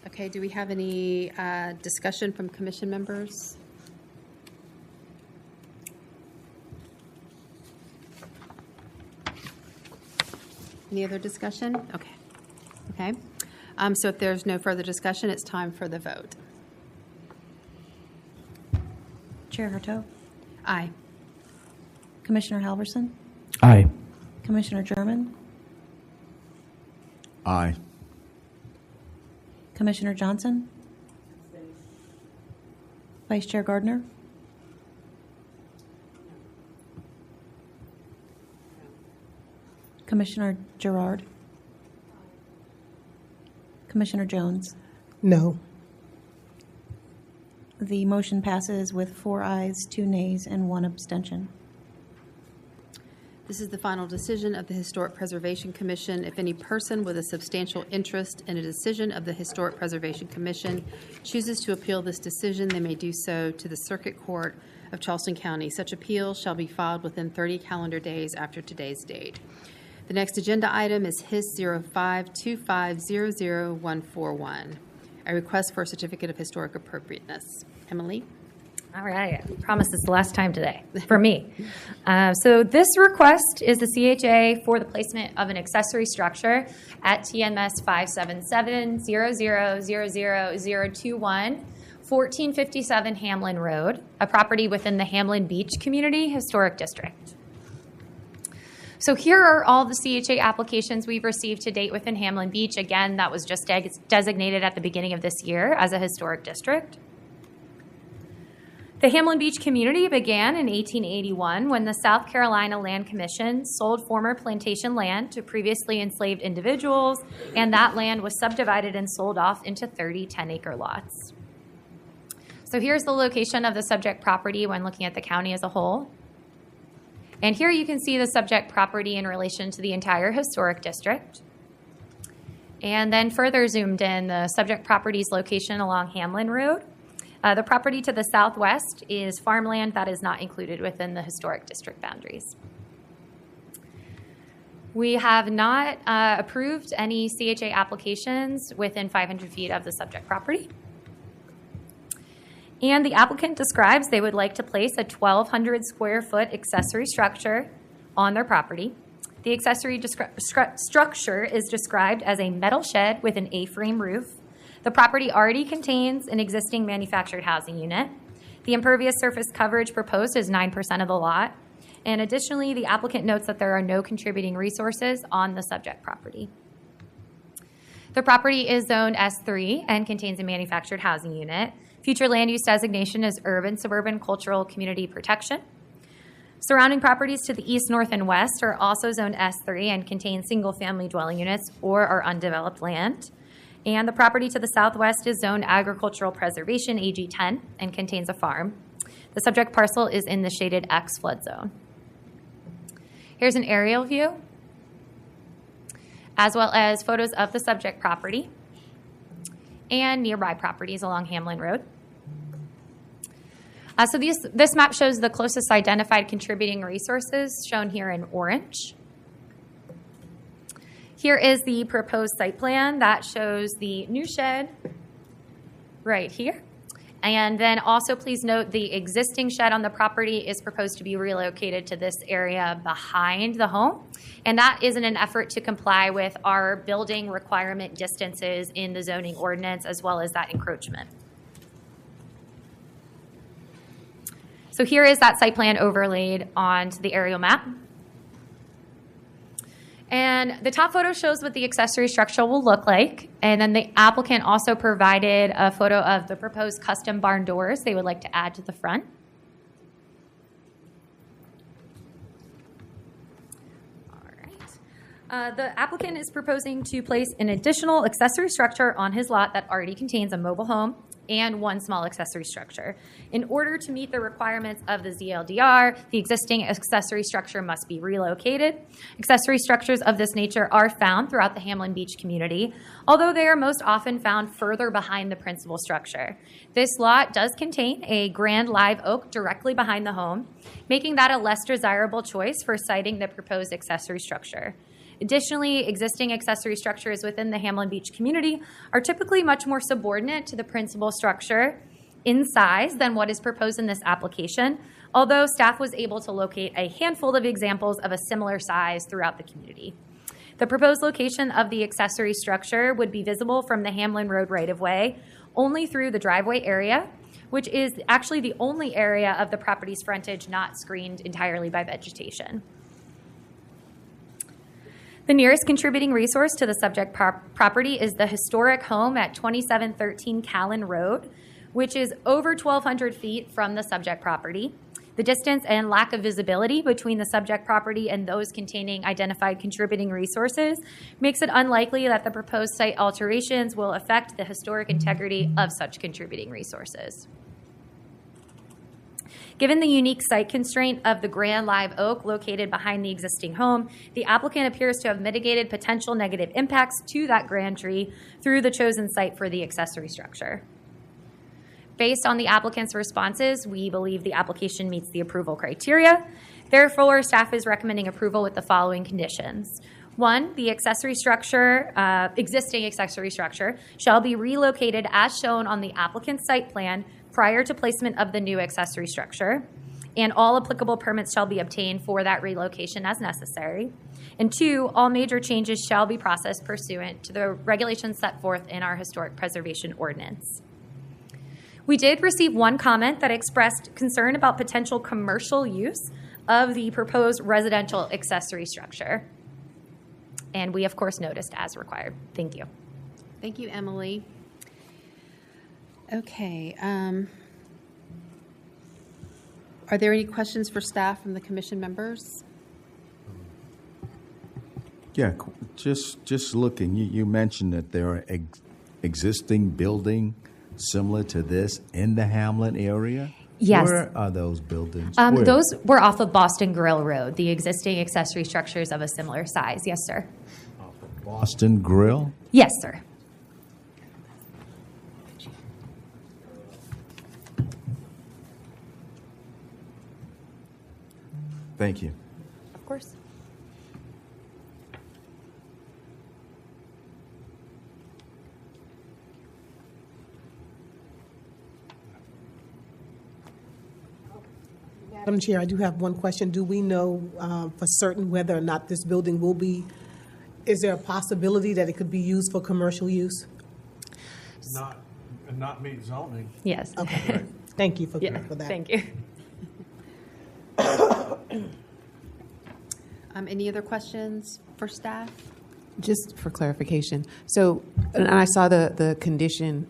Speaker 1: Okay, do we have any discussion from commission members? Any other discussion? Okay. Okay. So if there's no further discussion, it's time for the vote.
Speaker 4: Chair Hurtaud?
Speaker 1: Aye.
Speaker 4: Commissioner Halverson?
Speaker 5: Aye.
Speaker 4: Commissioner German?
Speaker 13: Aye.
Speaker 4: Commissioner Johnson? Vice Chair Gardner? Commissioner Gerard? Commissioner Jones?
Speaker 7: No.
Speaker 4: The motion passes with 4 ayes, 2 nays, and 1 abstention.
Speaker 1: This is the final decision of the Historic Preservation Commission. If any person with a substantial interest in a decision of the Historic Preservation Commission chooses to appeal this decision, they may do so to the Circuit Court of Charleston County. Such appeal shall be filed within 30 calendar days after today's date. The next agenda item is HIS 0525000141, a request for a certificate of historic appropriateness. Emily?
Speaker 6: All right, I promise it's the last time today for me. So this request is the CHA for the placement of an accessory structure at TMS 577-00000021, 1457 Hamlin Road, a property within the Hamlin Beach Community Historic District. So here are all the CHA applications we've received to date within Hamlin Beach. Again, that was just designated at the beginning of this year as a historic district. The Hamlin Beach community began in 1881 when the South Carolina Land Commission sold former plantation land to previously enslaved individuals, and that land was subdivided and sold off into 30 10-acre lots. So here's the location of the subject property when looking at the county as a whole. And here you can see the subject property in relation to the entire historic district. And then further zoomed in, the subject property's location along Hamlin Road. The property to the southwest is farmland that is not included within the historic district boundaries. We have not approved any CHA applications within 500 feet of the subject property. And the applicant describes they would like to place a 1,200 square foot accessory structure on their property. The accessory structure is described as a metal shed with an A-frame roof. The property already contains an existing manufactured housing unit. The impervious surface coverage proposed is 9% of the lot. And additionally, the applicant notes that there are no contributing resources on the subject property. The property is zoned S3 and contains a manufactured housing unit. Future land use designation is urban, suburban, cultural, community protection. Surrounding properties to the east, north, and west are also zoned S3 and contain single-family dwelling units or are undeveloped land. And the property to the southwest is zoned agricultural preservation, AG10, and contains a farm. The subject parcel is in the shaded X flood zone. Here's an aerial view, as well as photos of the subject property and nearby properties along Hamlin Road. So this map shows the closest identified contributing resources, shown here in orange. Here is the proposed site plan that shows the new shed right here. And then also please note the existing shed on the property is proposed to be relocated to this area behind the home. And that is in an effort to comply with our building requirement distances in the zoning ordinance, as well as that encroachment. So here is that site plan overlaid onto the aerial map. And the top photo shows what the accessory structure will look like. And then the applicant also provided a photo of the proposed custom barn doors they would like to add to the front. All right. The applicant is proposing to place an additional accessory structure on his lot that already contains a mobile home and one small accessory structure. In order to meet the requirements of the ZLDR, the existing accessory structure must be relocated. Accessory structures of this nature are found throughout the Hamlin Beach community, although they are most often found further behind the principal structure. This lot does contain a grand live oak directly behind the home, making that a less desirable choice for siting the proposed accessory structure. Additionally, existing accessory structures within the Hamlin Beach community are typically much more subordinate to the principal structure in size than what is proposed in this application, although staff was able to locate a handful of examples of a similar size throughout the community. The proposed location of the accessory structure would be visible from the Hamlin Road right-of-way only through the driveway area, which is actually the only area of the property's frontage not screened entirely by vegetation. The nearest contributing resource to the subject property is the historic home at 2713 Callan Road, which is over 1,200 feet from the subject property. The distance and lack of visibility between the subject property and those containing identified contributing resources makes it unlikely that the proposed site alterations will affect the historic integrity of such contributing resources. Given the unique site constraint of the grand live oak located behind the existing home, the applicant appears to have mitigated potential negative impacts to that grand tree through the chosen site for the accessory structure. Based on the applicant's responses, we believe the application meets the approval criteria. Therefore, staff is recommending approval with the following conditions. 1, the accessory structure, existing accessory structure, shall be relocated as shown on the applicant's site plan prior to placement of the new accessory structure, and all applicable permits shall be obtained for that relocation as necessary. And 2, all major changes shall be processed pursuant to the regulations set forth in our historic preservation ordinance. We did receive one comment that expressed concern about potential commercial use of the proposed residential accessory structure. And we, of course, noticed as required. Thank you.
Speaker 1: Thank you, Emily. Okay. Are there any questions for staff from the commission members?
Speaker 13: Yeah, just looking, you mentioned that there are existing building similar to this in the Hamlin area?
Speaker 6: Yes.
Speaker 13: Where are those buildings?
Speaker 6: Those were off of Boston Grill Road, the existing accessory structures of a similar size. Yes, sir.
Speaker 13: Boston Grill?
Speaker 6: Yes, sir.
Speaker 13: Thank you.
Speaker 6: Of course.
Speaker 7: Madam Chair, I do have one question. Do we know for certain whether or not this building will be, is there a possibility that it could be used for commercial use?
Speaker 2: Not meet zoning.
Speaker 6: Yes.
Speaker 7: Okay. Right. Thank you for that.
Speaker 6: Thank you.
Speaker 1: Any other questions for staff?
Speaker 12: Just for clarification, so, and I saw the condition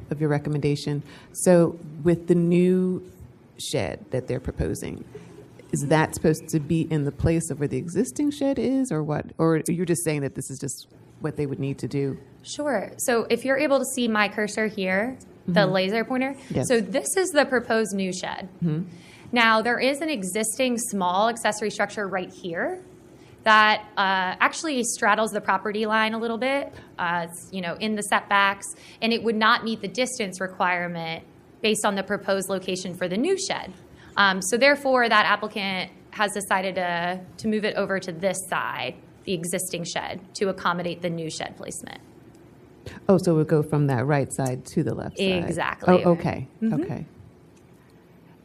Speaker 12: of your recommendation. So with the new shed that they're proposing, is that supposed to be in the place of where the existing shed is, or what? Or you're just saying that this is just what they would need to do?
Speaker 6: Sure. So if you're able to see my cursor here, the laser pointer,
Speaker 12: Yes.
Speaker 6: so this is the proposed new shed. Now, there is an existing small accessory structure right here that actually straddles the property line a little bit. It's, in the setbacks, and it would not meet the distance requirement based on the proposed location for the new shed. So therefore, that applicant has decided to move it over to this side, the existing shed, to accommodate the new shed placement.
Speaker 12: Oh, so it would go from that right side to the left side.
Speaker 6: Exactly.
Speaker 12: Oh, okay. Okay.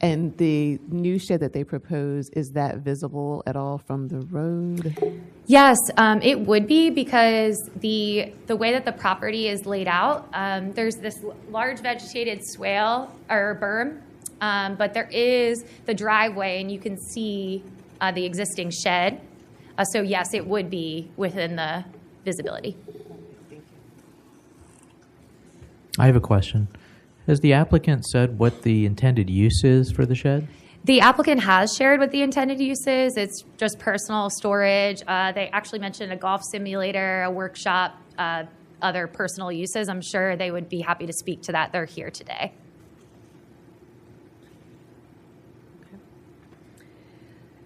Speaker 12: And the new shed that they propose, is that visible at all from the road?
Speaker 6: Yes, it would be, because the way that the property is laid out, there's this large vegetated swale or berm, but there is the driveway, and you can see the existing shed. So yes, it would be within the visibility.
Speaker 5: I have a question. Has the applicant said what the intended use is for the shed?
Speaker 6: The applicant has shared what the intended use is. It's just personal storage. They actually mentioned a golf simulator, a workshop, other personal uses. I'm sure they would be happy to speak to that. They're here today.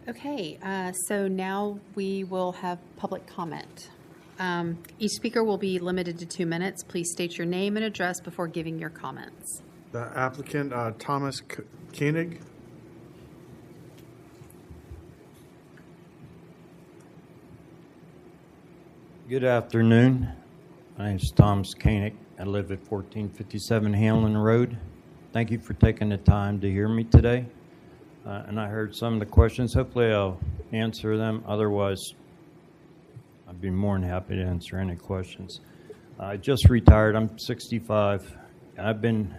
Speaker 1: Okay, so now we will have public comment. Each speaker will be limited to 2 minutes. Please state your name and address before giving your comments.
Speaker 2: The applicant, Thomas Koenig.
Speaker 16: Good afternoon. My name is Thomas Koenig. I live at 1457 Hamlin Road. Thank you for taking the time to hear me today. And I heard some of the questions. Hopefully I'll answer them. Otherwise, I'd be more than happy to answer any questions. I just retired. I'm 65. I've been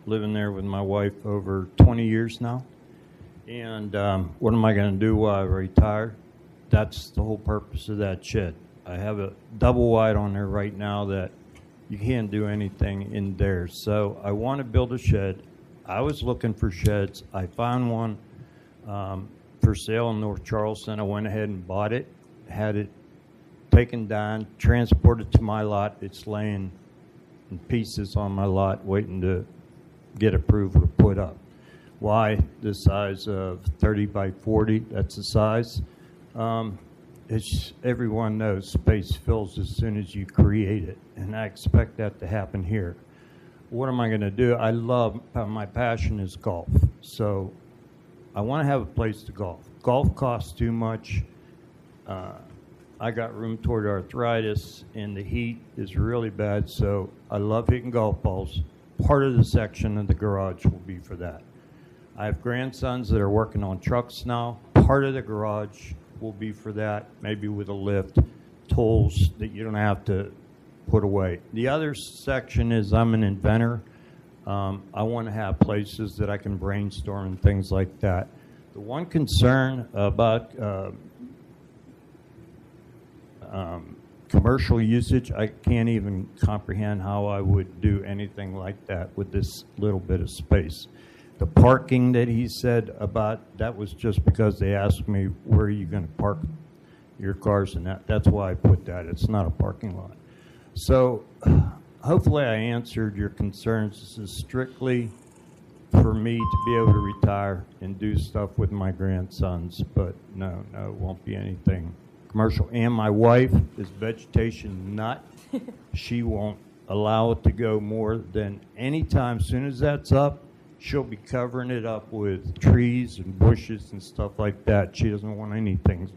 Speaker 16: living there with my wife over 20 years now. And what am I going to do while I retire? That's the whole purpose of that shed. I have a double wide on there right now that you can't do anything in there. So I want to build a shed. I was looking for sheds. I found one for sale in North Charleston. I went ahead and bought it, had it taken down, transported to my lot. It's laying in pieces on my lot waiting to get approval to put up. Why the size of 30 by 40? That's the size. It's, everyone knows space fills as soon as you create it, and I expect that to happen here. What am I going to do? I love, my passion is golf, so I want to have a place to golf. Golf costs too much. I got rheumatoid arthritis, and the heat is really bad, so I love hitting golf balls. Part of the section of the garage will be for that. I have grandsons that are working on trucks now. Part of the garage will be for that, maybe with a lift, tools that you don't have to put away. The other section is I'm an inventor. I want to have places that I can brainstorm and things like that. The one concern about commercial usage, I can't even comprehend how I would do anything like that with this little bit of space. The parking that he said about, that was just because they asked me, where are you going to park your cars, and that's why I put that. It's not a parking lot. So hopefully I answered your concerns. This is strictly for me to be able to retire and do stuff with my grandsons, but no, it won't be anything commercial. And my wife is vegetation nut. She won't allow it to go more than any time. As soon as that's up, she'll be covering it up with trees and bushes and stuff like that. She doesn't want anything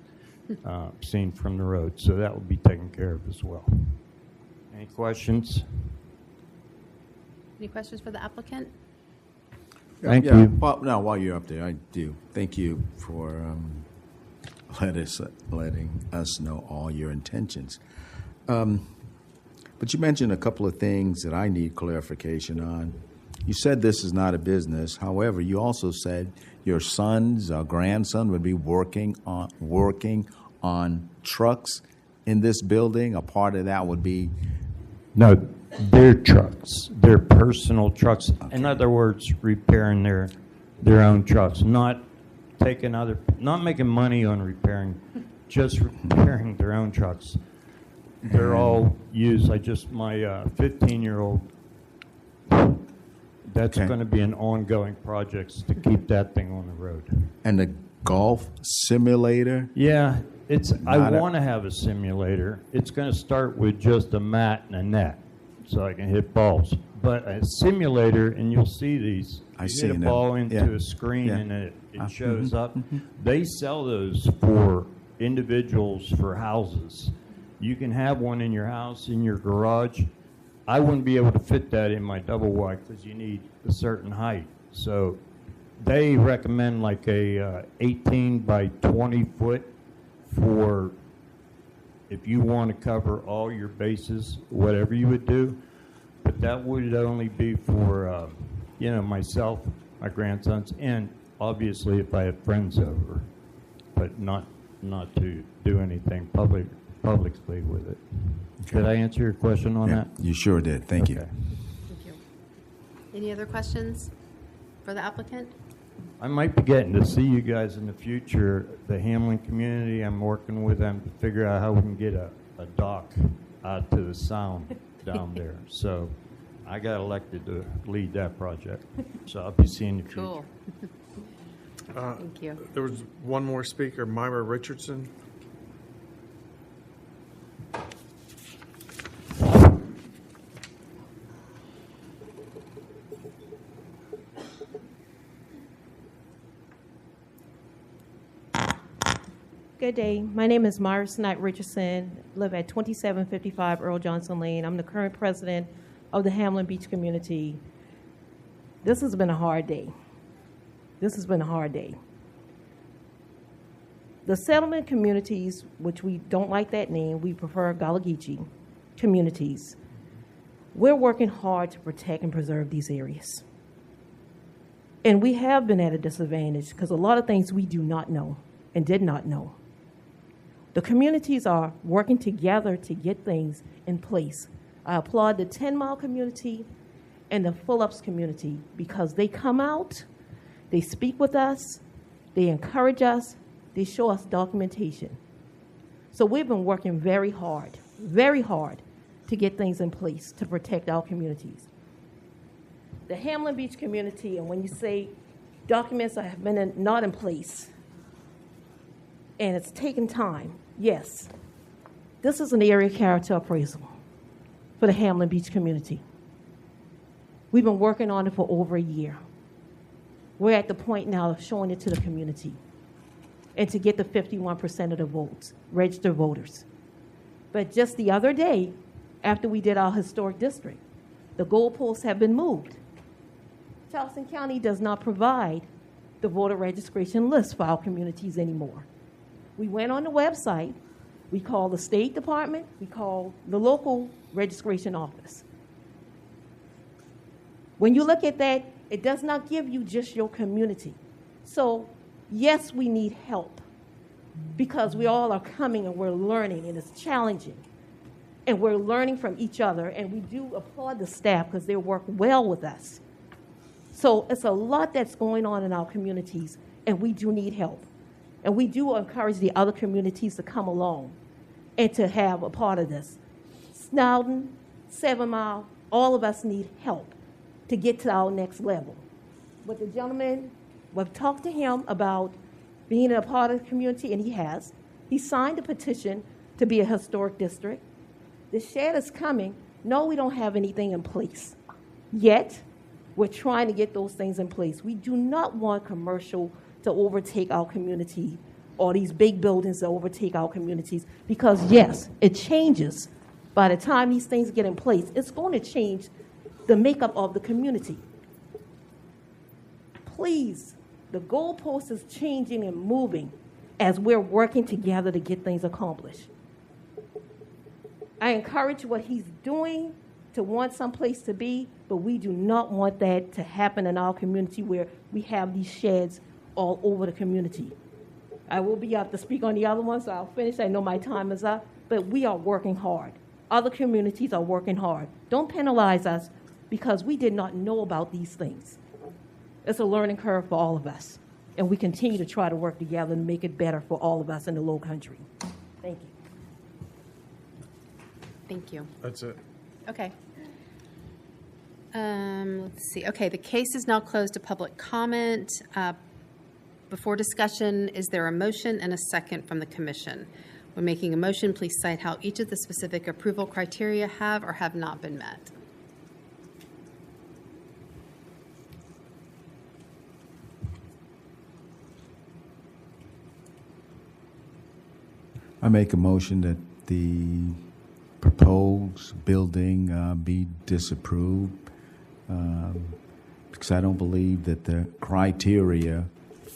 Speaker 16: seen from the road, so that will be taken care of as well. Any questions?
Speaker 1: Any questions for the applicant?
Speaker 16: Thank you.
Speaker 13: Well, no, while you're up there, I do. Thank you for letting us know all your intentions. But you mentioned a couple of things that I need clarification on. You said this is not a business. However, you also said your sons or grandson would be working on trucks in this building. A part of that would be
Speaker 16: No, their trucks, their personal trucks. Okay. In other words, repairing their own trucks, not making money on repairing, just repairing their own trucks. They're all used. My 15-year-old, that's going to be an ongoing project to keep that thing on the road.
Speaker 13: And the golf simulator?
Speaker 16: Yeah, I want to have a simulator. It's going to start with just a mat and a net, so I can hit balls. But a simulator, and you'll see these. You hit a ball into a screen, and it shows up. They sell those for individuals for houses. You can have one in your house, in your garage. I wouldn't be able to fit that in my double wide because you need a certain height. So they recommend like a 18 by 20 foot for if you want to cover all your bases, whatever you would do. But that would only be for, myself, my grandsons, and obviously if I have friends over, but not to do anything publicly with it. Okay. Did I answer your question on that?
Speaker 13: You sure did. Thank you.
Speaker 1: Thank you. Any other questions for the applicant?
Speaker 16: I might be getting to see you guys in the future. The Hamlin community, I'm working with them to figure out how we can get a dock out to the sound down there. So I got elected to lead that project. So I'll be seeing you in the future.
Speaker 1: Cool. Thank you.
Speaker 2: There was one more speaker, Myra Richardson.
Speaker 17: Good day. My name is Myra Knight Richardson. Live at 2755 Earl Johnson Lane. I'm the current president of the Hamlin Beach community. This has been a hard day. The settlement communities, which we don't like that name, we prefer Gullah Geechee communities. We're working hard to protect and preserve these areas. And we have been at a disadvantage because a lot of things we do not know and did not know. The communities are working together to get things in place. I applaud the 10 Mile community and the Full Ups community because they come out, they speak with us, they encourage us, they show us documentation. So we've been working very hard to get things in place to protect our communities. The Hamlin Beach community, and when you say documents have been not in place, and it's taken time, yes, this is an area character appraisal for the Hamlin Beach community. We've been working on it for over a year. We're at the point now of showing it to the community and to get the 51% of the votes, registered voters. But just the other day, after we did our historic district, the goalposts have been moved. Charleston County does not provide the voter registration list for our communities anymore. We went on the website, we called the State Department, we called the local registration office. When you look at that, it does not give you just your community. So Yes, we need help because we all are coming and we're learning and it's challenging. And we're learning from each other, and we do applaud the staff because they work well with us. So it's a lot that's going on in our communities, and we do need help. And we do encourage the other communities to come along and to have a part of this. Snowden, 7 Mile, all of us need help to get to our next level. But the gentleman, we've talked to him about being a part of the community, and he has. He signed a petition to be a historic district. The shed is coming. No, we don't have anything in place yet. We're trying to get those things in place. We do not want commercial to overtake our community or these big buildings to overtake our communities because, yes, it changes. By the time these things get in place, it's going to change the makeup of the community. Please, the goalpost is changing and moving as we're working together to get things accomplished. I encourage what he's doing to want someplace to be, but we do not want that to happen in our community where we have these sheds all over the community. I will be up to speak on the other one, so I'll finish. I know my time is up, but we are working hard. Other communities are working hard. Don't penalize us because we did not know about these things. It's a learning curve for all of us, and we continue to try to work together and make it better for all of us in the Low Country. Thank you.
Speaker 1: Thank you.
Speaker 2: That's it.
Speaker 1: Okay. Let's see. Okay, the case is now closed to public comment. Before discussion, is there a motion and a second from the commission? When making a motion, please cite how each of the specific approval criteria have or have not been met.
Speaker 13: I make a motion that the proposed building be disapproved because I don't believe that the criteria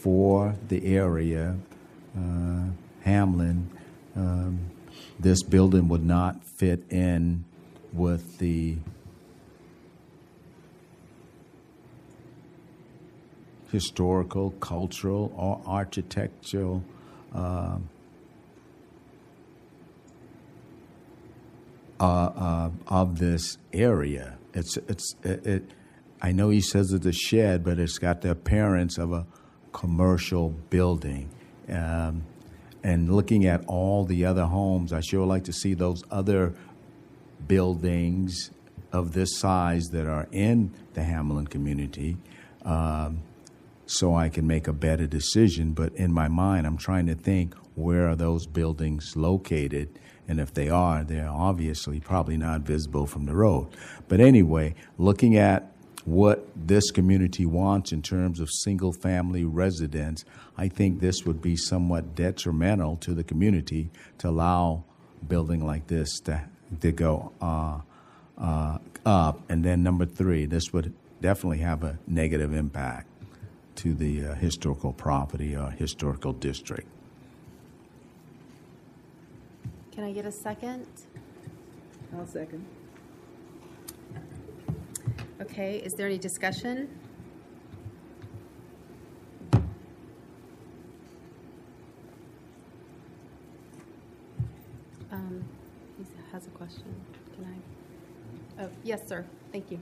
Speaker 13: for the area, Hamlin, this building would not fit in with the historical, cultural, or architectural of this area. I know he says it's a shed, but it's got the appearance of a commercial building. And looking at all the other homes, I sure like to see those other buildings of this size that are in the Hamlin community, so I can make a better decision. But in my mind, I'm trying to think, where are those buildings located? And if they are, they're obviously probably not visible from the road. But anyway, looking at what this community wants in terms of single-family residence, I think this would be somewhat detrimental to the community to allow a building like this to go up. And then number three, this would definitely have a negative impact to the historical property or historical district.
Speaker 1: Can I get a second?
Speaker 3: I'll second.
Speaker 1: Okay, is there any discussion? He has a question. Can I? Oh, yes, sir. Thank you.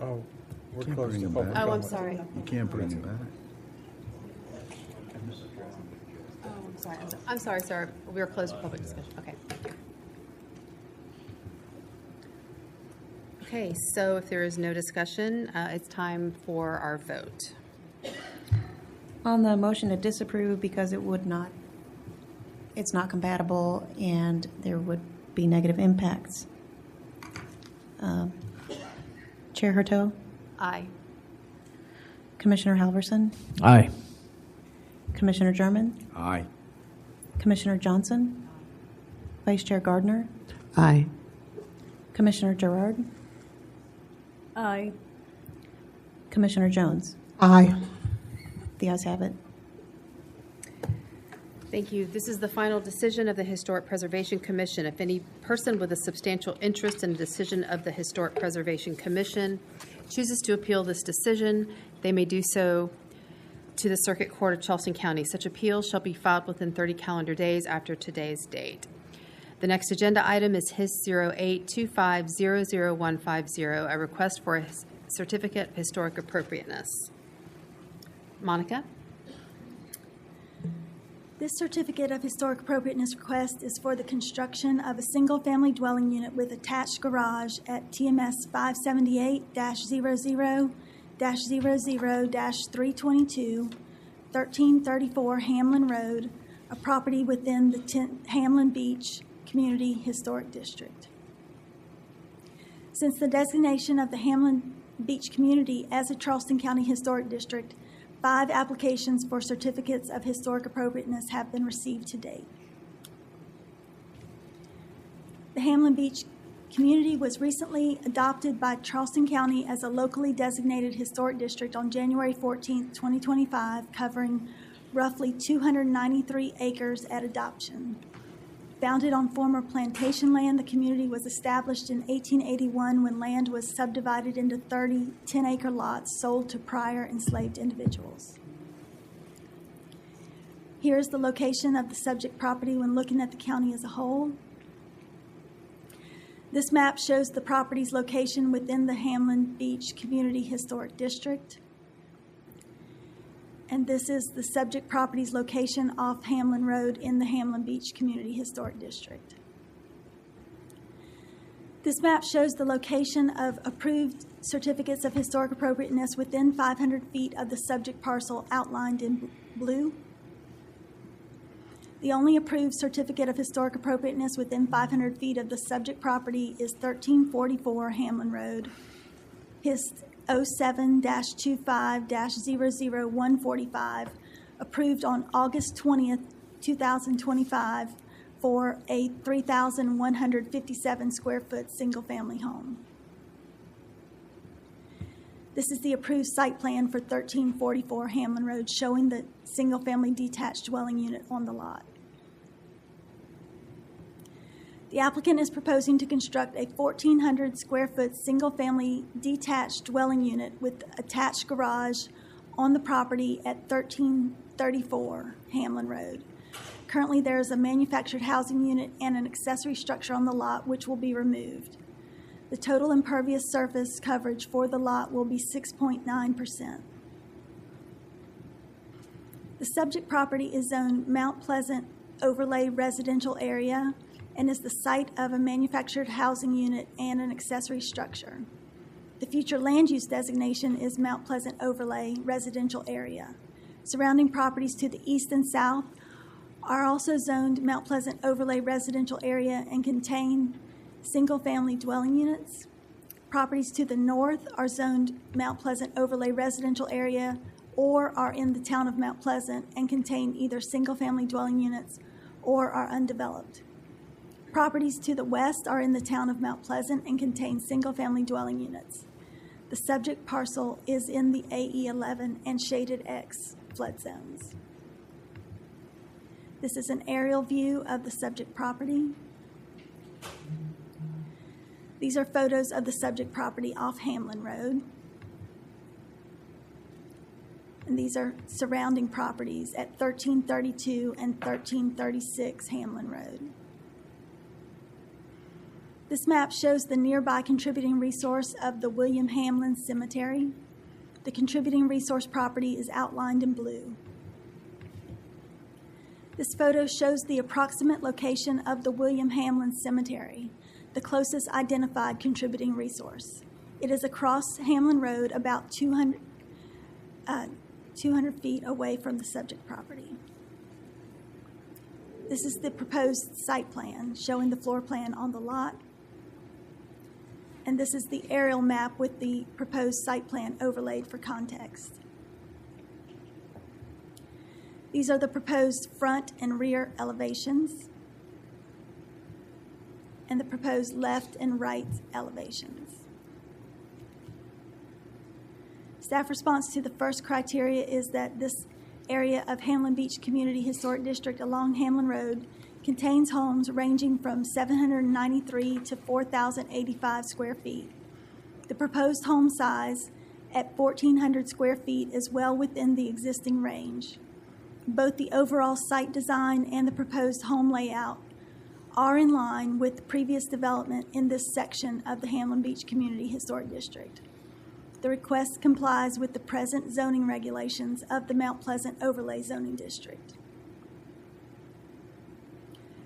Speaker 2: Oh, we're
Speaker 13: Can't
Speaker 2: close
Speaker 13: bring
Speaker 2: to
Speaker 13: him
Speaker 2: public
Speaker 13: back.
Speaker 1: Oh, I'm
Speaker 2: comment.
Speaker 1: sorry.
Speaker 13: You can't bring it back.
Speaker 1: Oh, I'm sorry. I'm sorry, sir. We are closed to public discussion. Okay. Okay, so if there is no discussion, it's time for our vote.
Speaker 4: On the motion to disapprove because it's not compatible and there would be negative impacts. Chair Hurteau?
Speaker 1: Aye.
Speaker 4: Commissioner Halverson?
Speaker 5: Aye.
Speaker 4: Commissioner German?
Speaker 13: Aye.
Speaker 4: Commissioner Johnson? Vice Chair Gardner?
Speaker 12: Aye.
Speaker 4: Commissioner Gerard?
Speaker 14: Aye.
Speaker 4: Commissioner Jones?
Speaker 7: Aye.
Speaker 4: The ayes have it.
Speaker 1: Thank you. This is the final decision of the Historic Preservation Commission. If any person with a substantial interest in the decision of the Historic Preservation Commission chooses to appeal this decision, they may do so to the Circuit Court of Charleston County. Such appeals shall be filed within 30 calendar days after today's date. The next agenda item is HIS 0825000150, a request for a certificate of historic appropriateness. Monica?
Speaker 9: This certificate of historic appropriateness request is for the construction of a single-family dwelling unit with attached garage at TMS 578-00-00-322, 1334 Hamlin Road, a property within the Hamlin Beach Community Historic District. Since the designation of the Hamlin Beach community as a Charleston County Historic District, 5 applications for certificates of historic appropriateness have been received to date. The Hamlin Beach community was recently adopted by Charleston County as a locally designated historic district on January 14, 2025, covering roughly 293 acres at adoption. Founded on former plantation land, the community was established in 1881 when land was subdivided into 30 10-acre lots sold to prior enslaved individuals. Here is the location of the subject property when looking at the county as a whole. This map shows the property's location within the Hamlin Beach Community Historic District. And this is the subject property's location off Hamlin Road in the Hamlin Beach Community Historic District. This map shows the location of approved certificates of historic appropriateness within 500 feet of the subject parcel outlined in blue. The only approved certificate of historic appropriateness within 500 feet of the subject property is 1344 Hamlin Road, HIS 07-25-00145, approved on August 20th, 2025, for a 3,157 square foot single-family home. This is the approved site plan for 1344 Hamlin Road, showing the single-family detached dwelling unit on the lot. The applicant is proposing to construct a 1,400 square foot single-family detached dwelling unit with attached garage on the property at 1334 Hamlin Road. Currently, there is a manufactured housing unit and an accessory structure on the lot, which will be removed. The total impervious surface coverage for the lot will be 6.9%. The subject property is zoned Mount Pleasant Overlay Residential Area and is the site of a manufactured housing unit and an accessory structure. The future land use designation is Mount Pleasant Overlay Residential Area. Surrounding properties to the east and south are also zoned Mount Pleasant Overlay Residential Area and contain single-family dwelling units. Properties to the north are zoned Mount Pleasant Overlay Residential Area or are in the town of Mount Pleasant and contain either single-family dwelling units or are undeveloped. Properties to the west are in the town of Mount Pleasant and contain single-family dwelling units. The subject parcel is in the AE11 and shaded X flood zones. This is an aerial view of the subject property. These are photos of the subject property off Hamlin Road. And these are surrounding properties at 1332 and 1336 Hamlin Road. This map shows the nearby contributing resource of the William Hamlin Cemetery. The contributing resource property is outlined in blue. This photo shows the approximate location of the William Hamlin Cemetery, the closest identified contributing resource. It is across Hamlin Road, about 200 feet away from the subject property. This is the proposed site plan showing the floor plan on the lot. And this is the aerial map with the proposed site plan overlaid for context. These are the proposed front and rear elevations and the proposed left and right elevations. Staff response to the first criteria is that this area of Hamlin Beach Community Historic District along Hamlin Road contains homes ranging from 793 to 4,085 square feet. The proposed home size at 1,400 square feet is well within the existing range. Both the overall site design and the proposed home layout are in line with the previous development in this section of the Hamlin Beach Community Historic District. The request complies with the present zoning regulations of the Mount Pleasant Overlay Zoning District.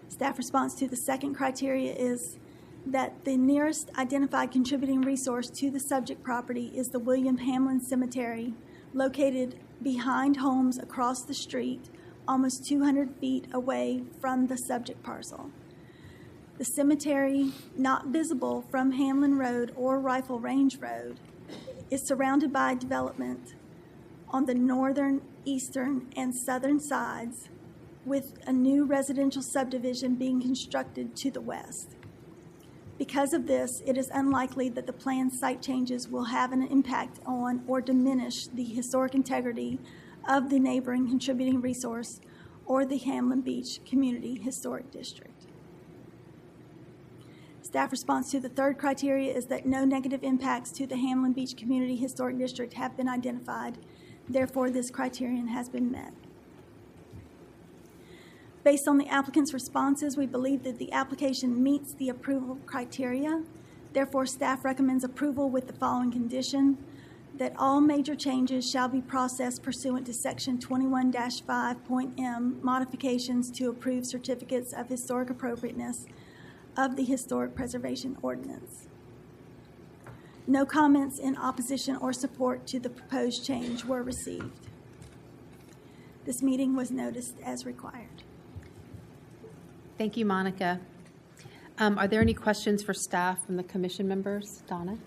Speaker 9: Staff response to the second criteria is that the nearest identified contributing resource to the subject property is the William Hamlin Cemetery, located behind homes across the street, almost 200 feet away from the subject parcel. The cemetery, not visible from Hamlin Road or Rifle Range Road, is surrounded by development on the northern, eastern, and southern sides, with a new residential subdivision being constructed to the west. Because of this, it is unlikely that the planned site changes will have an impact on or diminish the historic integrity of the neighboring contributing resource or the Hamlin Beach Community Historic District. Staff response to the third criteria is that no negative impacts to the Hamlin Beach Community Historic District have been identified. Therefore, this criterion has been met. Based on the applicant's responses, we believe that the application meets the approval criteria. Therefore, staff recommends approval with the following condition: that all major changes shall be processed pursuant to Section 21-5.m modifications to approved certificates of historic appropriateness of the Historic Preservation Ordinance. No comments in opposition or support to the proposed change were received. This meeting was noticed as required.
Speaker 1: Thank you, Monica. Are there any questions for staff from the commission members? Donna?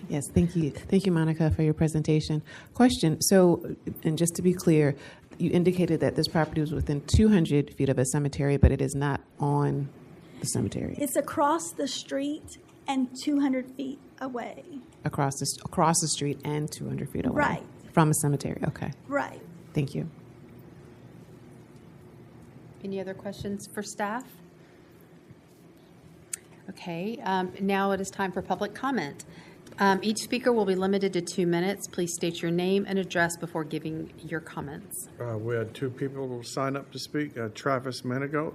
Speaker 12: Yes, thank you. Thank you, Monica, for your presentation. Question, so, and just to be clear, you indicated that this property was within 200 feet of a cemetery, but it is not on the cemetery.
Speaker 9: It's across the street and 200 feet away.
Speaker 12: Across the street and 200 feet away.
Speaker 9: Right.
Speaker 12: From a cemetery, okay.
Speaker 9: Right.
Speaker 12: Thank you.
Speaker 1: Any other questions for staff? Okay, now it is time for public comment. Each speaker will be limited to 2 minutes. Please state your name and address before giving your comments.
Speaker 2: We had 2 people sign up to speak. Travis Manigault.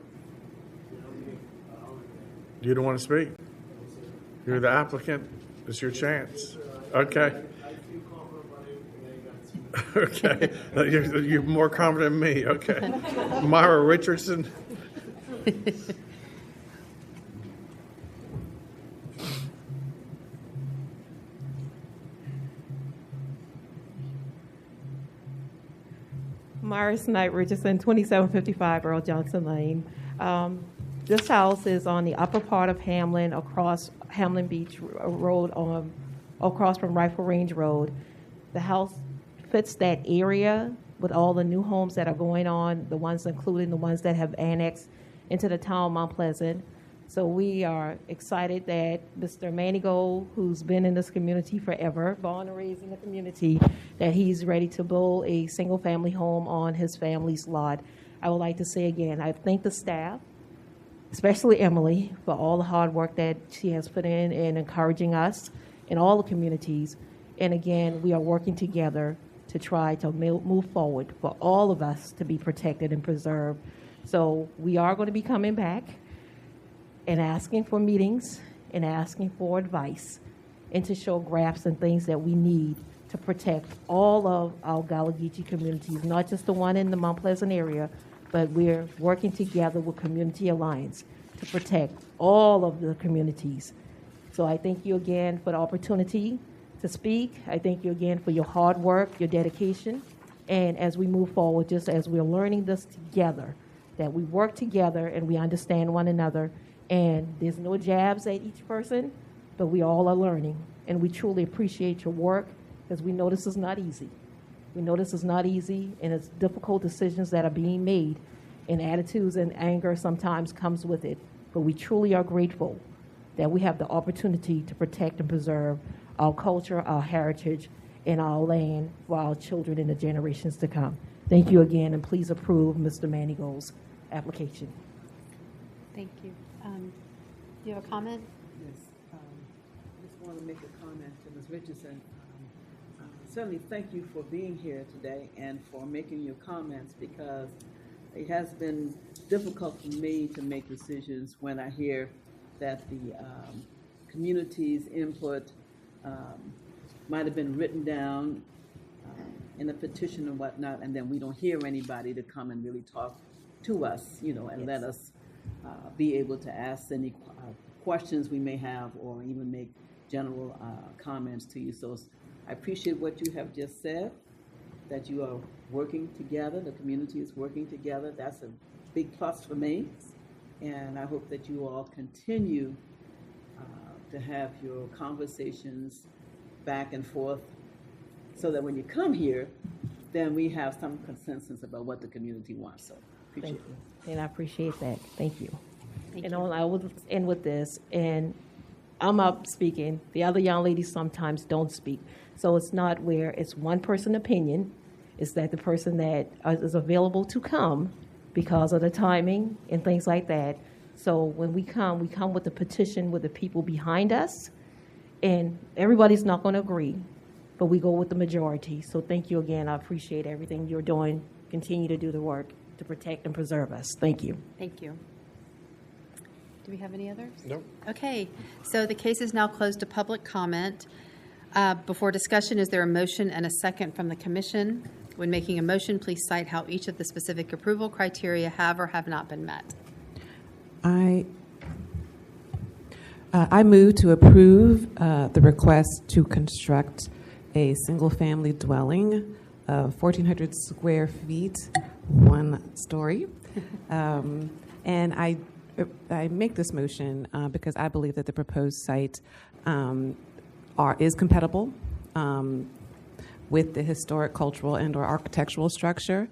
Speaker 2: You don't want to speak? You're the applicant. It's your chance. Okay. Okay. You're more confident than me. Okay. Myra Richardson.
Speaker 11: Myris Knight Richardson, 2755 Earl Johnson Lane. This house is on the upper part of Hamlin, across Hamlin Beach Road, across from Rifle Range Road. The house fits that area with all the new homes that are going on, the ones including the ones that have annexed into the town of Mount Pleasant. So we are excited that Mr. Manigault, who's been in this community forever, born and raised in the community, that he's ready to build a single-family home on his family's lot. I would like to say again, I thank the staff, especially Emily, for all the hard work that she has put in encouraging us in all the communities. And again, we are working together to try to move forward for all of us to be protected and preserved. So we are going to be coming back and asking for meetings and asking for advice and to show graphs and things that we need to protect all of our Gullah Geechee communities, not just the one in the Mount Pleasant area, but we're working together with Community Alliance to protect all of the communities. So I thank you again for the opportunity to speak. I thank you again for your hard work, your dedication, and as we move forward, just as we're learning this together, that we work together and we understand one another, and there's no jabs at each person, but we all are learning, and we truly appreciate your work, because we know this is not easy. We know this is not easy, and it's difficult decisions that are being made, and attitudes and anger sometimes comes with it, but we truly are grateful that we have the opportunity to protect and preserve our culture, our heritage, and our land for our children and the generations to come. Thank you again, and please approve Mr. Manigault's application.
Speaker 1: Thank you. Do you have a comment?
Speaker 3: Yes. I just want to make a comment to Ms. Richardson. certainly thank you for being here today and for making your comments, because it has been difficult for me to make decisions when I hear that the community's input might have been written down in a petition and whatnot, and then we don't hear anybody to come and really talk to us, and let us be able to ask any questions we may have, or even make general comments to you. So I appreciate what you have just said, that you are working together, the community is working together. That's a big plus for me. And I hope that you all continue to have your conversations back and forth, so that when you come here, then we have some consensus about what the community wants. So appreciate it.
Speaker 11: Thank you. And I appreciate that. Thank you. And I will end with this, and I'm up speaking. The other young ladies sometimes don't speak. So it's not where it's one person opinion. It's that the person that is available to come because of the timing and things like that. So when we come with a petition with the people behind us, and everybody's not going to agree, but we go with the majority. So thank you again. I appreciate everything you're doing. Continue to do the work to protect and preserve us. Thank you.
Speaker 1: Thank you. Do we have any others?
Speaker 2: Nope.
Speaker 1: Okay, so the case is now closed to public comment. Before discussion, is there a motion and a second from the commission? When making a motion, please cite how each of the specific approval criteria have or have not been met.
Speaker 12: I move to approve the request to construct a single-family dwelling of 1,400 square feet, 1 story. And I make this motion because I believe that the proposed site is compatible with the historic, cultural, and/or architectural structure,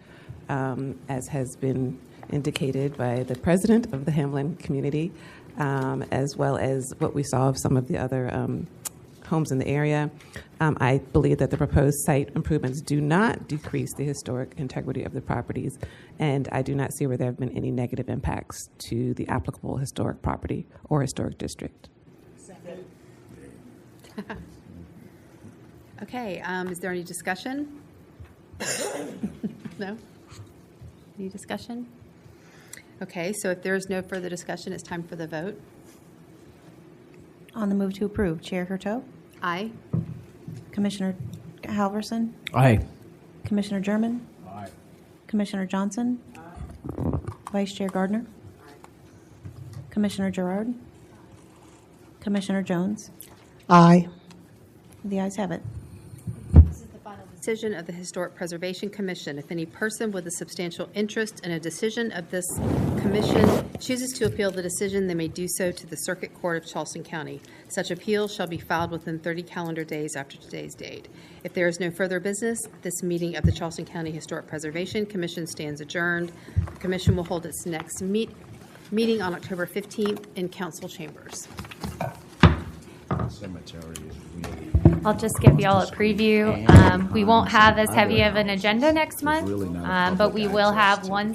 Speaker 12: as has been indicated by the president of the Hamlin community, as well as what we saw of some of the other homes in the area. I believe that the proposed site improvements do not decrease the historic integrity of the properties, and I do not see where there have been any negative impacts to the applicable historic property or historic district.
Speaker 1: Okay, is there any discussion? No? Any discussion? Okay, so if there is no further discussion, it's time for the vote.
Speaker 4: On the move to approve, Chair Hurtaud?
Speaker 1: Aye.
Speaker 4: Commissioner Halverson?
Speaker 13: Aye.
Speaker 4: Commissioner German?
Speaker 13: Aye.
Speaker 4: Commissioner Johnson? Vice Chair Gardner? Commissioner Gerard? Commissioner Jones?
Speaker 7: Aye.
Speaker 4: The ayes have it.
Speaker 1: This is the final decision of the Historic Preservation Commission. If any person with a substantial interest in a decision of this commission chooses to appeal the decision, they may do so to the Circuit Court of Charleston County. Such appeal shall be filed within 30 calendar days after today's date. If there is no further business, this meeting of the Charleston County Historic Preservation Commission stands adjourned. The commission will hold its next meeting on October 15th in council chambers.
Speaker 13: Cemetery is really.
Speaker 6: I'll just give y'all a preview. We won't have as heavy of an agenda next month, but we will have one